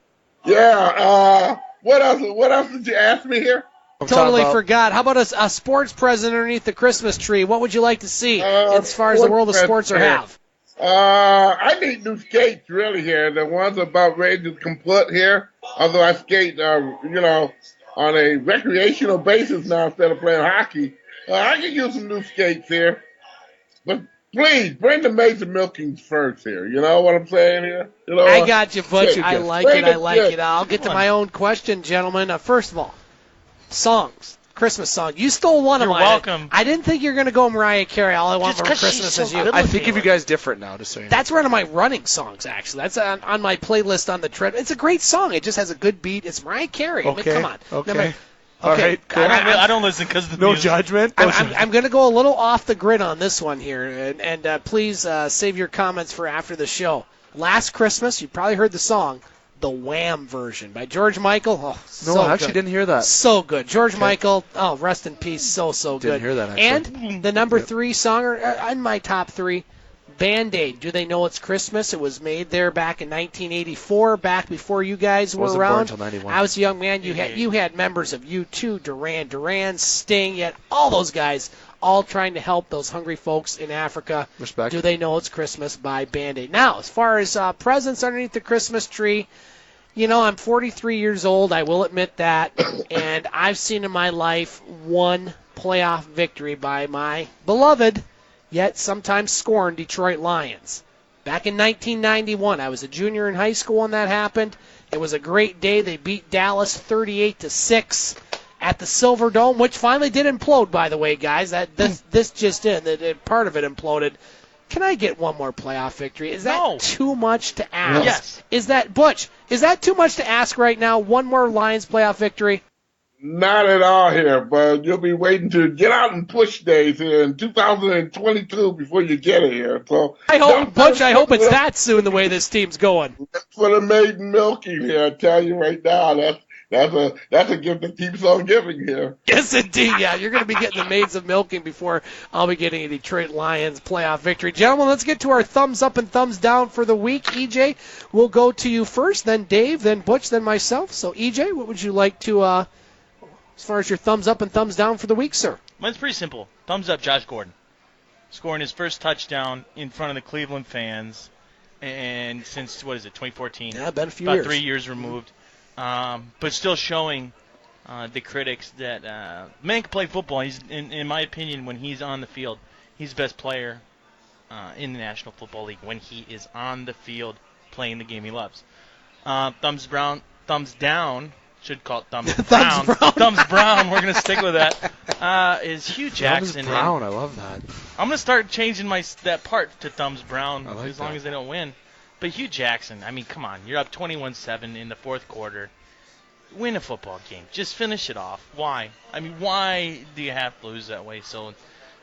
Speaker 11: Yeah, what else did you ask me here?
Speaker 5: Totally forgot. How about a sports present underneath the Christmas tree? What would you like to see as far as the world of sports or have?
Speaker 11: I need new skates really here. The ones about ready to complete here. Although I skate, on a recreational basis now instead of playing hockey. I can use some new skates here. But please, bring the maids and milkings first here. You know what I'm saying here?
Speaker 5: I got you, Butch.
Speaker 11: Yeah,
Speaker 5: I like it. I like it. I'll get to my own question, gentlemen. First of all, songs. Christmas song. You stole one of
Speaker 7: You're
Speaker 5: mine.
Speaker 7: welcome.
Speaker 5: I didn't think you were going to go Mariah Carey. All I want
Speaker 7: Just
Speaker 5: for
Speaker 7: 'cause she's
Speaker 5: Christmas
Speaker 7: so
Speaker 5: is you.
Speaker 7: good
Speaker 6: I
Speaker 7: looking.
Speaker 6: think of you guys different now, just so you know.
Speaker 5: That's one of my running songs, actually. That's on my playlist on the tread. It's a great song. It just has a good beat. It's Mariah Carey. I mean,
Speaker 6: Okay.
Speaker 5: come on.
Speaker 6: Okay.
Speaker 5: All
Speaker 6: right, cool.
Speaker 7: I don't listen because of the
Speaker 6: No
Speaker 7: music.
Speaker 6: judgment.
Speaker 5: I'm going to go a little off the grid on this one here, and please save your comments for after the show. Last Christmas, you probably heard the song, the Wham version by George Michael. Oh, so
Speaker 6: No, I actually
Speaker 5: good.
Speaker 6: didn't hear that.
Speaker 5: So good. George Michael, oh, rest in peace, so good.
Speaker 6: Didn't hear that, actually.
Speaker 5: And the number 3 song in my top 3, Band-Aid, Do They Know It's Christmas? It was made there back in 1984, back before you guys were
Speaker 6: Wasn't born
Speaker 5: around.
Speaker 6: until 91.
Speaker 5: I was a young man. You had members of U2, Duran, Sting, you had all those guys all trying to help those hungry folks in Africa.
Speaker 6: Respect.
Speaker 5: Do They Know It's Christmas by Band-Aid. Now, as far as presents underneath the Christmas tree, I'm 43 years old, I will admit that, and I've seen in my life one playoff victory by my beloved, yet sometimes scorned Detroit Lions. Back in 1991, I was a junior in high school when that happened. It was a great day. They beat Dallas 38-6, at the Silver Dome, which finally did implode, by the way, guys. This just in. Part of it imploded. Can I get one more playoff victory? Is that too much to ask?
Speaker 7: Yes.
Speaker 5: Is that, Butch, is that too much to ask right now? One more Lions playoff victory?
Speaker 11: Not at all here, but you'll be waiting to get out and push days here in 2022 before you get here. So
Speaker 5: I hope it's that soon the way this team's going.
Speaker 11: That's for the maiden milking here. I tell you right now, that's a gift that keeps on giving here.
Speaker 5: Yes, indeed. Yeah, you're going to be getting the maids of milking before I'll be getting a Detroit Lions playoff victory. Gentlemen, let's get to our thumbs up and thumbs down for the week. EJ, we'll go to you first, then Dave, then Butch, then myself. So, EJ, what would you like to, as far as your thumbs up and thumbs down for the week, sir?
Speaker 7: Mine's pretty simple. Thumbs up, Josh Gordon. Scoring his first touchdown in front of the Cleveland fans, and since, 2014?
Speaker 5: Yeah, been a few
Speaker 7: about
Speaker 5: years.
Speaker 7: 3 years removed. But still showing the critics that man can play football. He's, in my opinion, when he's on the field, he's the best player in the National Football League when he is on the field playing the game he loves. Thumbs down. Should call it thumbs brown. Thumbs brown. We're gonna stick with that. Is Hugh Jackson?
Speaker 6: Thumbs brown. I love that.
Speaker 7: I'm gonna start changing that part to thumbs brown as long
Speaker 6: that.
Speaker 7: as they don't win. But Hugh Jackson, I mean, come on. You're up 21-7 in the fourth quarter. Win a football game. Just finish it off. Why? I mean, why do you have to lose that way? So,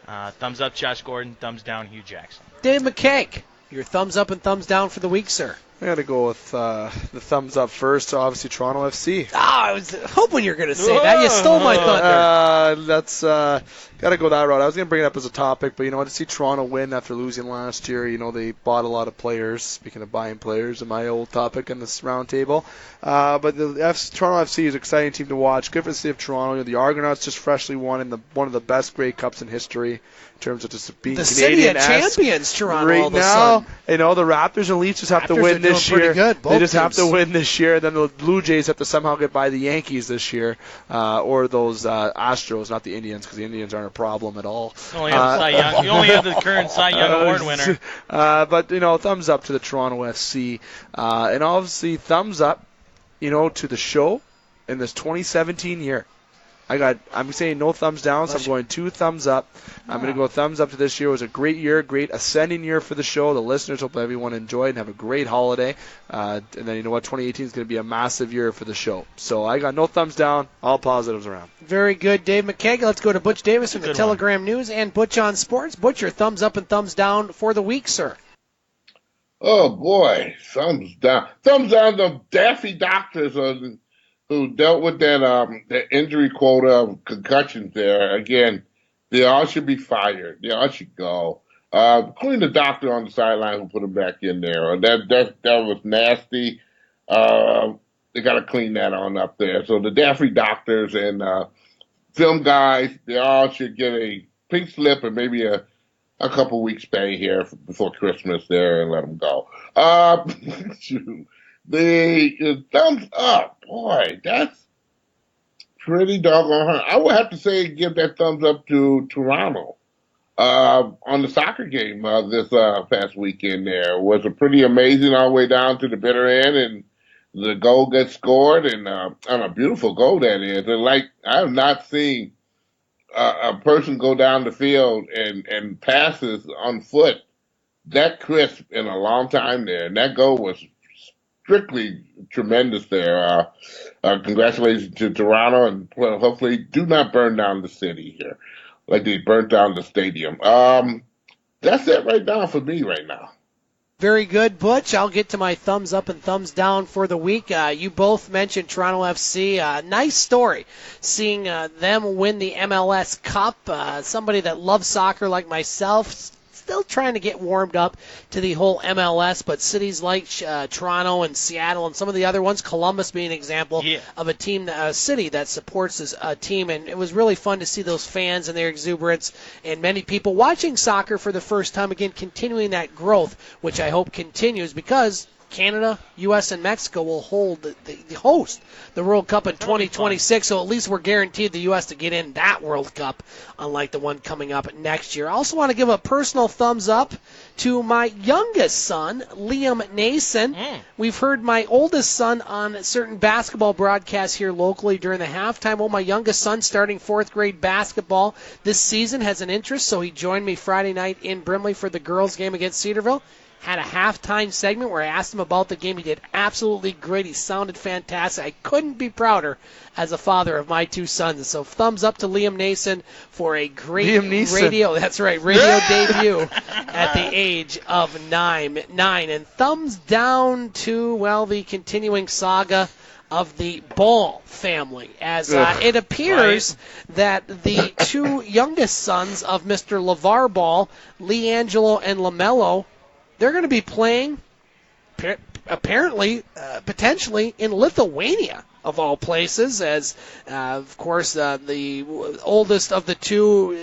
Speaker 7: thumbs up, Josh Gordon. Thumbs down, Hugh Jackson.
Speaker 5: Dave McKay, your thumbs up and thumbs down for the week, sir.
Speaker 6: I got to go with the thumbs up first. Obviously, Toronto FC.
Speaker 5: I was hoping you were going to say that. You stole my thunder.
Speaker 6: That's got to go that route. I was going to bring it up as a topic, but to see Toronto win after losing last year, they bought a lot of players. Speaking of buying players, my old topic in this round table. But the Toronto FC is an exciting team to watch. Good for the city of Toronto. The Argonauts just freshly won in one of the best Grey Cups in history in terms of just being
Speaker 5: the
Speaker 6: Canadian.
Speaker 5: The city of champions, Toronto.
Speaker 6: Right
Speaker 5: all of a
Speaker 6: now,
Speaker 5: sudden.
Speaker 6: the Raptors and Leafs just have to win this year. They just have to win this year. Then the Blue Jays have to somehow get by the Yankees this year, or those Astros, not the Indians, because the Indians aren't a problem at all.
Speaker 7: You only have the current Cy Young Award winner.
Speaker 6: But thumbs up to the Toronto FC, and obviously thumbs up, to the show in this 2017 year. I'm saying no thumbs down, so I'm going 2 thumbs up. I'm going to go thumbs up to this year. It was a great year, great ascending year for the show. The listeners, hope everyone enjoyed and have a great holiday. And then 2018 is going to be a massive year for the show. So I got no thumbs down, all positives around.
Speaker 5: Very good, Dave McKay. Let's go to Butch Davis from the Telegram News and Butch on Sports. Butch, your thumbs up and thumbs down for the week, sir.
Speaker 11: Oh, boy, thumbs down. Thumbs down to Daffy Doctors who dealt with that injury quota of concussions there. Again, they all should be fired. They all should go. Including the doctor on the sideline who put them back in there. That was nasty. They got to clean that on up there. So the Daffy Doctors and film guys, they all should get a pink slip and maybe a couple weeks stay here before Christmas there and let them go. The thumbs up, boy, that's pretty doggone hard. I would have to say give that thumbs up to Toronto on the soccer game this past weekend there. It was a pretty amazing all the way down to the bitter end, and the goal gets scored, and a beautiful goal that is. And I have not seen a person go down the field and passes on foot that crisp in a long time there. And that goal was strictly tremendous there. Congratulations to Toronto, and hopefully do not burn down the city here like they burnt down the stadium. That's it right now for me right now.
Speaker 5: Very good, Butch. I'll get to my thumbs up and thumbs down for the week. You both mentioned Toronto FC. Nice story seeing them win the MLS Cup. Somebody that loves soccer like myself, still trying to get warmed up to the whole MLS, but cities like Toronto and Seattle and some of the other ones, Columbus being an example of a city that supports this team, and it was really fun to see those fans and their exuberance and many people watching soccer for the first time, again, continuing that growth, which I hope continues because Canada, U.S., and Mexico will hold the host the World Cup in 2026, so at least we're guaranteed the U.S. to get in that World Cup, unlike the one coming up next year. I also want to give a personal thumbs up to my youngest son, Liam Nason. We've heard my oldest son on certain basketball broadcasts here locally during the halftime. Well, my youngest son, starting fourth grade basketball this season, has an interest, so he joined me Friday night in Brimley for the girls' game against Cedarville. Had a halftime segment where I asked him about the game. He did absolutely great. He sounded fantastic. I couldn't be prouder as a father of my two sons. So thumbs up to Liam Nason for a great radio. That's right, radio debut at the age of 9. And thumbs down to, well, the continuing saga of the Ball family, as it appears that the two youngest sons of Mr. LeVar Ball, LeAngelo and LaMelo, they're going to be playing, apparently, potentially, in Lithuania, of all places, as, of course, the oldest of the two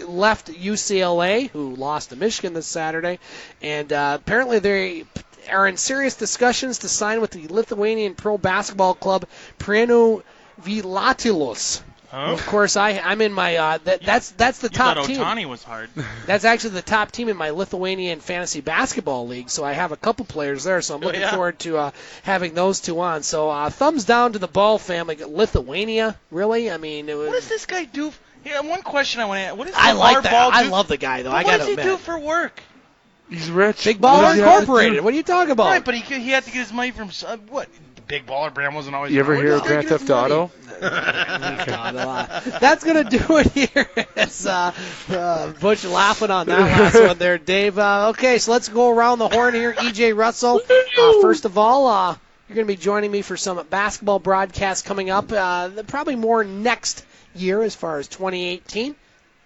Speaker 5: left UCLA, who lost to Michigan this Saturday, and apparently they are in serious discussions to sign with the Lithuanian pro basketball club Prienų Vilatilos.
Speaker 7: Oh.
Speaker 5: Of course, I'm in my that's the top team.
Speaker 7: Ohtani was hard.
Speaker 5: That's actually the top team in my Lithuanian fantasy basketball league. So I have a couple players there. So I'm looking forward to having those two on. So thumbs down to the Ball family. Lithuania, really? I mean,
Speaker 7: What does this guy do? Here, one question I want to ask. What does
Speaker 5: I like that.
Speaker 7: Ball do?
Speaker 5: I love the guy though.
Speaker 7: But
Speaker 5: I
Speaker 7: what
Speaker 5: got
Speaker 7: does
Speaker 5: to
Speaker 7: he
Speaker 5: admit.
Speaker 7: do for work?
Speaker 6: He's rich.
Speaker 5: Big Baller Incorporated. What are you talking about?
Speaker 7: Right, but he had to get his money from what? The Big Baller brand wasn't always.
Speaker 6: You ever hear of Grand Theft Auto?
Speaker 5: That's going to do it here. It's Butch laughing on that last one there, Dave. Okay, so let's go around the horn here. E.J. Russell, first of all, you're going to be joining me for some basketball broadcasts coming up, probably more next year as far as 2018.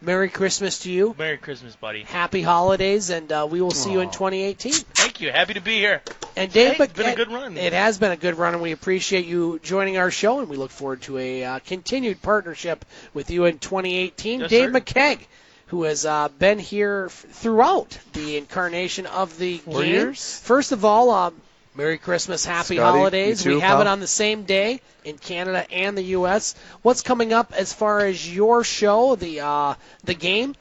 Speaker 5: Merry Christmas to you.
Speaker 7: Merry Christmas, buddy.
Speaker 5: Happy holidays, and we will see you in 2018.
Speaker 7: Thank you. Happy to be here.
Speaker 5: And Dave,
Speaker 7: it's been a good run.
Speaker 5: It has been a good run, and we appreciate you joining our show, and we look forward to a continued partnership with you in 2018.
Speaker 7: Yes,
Speaker 5: Dave
Speaker 7: sir.
Speaker 5: McKegg, who has been here throughout the incarnation of the
Speaker 6: 4
Speaker 5: game.
Speaker 6: years.
Speaker 5: First of all, Merry Christmas, Happy
Speaker 6: Scotty,
Speaker 5: Holidays.
Speaker 6: you too,
Speaker 5: We have
Speaker 6: pal.
Speaker 5: it on the same day in Canada and the U.S. What's coming up as far as your show, the game,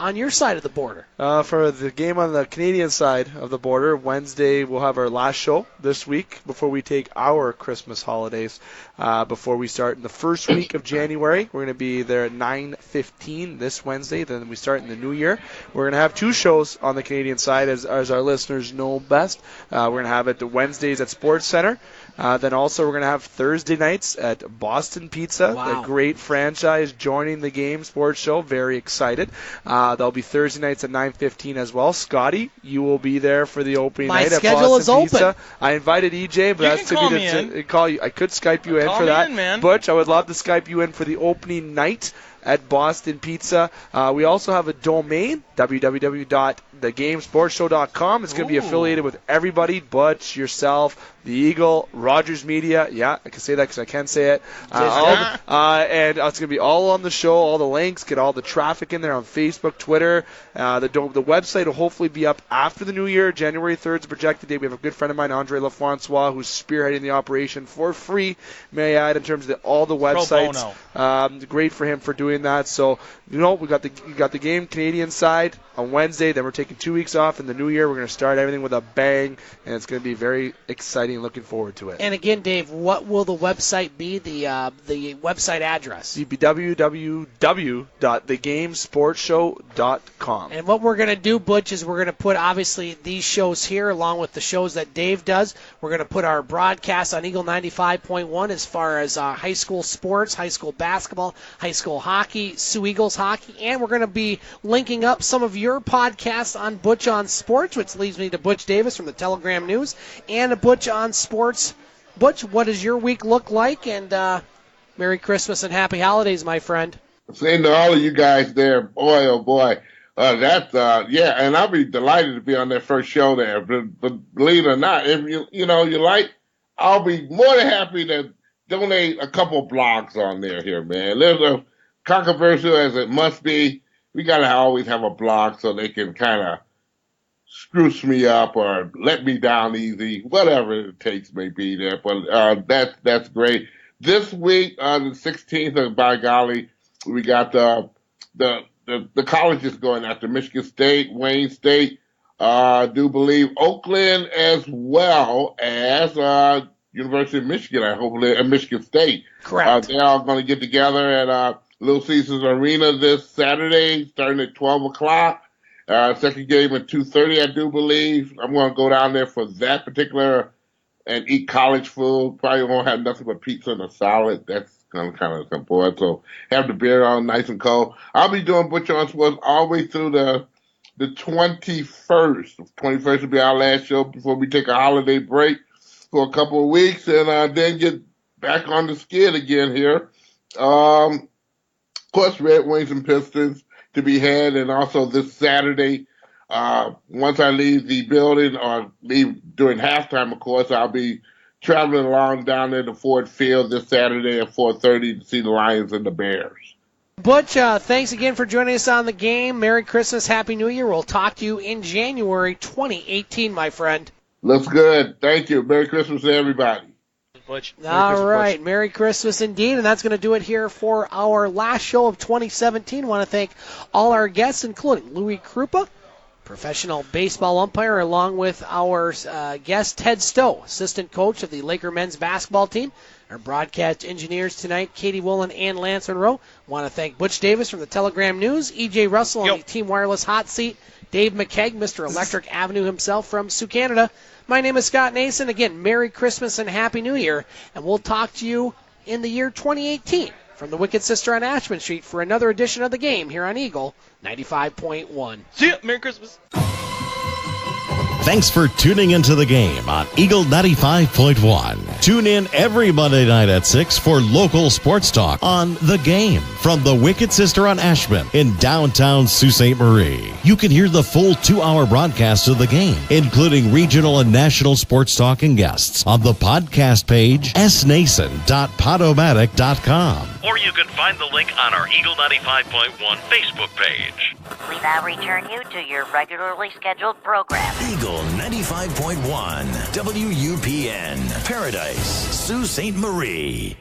Speaker 5: on your side of the border?
Speaker 6: For the game on the Canadian side of the border, Wednesday we'll have our last show this week before we take our Christmas holidays. Before we start in the first week of January, we're going to be there at 9:15 this Wednesday. Then we start in the new year. We're going to have two shows on the Canadian side, as our listeners know best. We're going to have it the Wednesdays at Sports Center. Then also we're going to have Thursday nights at Boston Pizza,
Speaker 5: Wow.
Speaker 6: a great franchise joining the game sports show. Very excited. There'll be Thursday nights at 9:15 as well. Scotty, you will be there for the opening
Speaker 5: My
Speaker 6: night at
Speaker 5: schedule
Speaker 6: Boston
Speaker 5: is open.
Speaker 6: Pizza. I invited EJ, but
Speaker 7: You
Speaker 6: that's
Speaker 7: can call me
Speaker 6: to call you. I could Skype you in
Speaker 7: Call
Speaker 6: for
Speaker 7: me
Speaker 6: that.
Speaker 7: in, man.
Speaker 6: Butch, I would love to Skype you in for the opening night at Boston Pizza. We also have a domain, www.thegamesportshow.com. It's going to be affiliated with everybody, Butch, yourself, the Eagle, Rogers Media. Yeah, I can say that because I can say it. And it's going to be all on the show, all the links, get all the traffic in there on Facebook, Twitter. The website will hopefully be up after the new year. January 3rd is the projected date. We have a good friend of mine, Andre LaFrancois, who's spearheading the operation for free, may I add, in terms of all the websites. Great for him for doing that. So, we got the game Canadian side on Wednesday. Then we're taking 2 weeks off. In the new year, we're going to start everything with a bang, and it's going to be very exciting. Looking forward to it.
Speaker 5: And again, Dave, what will the website be, the website address?
Speaker 6: www.thegamesportshow.com.
Speaker 5: And what we're going to do, Butch, is we're going to put, obviously, these shows here along with the shows that Dave does. We're going to put our broadcast on Eagle 95.1 as far as high school sports, high school basketball, high school hockey, Sioux Eagles hockey, and we're going to be linking up some of your podcasts on Butch on Sports, which leads me to Butch Davis from the Telegram News, and a Butch on Sports. Butch, what does your week look like? And Merry Christmas and Happy Holidays, my friend.
Speaker 11: Same to all of you guys there. Boy, oh boy. And I'll be delighted to be on that first show there. But believe it or not, if you like, I'll be more than happy to donate a couple blogs on there here, man. There's a controversial as it must be. We gotta always have a blog so they can kind of spruce me up or let me down easy, whatever the takes may be there. But that's great. This week, on the 16th, by golly, we got the colleges going after Michigan State, Wayne State, I do believe Oakland, as well as University of Michigan, and Michigan State.
Speaker 5: Correct.
Speaker 11: They're all going to get together at Little Caesars Arena this Saturday, starting at 12 o'clock. Second game at 2:30, I do believe. I'm going to go down there for that particular and eat college food. Probably won't have nothing but pizza and a salad. That's going to kind of come forward. So have the beer on nice and cold. I'll be doing Butcher on Sports all the way through the 21st. 21st will be our last show before we take a holiday break for a couple of weeks and then get back on the skid again here. Of course, Red Wings and Pistons to be had, and also this Saturday, once I leave the building or leave during halftime, of course, I'll be traveling along down there to Ford Field this Saturday at 4:30 to see the Lions and the Bears.
Speaker 5: Butch, thanks again for joining us on the game. Merry Christmas, Happy New Year. We'll talk to you in January 2018, my friend.
Speaker 11: Looks good. Thank you. Merry Christmas to everybody.
Speaker 7: Butch.
Speaker 5: All right. Merry Christmas indeed. And that's going to do it here for our last show of 2017. I want to thank all our guests, including Louis Krupa, professional baseball umpire, along with our guest, Ted Stowe, assistant coach of the Laker men's basketball team. Our broadcast engineers tonight, Katie Woolen and Lance Monroe. Want to thank Butch Davis from the Telegram News, E.J. Russell on the Team Wireless hot seat, Dave McKeag, Mr. Electric Avenue himself from Sioux, Canada. My name is Scott Nason. Again, Merry Christmas and Happy New Year, and we'll talk to you in the year 2018 from the Wicked Sister on Ashman Street for another edition of the game here on Eagle 95.1.
Speaker 7: See ya. Merry Christmas.
Speaker 2: Thanks for tuning into the game on Eagle 95.1. Tune in every Monday night at 6 for local sports talk on The Game from the Wicked Sister on Ashman in downtown Sault Ste. Marie. You can hear the full 2-hour broadcast of the game, including regional and national sports talk and guests on the podcast page snason.podomatic.com.
Speaker 12: Or you can find the link on our Eagle 95.1 Facebook page.
Speaker 13: We now return you to your regularly scheduled program.
Speaker 14: Eagle 95.1 WUPN Paradise, Sault Ste. Marie.